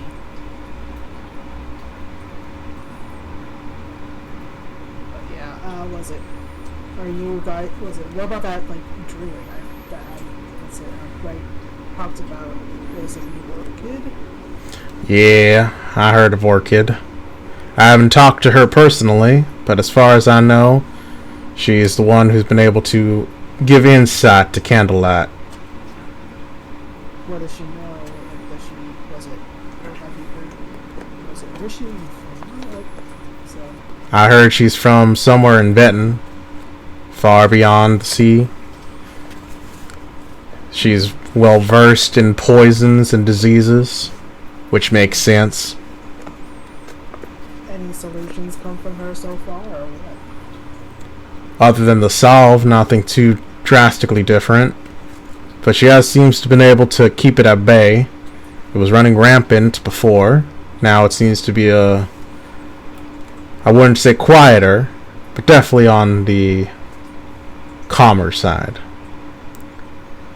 But yeah, are you guys, what about that, druid I talked about, was it Orchid? Yeah, I heard of Orchid. I haven't talked to her personally, but as far as I know, she is the one who's been able to give insight to Candlelight. What does she know? Where's she from? I heard she's from somewhere in Benton, far beyond the sea. She's well versed in poisons and diseases, which makes sense. Any solutions come from her so far, or what? Other than the salve, nothing too drastically different. But she seems to have been able to keep it at bay. It was running rampant before. Now it seems to be I wouldn't say quieter, but definitely on the calmer side.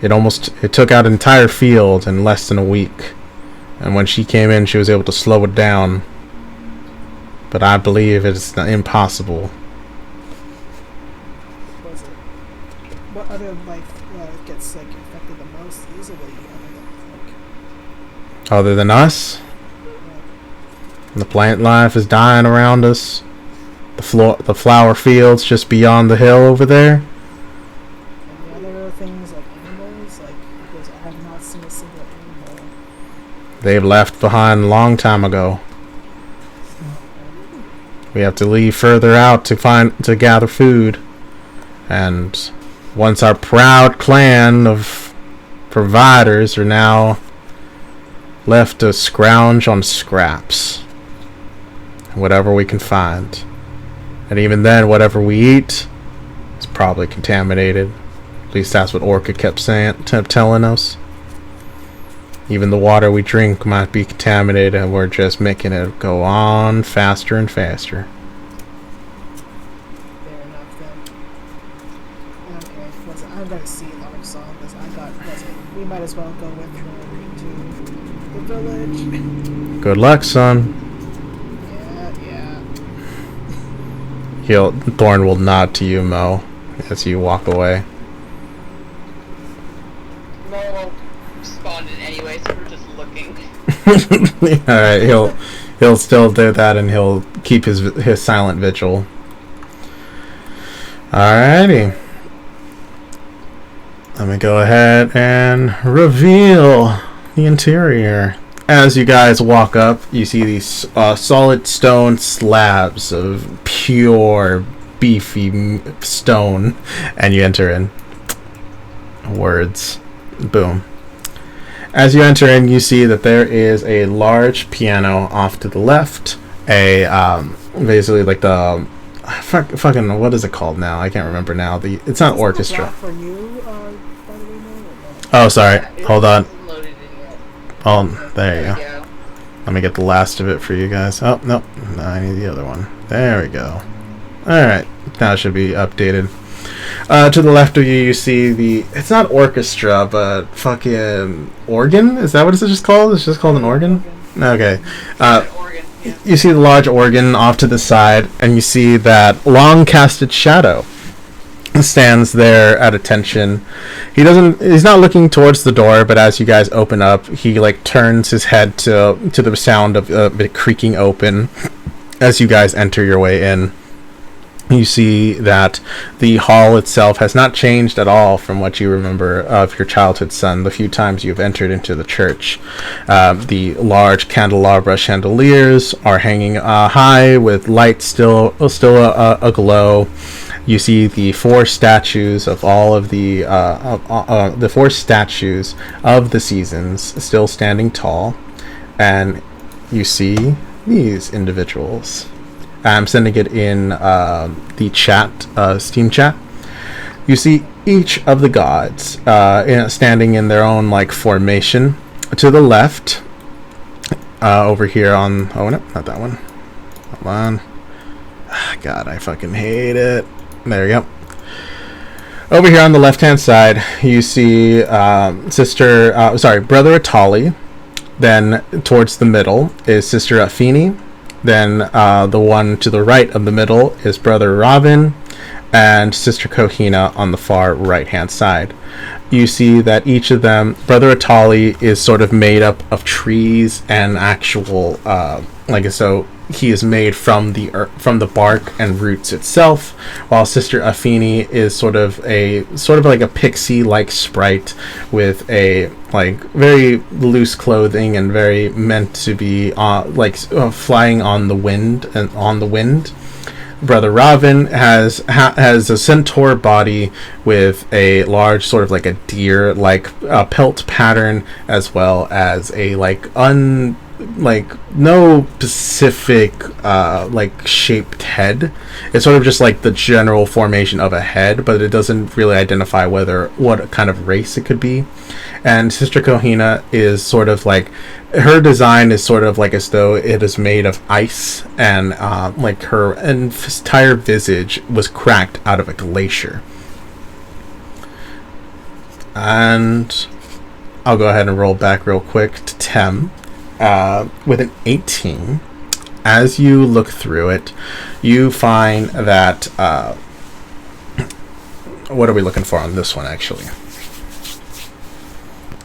It took out an entire field in less than a week. And when she came in, she was able to slow it down. But I believe it's impossible. What other gets infected the most easily Other than us? The plant life is dying around us. The flower fields just beyond the hill over there. Any other things like animals? Because I have not seen a single animal. They've left behind a long time ago. We have to leave further out to gather food. And once our proud clan of providers are now left to scrounge on scraps. Whatever we can find. And even then, whatever we eat is probably contaminated. At least that's what Orca kept telling us. Even the water we drink might be contaminated, and we're just making it go on faster and faster. Fair enough then. And I'm Okay, listen, I'm gonna see Lark Song. Listen, we might as well go with her to the village. Good luck, son. Yeah. Thorn will nod to you, Mo, as you walk away. Mo won't respond in any way, so we're just looking. Alright, he'll still do that, and he'll keep his silent vigil. Alrighty. Let me go ahead and reveal the interior. As you guys walk up, you see these solid stone slabs of pure, beefy stone, and you enter in. Words. Boom. As you enter in, you see that there is a large piano off to the left. Basically like the fucking what is it called now? I can't remember now. It's not orchestra. For you, by the way, Mo, Oh, sorry. Hold on. Loaded in yet. Oh, there you go. go. Let me get the last of it for you guys. Oh, no. I need the other one. There we go. Alright. Now it should be updated. To the left of you, you see it's not orchestra, but fucking organ? Is that what it's just called? It's just called an organ? Okay. Organ, yeah. You see the large organ off to the side, and you see that long-casted shadow stands there at attention. He's not looking towards the door, but as you guys open up, he like turns his head to the sound of it creaking open as you guys enter your way in. You see that the hall itself has not changed at all from what you remember of your childhood, son, the few times you've entered into the church. The large candelabra chandeliers are hanging high with light still aglow. You see the four statues of all of the four statues of the seasons still standing tall, and you see these individuals. I'm sending it in the chat, Steam chat. You see each of the gods standing in their own like formation. To the left, over here on... Oh, no, not that one. Come on. God, I fucking hate it. There we go. Over here on the left-hand side, you see Brother Atali. Then towards the middle is Sister Afini. Then the one to the right of the middle is Brother Robin, and Sister Kohina on the far right-hand side. You see that each of them, Brother Atali is sort of made up of trees and actual, so he is made from the bark and roots itself, while Sister Afini is sort of like a pixie-like sprite with a like very loose clothing and very meant to be flying on the wind. Brother Robin has a centaur body with a large sort of like a deer like pelt pattern, as well as a no specific shaped head. It's sort of just like the general formation of a head, but it doesn't really identify what kind of race it could be. And Sister Kohina is sort of like, her design is sort of like as though it is made of ice, and her entire visage was cracked out of a glacier. And I'll go ahead and roll back real quick to Tem. With an 18, as you look through it, you find that what are we looking for on this one, actually?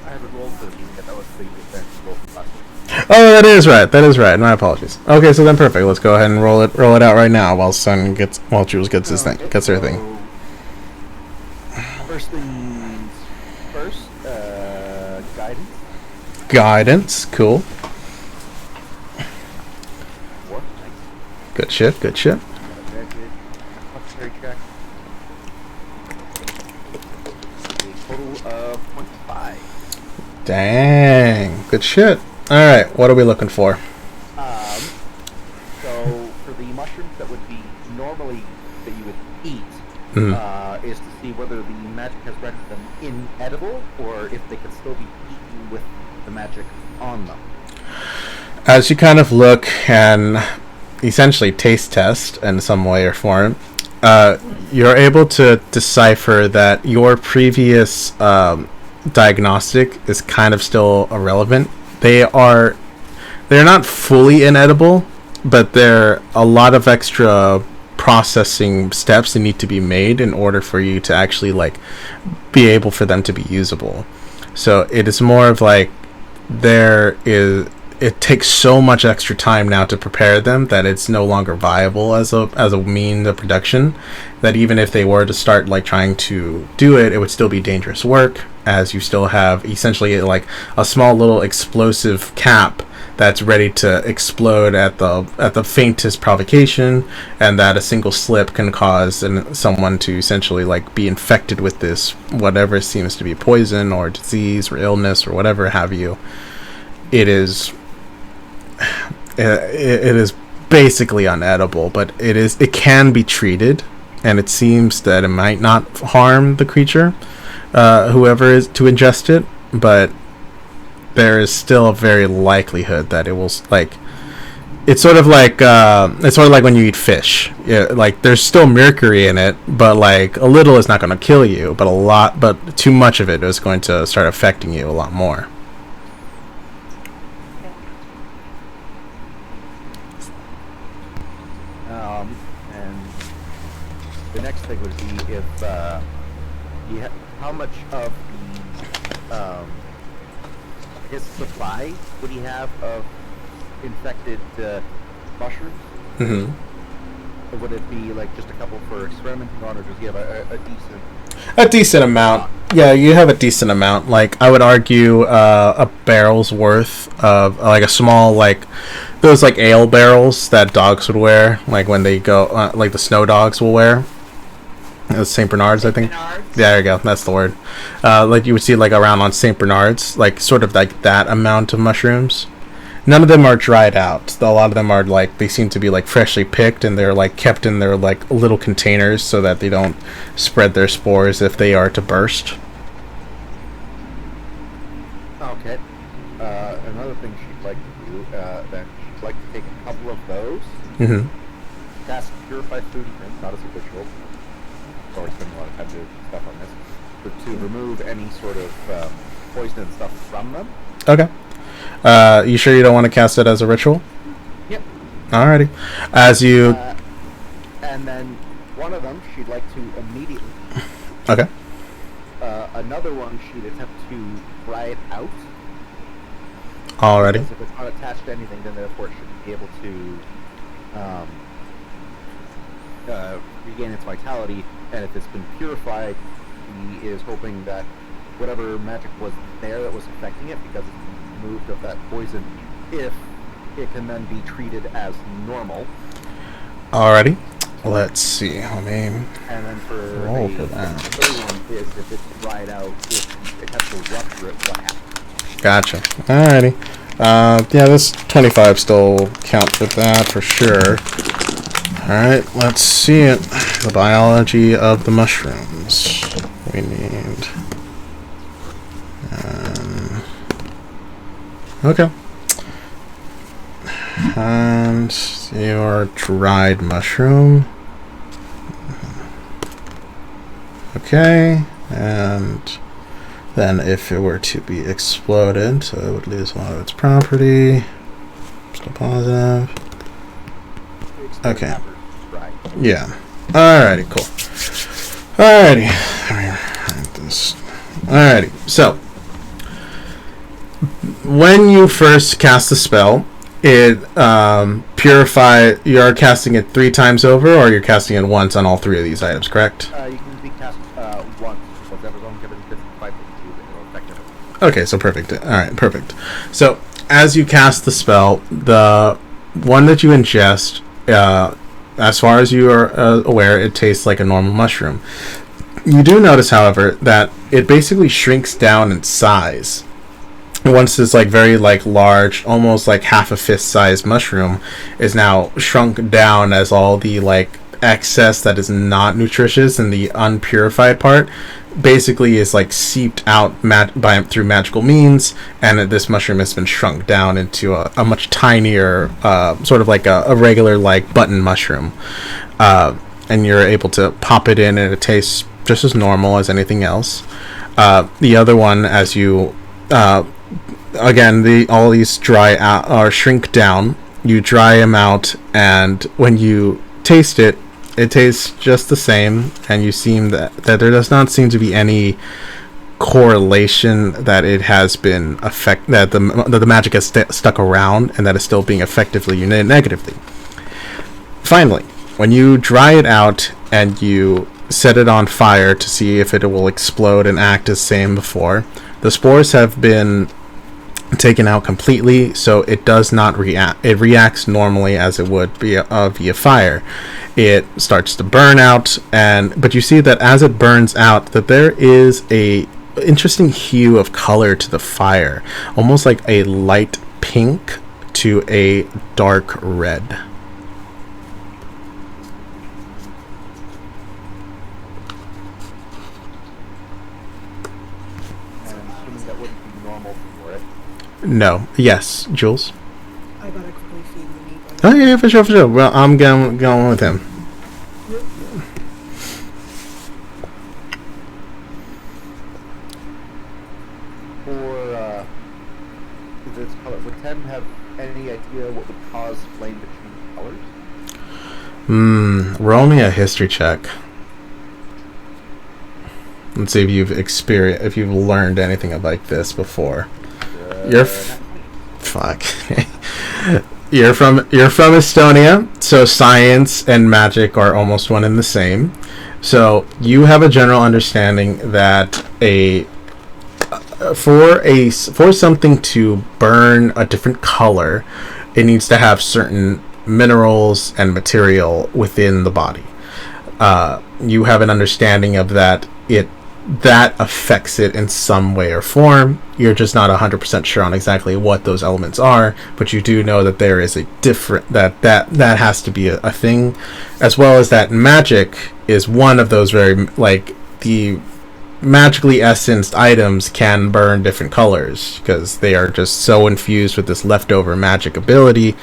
I haven't rolled so you can get that was the defense roll from last week. Oh, that is right. My apologies. Okay, so then perfect. Let's go ahead and roll it out right now while Jules gets her thing. First things first, guidance. Guidance, cool. 4. Good shit. Check. A total of 25. Dang, good shit. All right, what are we looking for? So for the mushrooms that would be normally that you would eat, is to see whether the magic has rendered them inedible, or if they could still be eaten with the magic on them. As you kind of look and essentially taste test in some way or form, you're able to decipher that your previous diagnostic is kind of still irrelevant. They're not fully inedible, but there are a lot of extra processing steps that need to be made in order for you to actually like be able for them to be usable. So it is more of like it takes so much extra time now to prepare them that it's no longer viable as a mean of production, that even if they were to start like trying to do it, it would still be dangerous work, as you still have essentially like a small little explosive cap that's ready to explode at the faintest provocation, and that a single slip can cause someone to essentially like be infected with this whatever seems to be poison or disease or illness or whatever have you. It is basically unedible, but it can be treated, and it seems that it might not harm the creature, whoever is to ingest it, but there is still a very likelihood that it will like. It's sort of like when you eat fish. Yeah, like there's still mercury in it, but like a little is not going to kill you, but too much of it is going to start affecting you a lot more. And the next thing would be if how much of the his supply would he have of infected mushrooms? Mm-hmm. Or would it be like just a couple for experimenting on, or does he have a decent amount? Yeah, you have a decent amount. Like I would argue, a barrel's worth of like a small like those like ale barrels that dogs would wear, like when they go like the snow dogs will wear. St. Bernard's, I think. Bernard's. Yeah, there you go. That's the word. Like you would see like around on St. Bernard's, like sort of like that amount of mushrooms. None of them are dried out. A lot of them are like, they seem to be like freshly picked, and they're like kept in their like little containers so that they don't spread their spores if they are to burst. Okay. Another thing she'd like to do, that she'd like to take a couple of those, Mm-hmm. cast Purify Food and Drink, not as a ritual. Sorry, spending a lot of time doing stuff on this, but to remove any sort of poison and stuff from them. Okay. You sure you don't want to cast it as a ritual? Yep. Alrighty. As you... and then one of them she'd like to immediately... Okay. Another one she'd attempt to pry it out. Alrighty. Because if it's not attached to anything, then therefore it should be able to regain its vitality. And if it's been purified, he is hoping that whatever magic was there that was affecting it, because it's removed of that poison, if it can then be treated as normal. Alrighty. Let's see. Let me And then for roll for that. third one is if it's dried out, if it has to rupture it, what happens? Gotcha. Alrighty. Yeah, this 25 still count for that for sure. Alright, let's see it. The biology of the mushrooms. We need... okay. And your dried mushroom. Okay. And then if it were to be exploded, so it would lose a lot of its property. Still positive. Okay. Right. Yeah. Alrighty, cool. Alrighty. Let me write this. Alrighty. So, when you first cast the spell, it you're casting it 3 times over, or you're casting it once on all 3 of these items, correct? You can be cast once, so if everyone given 55 it'll affect everything. Okay, so perfect. Alright, perfect. So, as you cast the spell, the one that you ingest, as far as you are aware, it tastes like a normal mushroom. You do notice, however, that it basically shrinks down in size. Once this like very like large, almost like half a fist sized mushroom is now shrunk down, as all the like excess that is not nutritious and the unpurified part basically is like seeped out through magical means, and this mushroom has been shrunk down into a much tinier, sort of like a regular like button mushroom. And and you're able to pop it in, and it tastes just as normal as anything else. The other one, as you again, all these dry out or shrink down. You dry them out, and when you taste it, it tastes just the same, and you seem that there does not seem to be any correlation that it has been that the magic has stuck around and that it's still being effectively used negatively. Finally, when you dry it out and you set it on fire to see if it will explode and act as same before, the spores have been taken out completely, so it does not react. It reacts normally as it would via fire. It starts to burn out, but you see that as it burns out, that there is a interesting hue of color to the fire, almost like a light pink to a dark red. And I'm assuming that wouldn't be normal for it. No. Yes, Jules. I gotta quickly feed the meat. Oh yeah, for sure. Well, I'm going with him. For this color, would Tem have any idea what would cause flame to change colors? Roll me a history check. Let's see if if you've learned anything like this before. Fuck. You're from Estonia, so science and magic are almost one and the same. So you have a general understanding that for something to burn a different color, it needs to have certain minerals and material within the body. You have an understanding of that that affects it in some way or form. You're just not 100% sure on exactly what those elements are, but you do know that there is a different that has to be a thing, as well as that magic is one of those very, like, the magically essenced items can burn different colors because they are just so infused with this leftover magic ability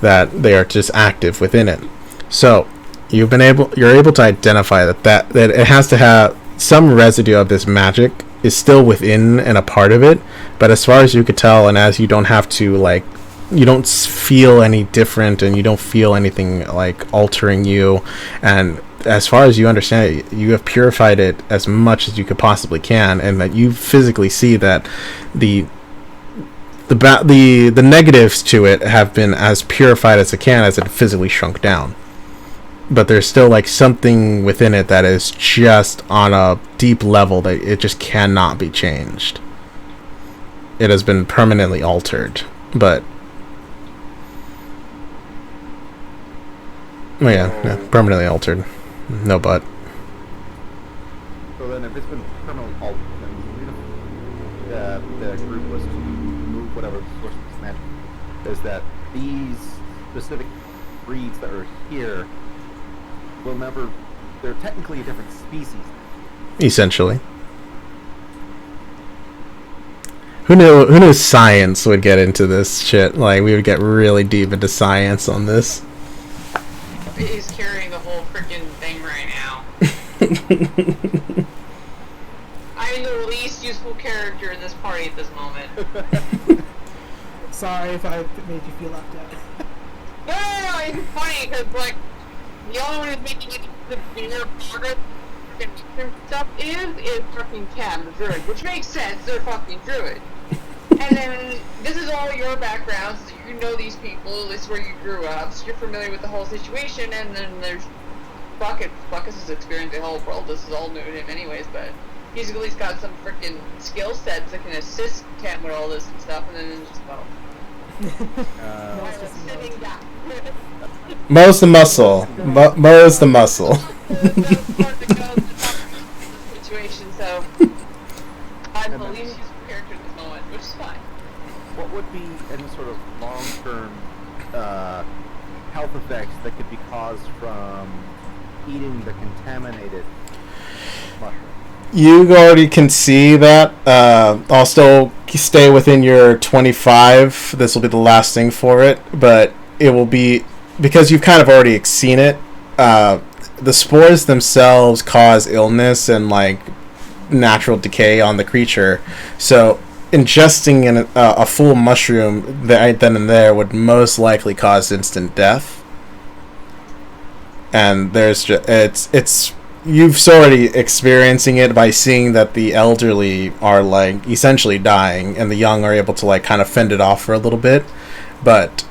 that they are just active within it. So you're able to identify that it has to have some residue of this magic is still within and a part of it, but as far as you could tell, and as you don't have to, like, you don't feel any different and you don't feel anything like altering you, and as far as you understand it, you have purified it as much as you could possibly can, and that you physically see that the negatives to it have been as purified as it can as it physically shrunk down. But there's still, like, something within it that is just on a deep level that it just cannot be changed. It has been permanently altered, but permanently altered. No but. So then, if it's been permanently altered, then the group was to remove whatever source of this magic is, that these specific breeds that are here will never. They're technically a different species. Essentially. Who knew science would get into this shit? Like, we would get really deep into science on this. He's carrying the whole freaking thing right now. I'm the least useful character in this party at this moment. Sorry if I made you feel left out. No, it's funny because, like, the only one who's making it the bigger progress and stuff is fucking Cam, the druid, which makes sense. They're fucking druid. And then this is all your background, so you know these people. This is where you grew up, so you're familiar with the whole situation. And then there's Bucket. Bucket has experienced the whole world. This is all new to him, anyways. But he's at least got some freaking skill sets that can assist Cam with all this and stuff. And then just I was sitting down. Mo's the muscle. Mo's the muscle. That's part that goes to the situation, so I'm the least useful character at this moment, which is fine. What would be any sort of long-term health effects that could be caused from eating the contaminated mushroom? You already can see that. I'll still stay within your 25. This will be the last thing for it, but it will be, because you've kind of already seen it, the spores themselves cause illness and like natural decay on the creature. So ingesting a full mushroom right then and there would most likely cause instant death. And it's you've already experiencing it by seeing that the elderly are like essentially dying and the young are able to like kind of fend it off for a little bit, but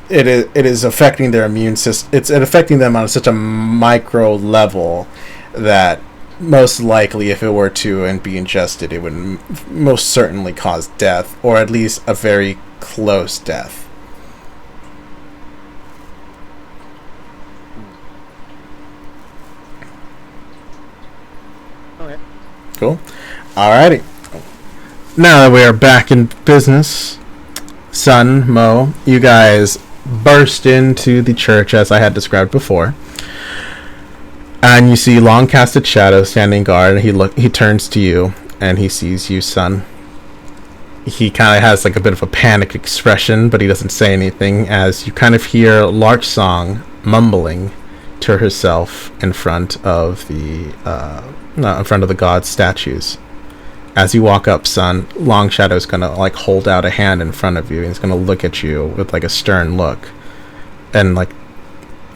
it is affecting their immune system. It's affecting them on such a micro level that most likely if it were to and be ingested, it would most certainly cause death, or at least a very close death. Okay. Cool. Alrighty. Now that we are back in business, Sun, Mo, you guys burst into the church as I had described before. And you see Long Casted Shadow standing guard. He turns to you and he sees you, Sun. He kind of has like a bit of a panicked expression, but he doesn't say anything as you kind of hear Larksong mumbling to herself in front of the god's statues. As you walk up, Sun, Long Shadow's gonna like hold out a hand in front of you and he's gonna look at you with like a stern look. And like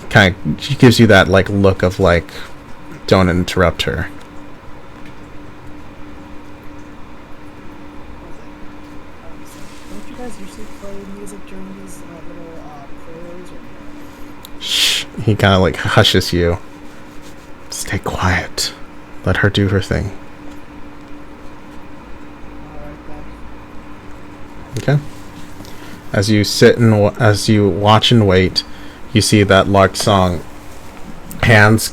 kind of she gives you that like look of like don't interrupt her. Don't you guys usually play music during these little prayers? Or... Shh. He kind of like hushes you. Stay quiet. Let her do her thing. Alright then. Okay. As you sit and as you watch and wait, you see that Larksong hands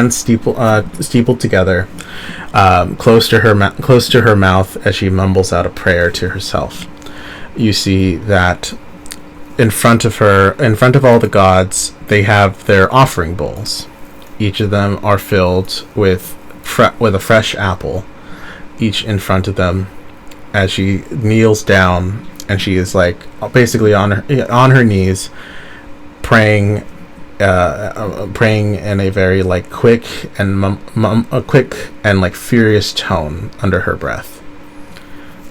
steepled together, close to her mouth as she mumbles out a prayer to herself. You see that in front of her, in front of all the gods, they have their offering bowls. Each of them are filled with a fresh apple, each in front of them. As she kneels down and she is like basically on her knees, praying in a very like quick and like furious tone under her breath.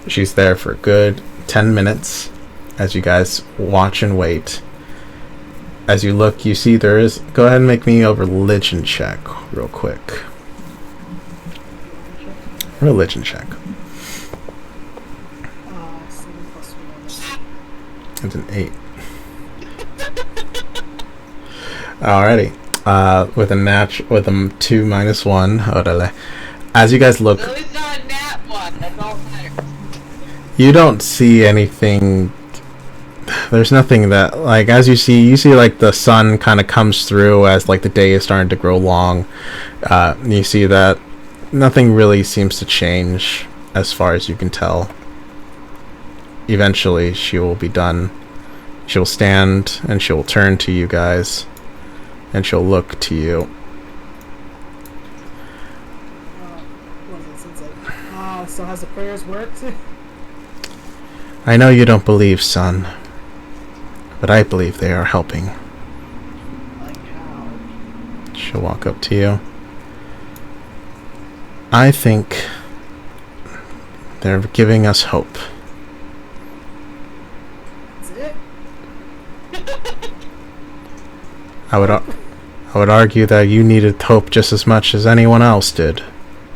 She's there for a good 10 minutes as you guys watch and wait. As you look, you see go ahead and make me a religion check real quick. Religion check. 7 plus 1. It's an 8. Alrighty. With a 2 minus 1. Orale. As you guys look, So it's not a nat one. That's all that matters. you don't see anything. There's nothing that, like, as you see like the sun kind of comes through as like the day is starting to grow long. You see that nothing really seems to change as far as you can tell. Eventually she will be done. She will stand and she will turn to you guys and she'll look to you. What is it? It's like, so has the prayers worked? I know you don't believe, son, but I believe they are helping. Like how? She'll walk up to you. I think they're giving us hope. That's it? I would argue that you needed hope just as much as anyone else did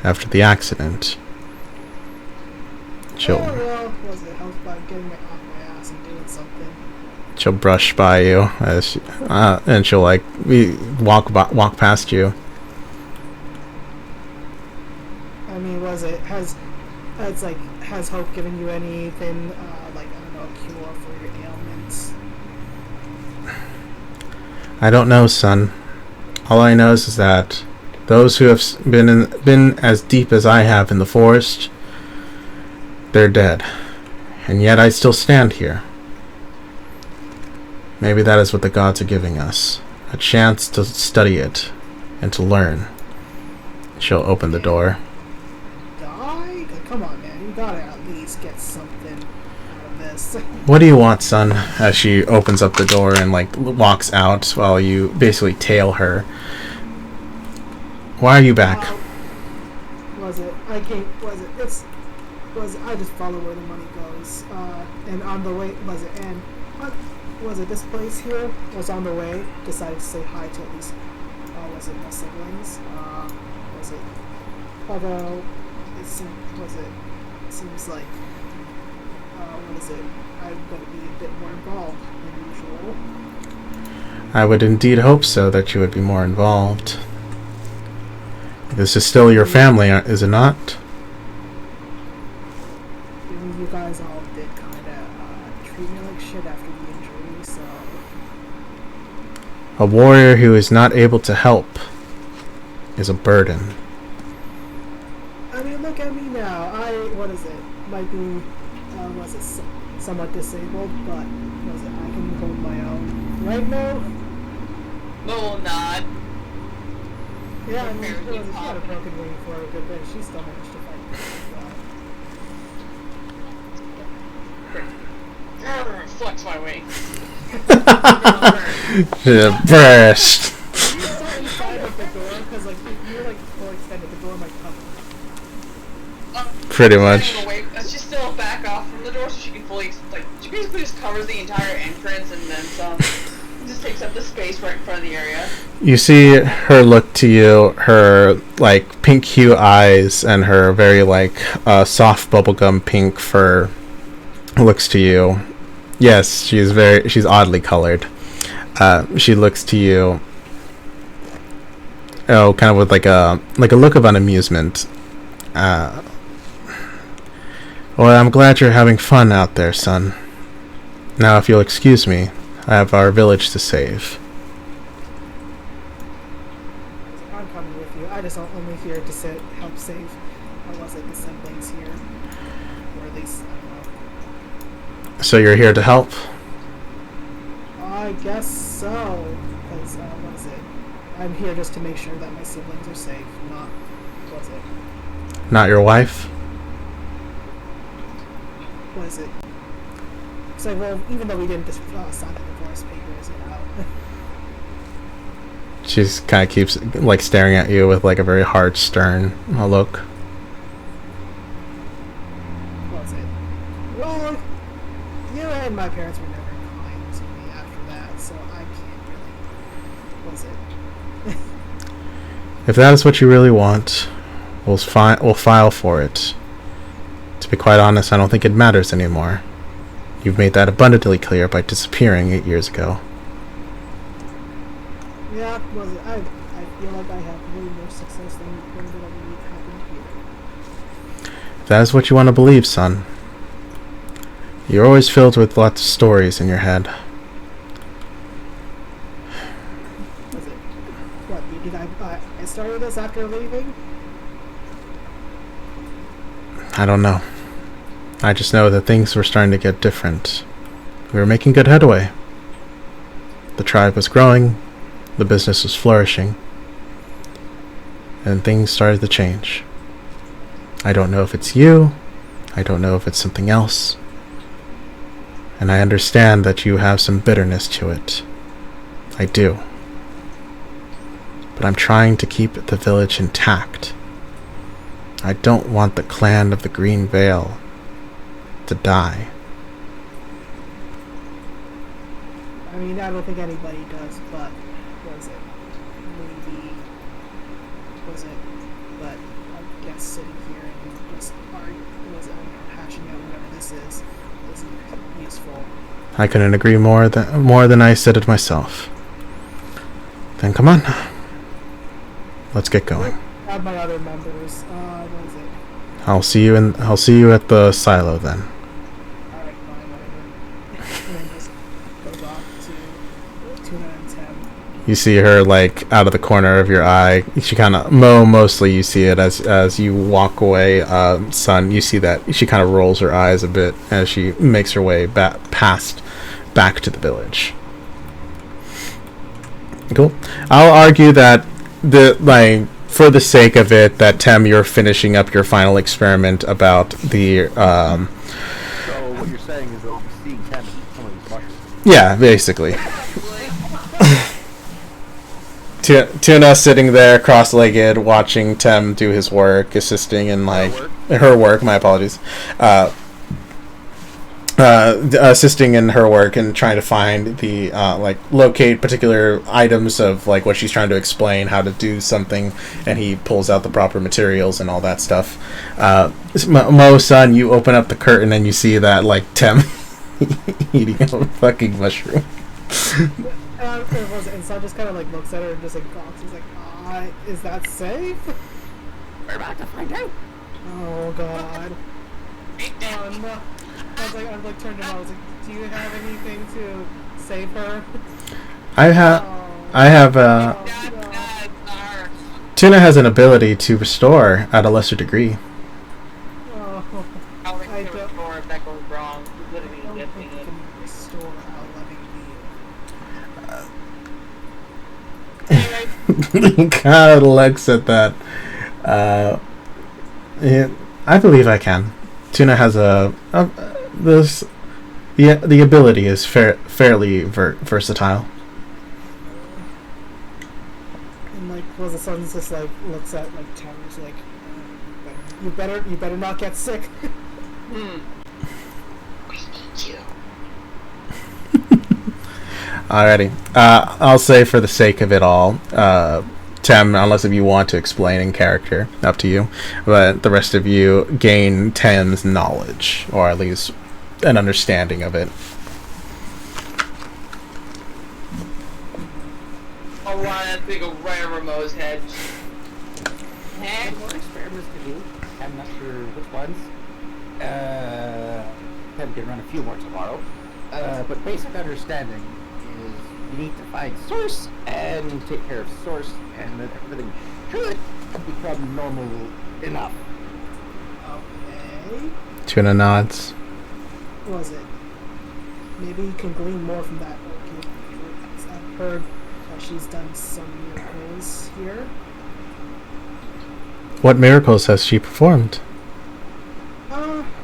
after the accident. Well, was it helped by getting it off my ass and doing something? She'll brush by you as and she'll like walk past you. I mean, has hope given you anything, like, I don't know, a cure for your ailments? I don't know, son. All I know is that those who have been as deep as I have in the forest, they're dead. And yet I still stand here. Maybe that is what the gods are giving us. A chance to study it and to learn. She'll open the door. Die? Like, come on, man. You gotta at least get something out of this. What do you want, son? As she opens up the door and like walks out while you basically tail her. Why are you back? Was it? I came. Was it? Was it? I just follow where the money goes. And on the way, was it? And what was it? This place here was on the way. Decided to say hi to at least. Was it my siblings? Was it? Although it seems. Was it? It seems like. What is it? I'm going to be a bit more involved than usual. I would indeed hope so, that you would be more involved. This is still your family, is it not? You guys all did kind of treat me like shit after the injury, so... A warrior who is not able to help is a burden. I mean, look at me now. What is it? Might be, was it somewhat disabled, but was it? I can hold my own. Right now? No, not. Yeah, I mean, Apparently she had a broken wing for a good bit. She still managed to fight Flex my wing. Burst. you still inside of the door? Because, like, if you're, like, full extended, the door might come. Pretty much. She's still back off from the door so she can fully, like, she basically just covers the entire entrance and then some. Just takes up the space right in front of the area. You see her look to you, her like pink hue eyes and her very like soft bubblegum pink fur looks to you. Yes, she's oddly colored. She looks to you, kind of with like a look of unamusement. Well, I'm glad you're having fun out there, son. Now, if you'll excuse me, I have our village to save. I'm coming with you. I just only here to help save. Or was it the siblings here? Or at least, I don't know. So you're here to help? I guess so. Because, what is it? I'm here just to make sure that my siblings are safe, not... Was it? Not your wife? Was it? So, well, even though we didn't sign the divorce papers, you know. She's kind of keeps like staring at you with like a very hard, stern look. Was it? Well, you and my parents were never kind to me after that, so I can't really. Was it? If that is what you really want, we'll file for it. To be quite honest, I don't think it matters anymore. You've made that abundantly clear by disappearing 8 years ago. Yeah, was it? I feel like I have way more success than what really happened here. If that is what you want to believe, son. You're always filled with lots of stories in your head. Was it? What, did I started this after leaving? I don't know. I just know that things were starting to get different. We were making good headway. The tribe was growing, the business was flourishing, and things started to change. I don't know if it's you, I don't know if it's something else, and I understand that you have some bitterness to it. I do. But I'm trying to keep the village intact. I don't want the clan of the Green Veil to die. I mean, I don't think anybody does, but was it? Maybe. Was it? But I guess sitting here and just hashing out whatever this is isn't useful. I couldn't agree more than I said it myself. Then come on. Let's get going. Grab my other members. What is it? I'll see you at the silo then. Alright, fine, whatever. And then just goes off to Tuna and Tim. You see her like out of the corner of your eye. She kind of mostly you see it as you walk away, son. You see that she kind of rolls her eyes a bit as she makes her way back to the village. Cool. I'll argue that for the sake of it, that Tem, you're finishing up your final experiment about the So what you're saying saying is they'll be seeing Tem eat some of these mushrooms. Yeah, basically. Probably. Tuna sitting there cross-legged watching Tem do his work, assisting in like her work, my apologies. Assisting in her work and trying to find the like locate particular items of like what she's trying to explain how to do something, and he pulls out the proper materials and all that stuff. Mo, son, you open up the curtain and you see that like Tem eating a fucking mushroom. And Son just kind of like looks at her and just like gawks. He's like, is that safe? We're about to find out. Oh god. No. I was like turned to him. I was like, do you have anything to save her? I have no. Tuna has an ability to restore at a lesser degree. Oh, I'll I ring the don't- door if that goes wrong. He's I literally don't lifting think you it. can restore a living being. He kind of looks at that. Yeah, I believe I can. Tuna has the ability is fairly versatile. And like, well, the son just like looks at like Towers like, you better not get sick. Hmm. We need you. Alrighty. I'll say for the sake of it all, Tem, unless if you want to explain in character, up to you. But the rest of you gain Tem's knowledge, or at least an understanding of it. Oh, wow, that thing go right over Mo's head. Hey, more experiments to do. I'm not sure which ones. Tem can run a few more tomorrow. But basic understanding is you need to find source and take care of source, and then everything should become normal enough. Okay. Tuna nods. What was it? Maybe you can glean more from that. Okay. I've heard that she's done some miracles here. What miracles has she performed?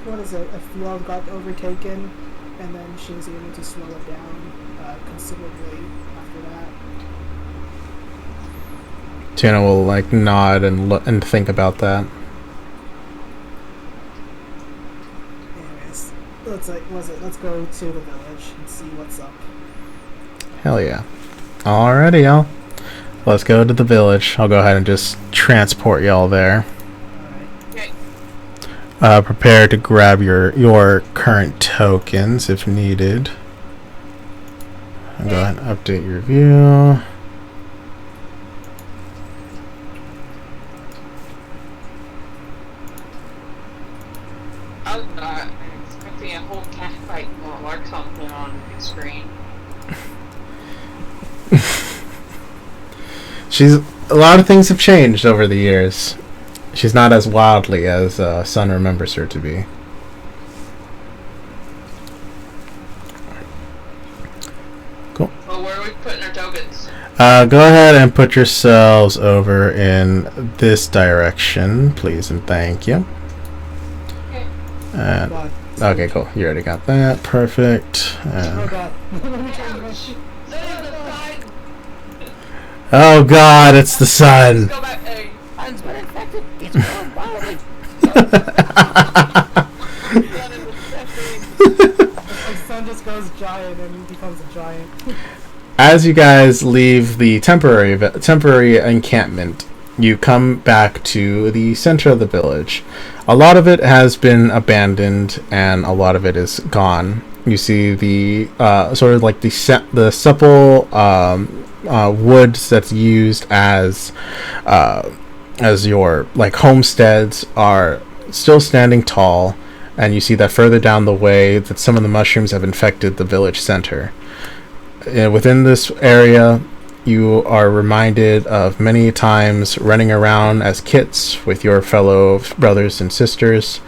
What is it? A field got overtaken, and then she was able to slow it down considerably after that. Tuna will like nod and think about that. Anyways, let's go to the village and see what's up. Hell yeah. Alrighty, y'all. Let's go to the village. I'll go ahead and just transport y'all there. Alright. Okay. Prepare to grab your current tokens if needed. I'll go ahead and update your view. I was not expecting a whole cat fight or something on the big screen. A lot of things have changed over the years. She's not as wildly as Sun remembers her to be. Cool. Well, where are we putting our tokens? Go ahead and put yourselves over in this direction, please and thank you. Okay. And God. okay, cool. You already got that. Perfect. Oh And, god. Let me try to Ouch! Send the side! oh God, it's the sun. Go back, hey. Sun's been infected. It's growing wildly. Sun is infecting. My son just goes giant and he becomes a giant. As you guys leave the temporary encampment, you come back to the center of the village. A lot of it has been abandoned, and a lot of it is gone. You see the sort of like the supple woods that's used as your like homesteads are still standing tall, and you see that further down the way that some of the mushrooms have infected the village center. Within this area, you are reminded of many times running around as kits with your fellow brothers and sisters,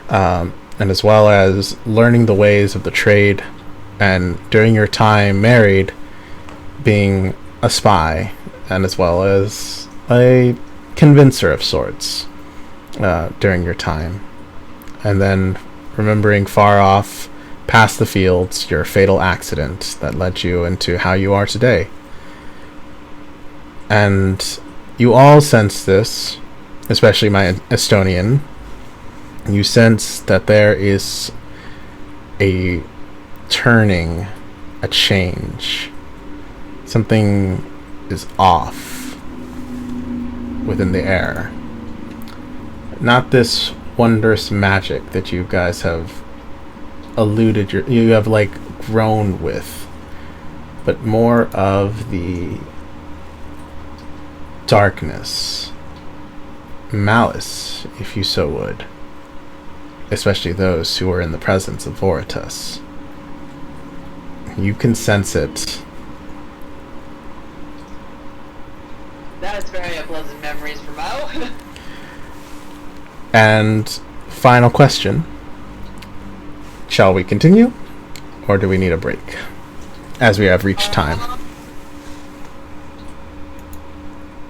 and as well as learning the ways of the trade, and during your time married, being a spy, and as well as a convincer of sorts during your time. And then remembering far off past the fields, your fatal accident that led you into how you are today. And you all sense this, especially my Estonian. You sense that there is a turning, a change. Something is off within the air. Not this wondrous magic that you guys have you have like grown with, but more of the darkness, malice, if you so would, especially those who are in the presence of Voritas. You can sense it. That is very unpleasant memories for Mo. And final question. Shall we continue? Or do we need a break? As we have reached time.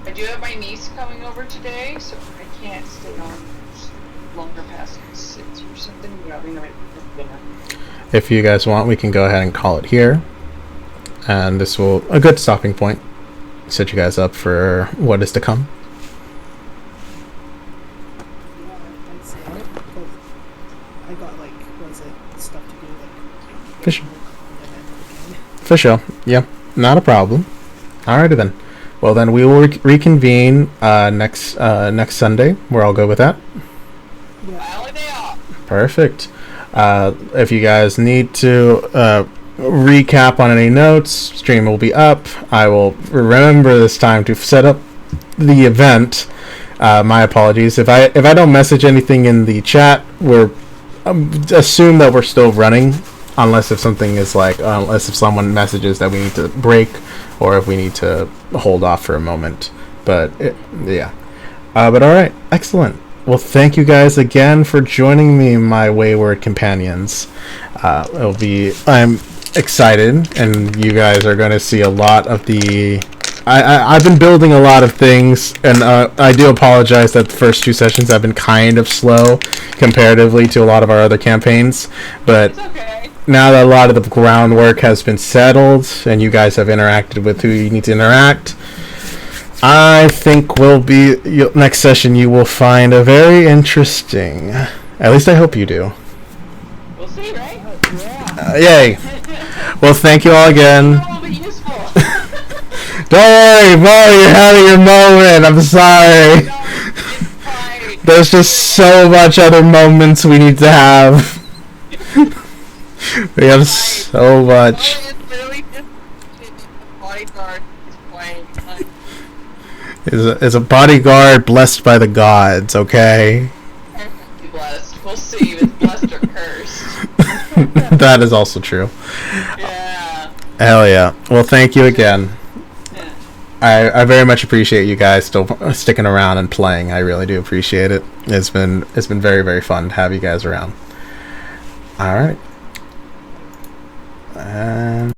I do have my niece coming over today, so I can't stay on longer past 6 or something. Yeah, we might have dinner. If you guys want, we can go ahead and call it here. And this will a good stopping point. Set you guys up for what is to come. Yeah, I'd say it, because I got, like, what is it, stuff to do, like... For sure. and then cooking. For sure. Yeah, not a problem. Alrighty then. Well then, we will reconvene next Sunday. We're all good with that. Yeah, Holiday off. Perfect. If you guys need to recap on any notes, stream will be up. I will remember this time to set up the event. My apologies if I don't message anything in the chat. We're assume that we're still running, unless if something is like unless if someone messages that we need to break or if we need to hold off for a moment. But yeah. But all right, excellent. Well, thank you guys again for joining me, my wayward companions. I'm excited, and you guys are going to see a lot of the... I've been building a lot of things, and I do apologize that the first 2 sessions have been kind of slow comparatively to a lot of our other campaigns, but It's okay. now that a lot of the groundwork has been settled, and you guys have interacted with who you need to interact, I think next session you will find a very interesting. At least I hope you do. We'll see, right? Yay! Well, thank you all again. It will be useful. Don't worry, Mo, you're having your moment. I'm sorry. No, it's fine. There's just so much other moments we need to have. We have so much. Oh, it's literally just a bodyguard is playing. Is a bodyguard blessed by the gods, okay? Perfectly blessed. We'll see if it's blessed or cursed. That is also true. Yeah. Hell yeah. Well, thank you again. Yeah. I very much appreciate you guys still sticking around and playing. I really do appreciate it. It's been very, very fun to have you guys around. All right. And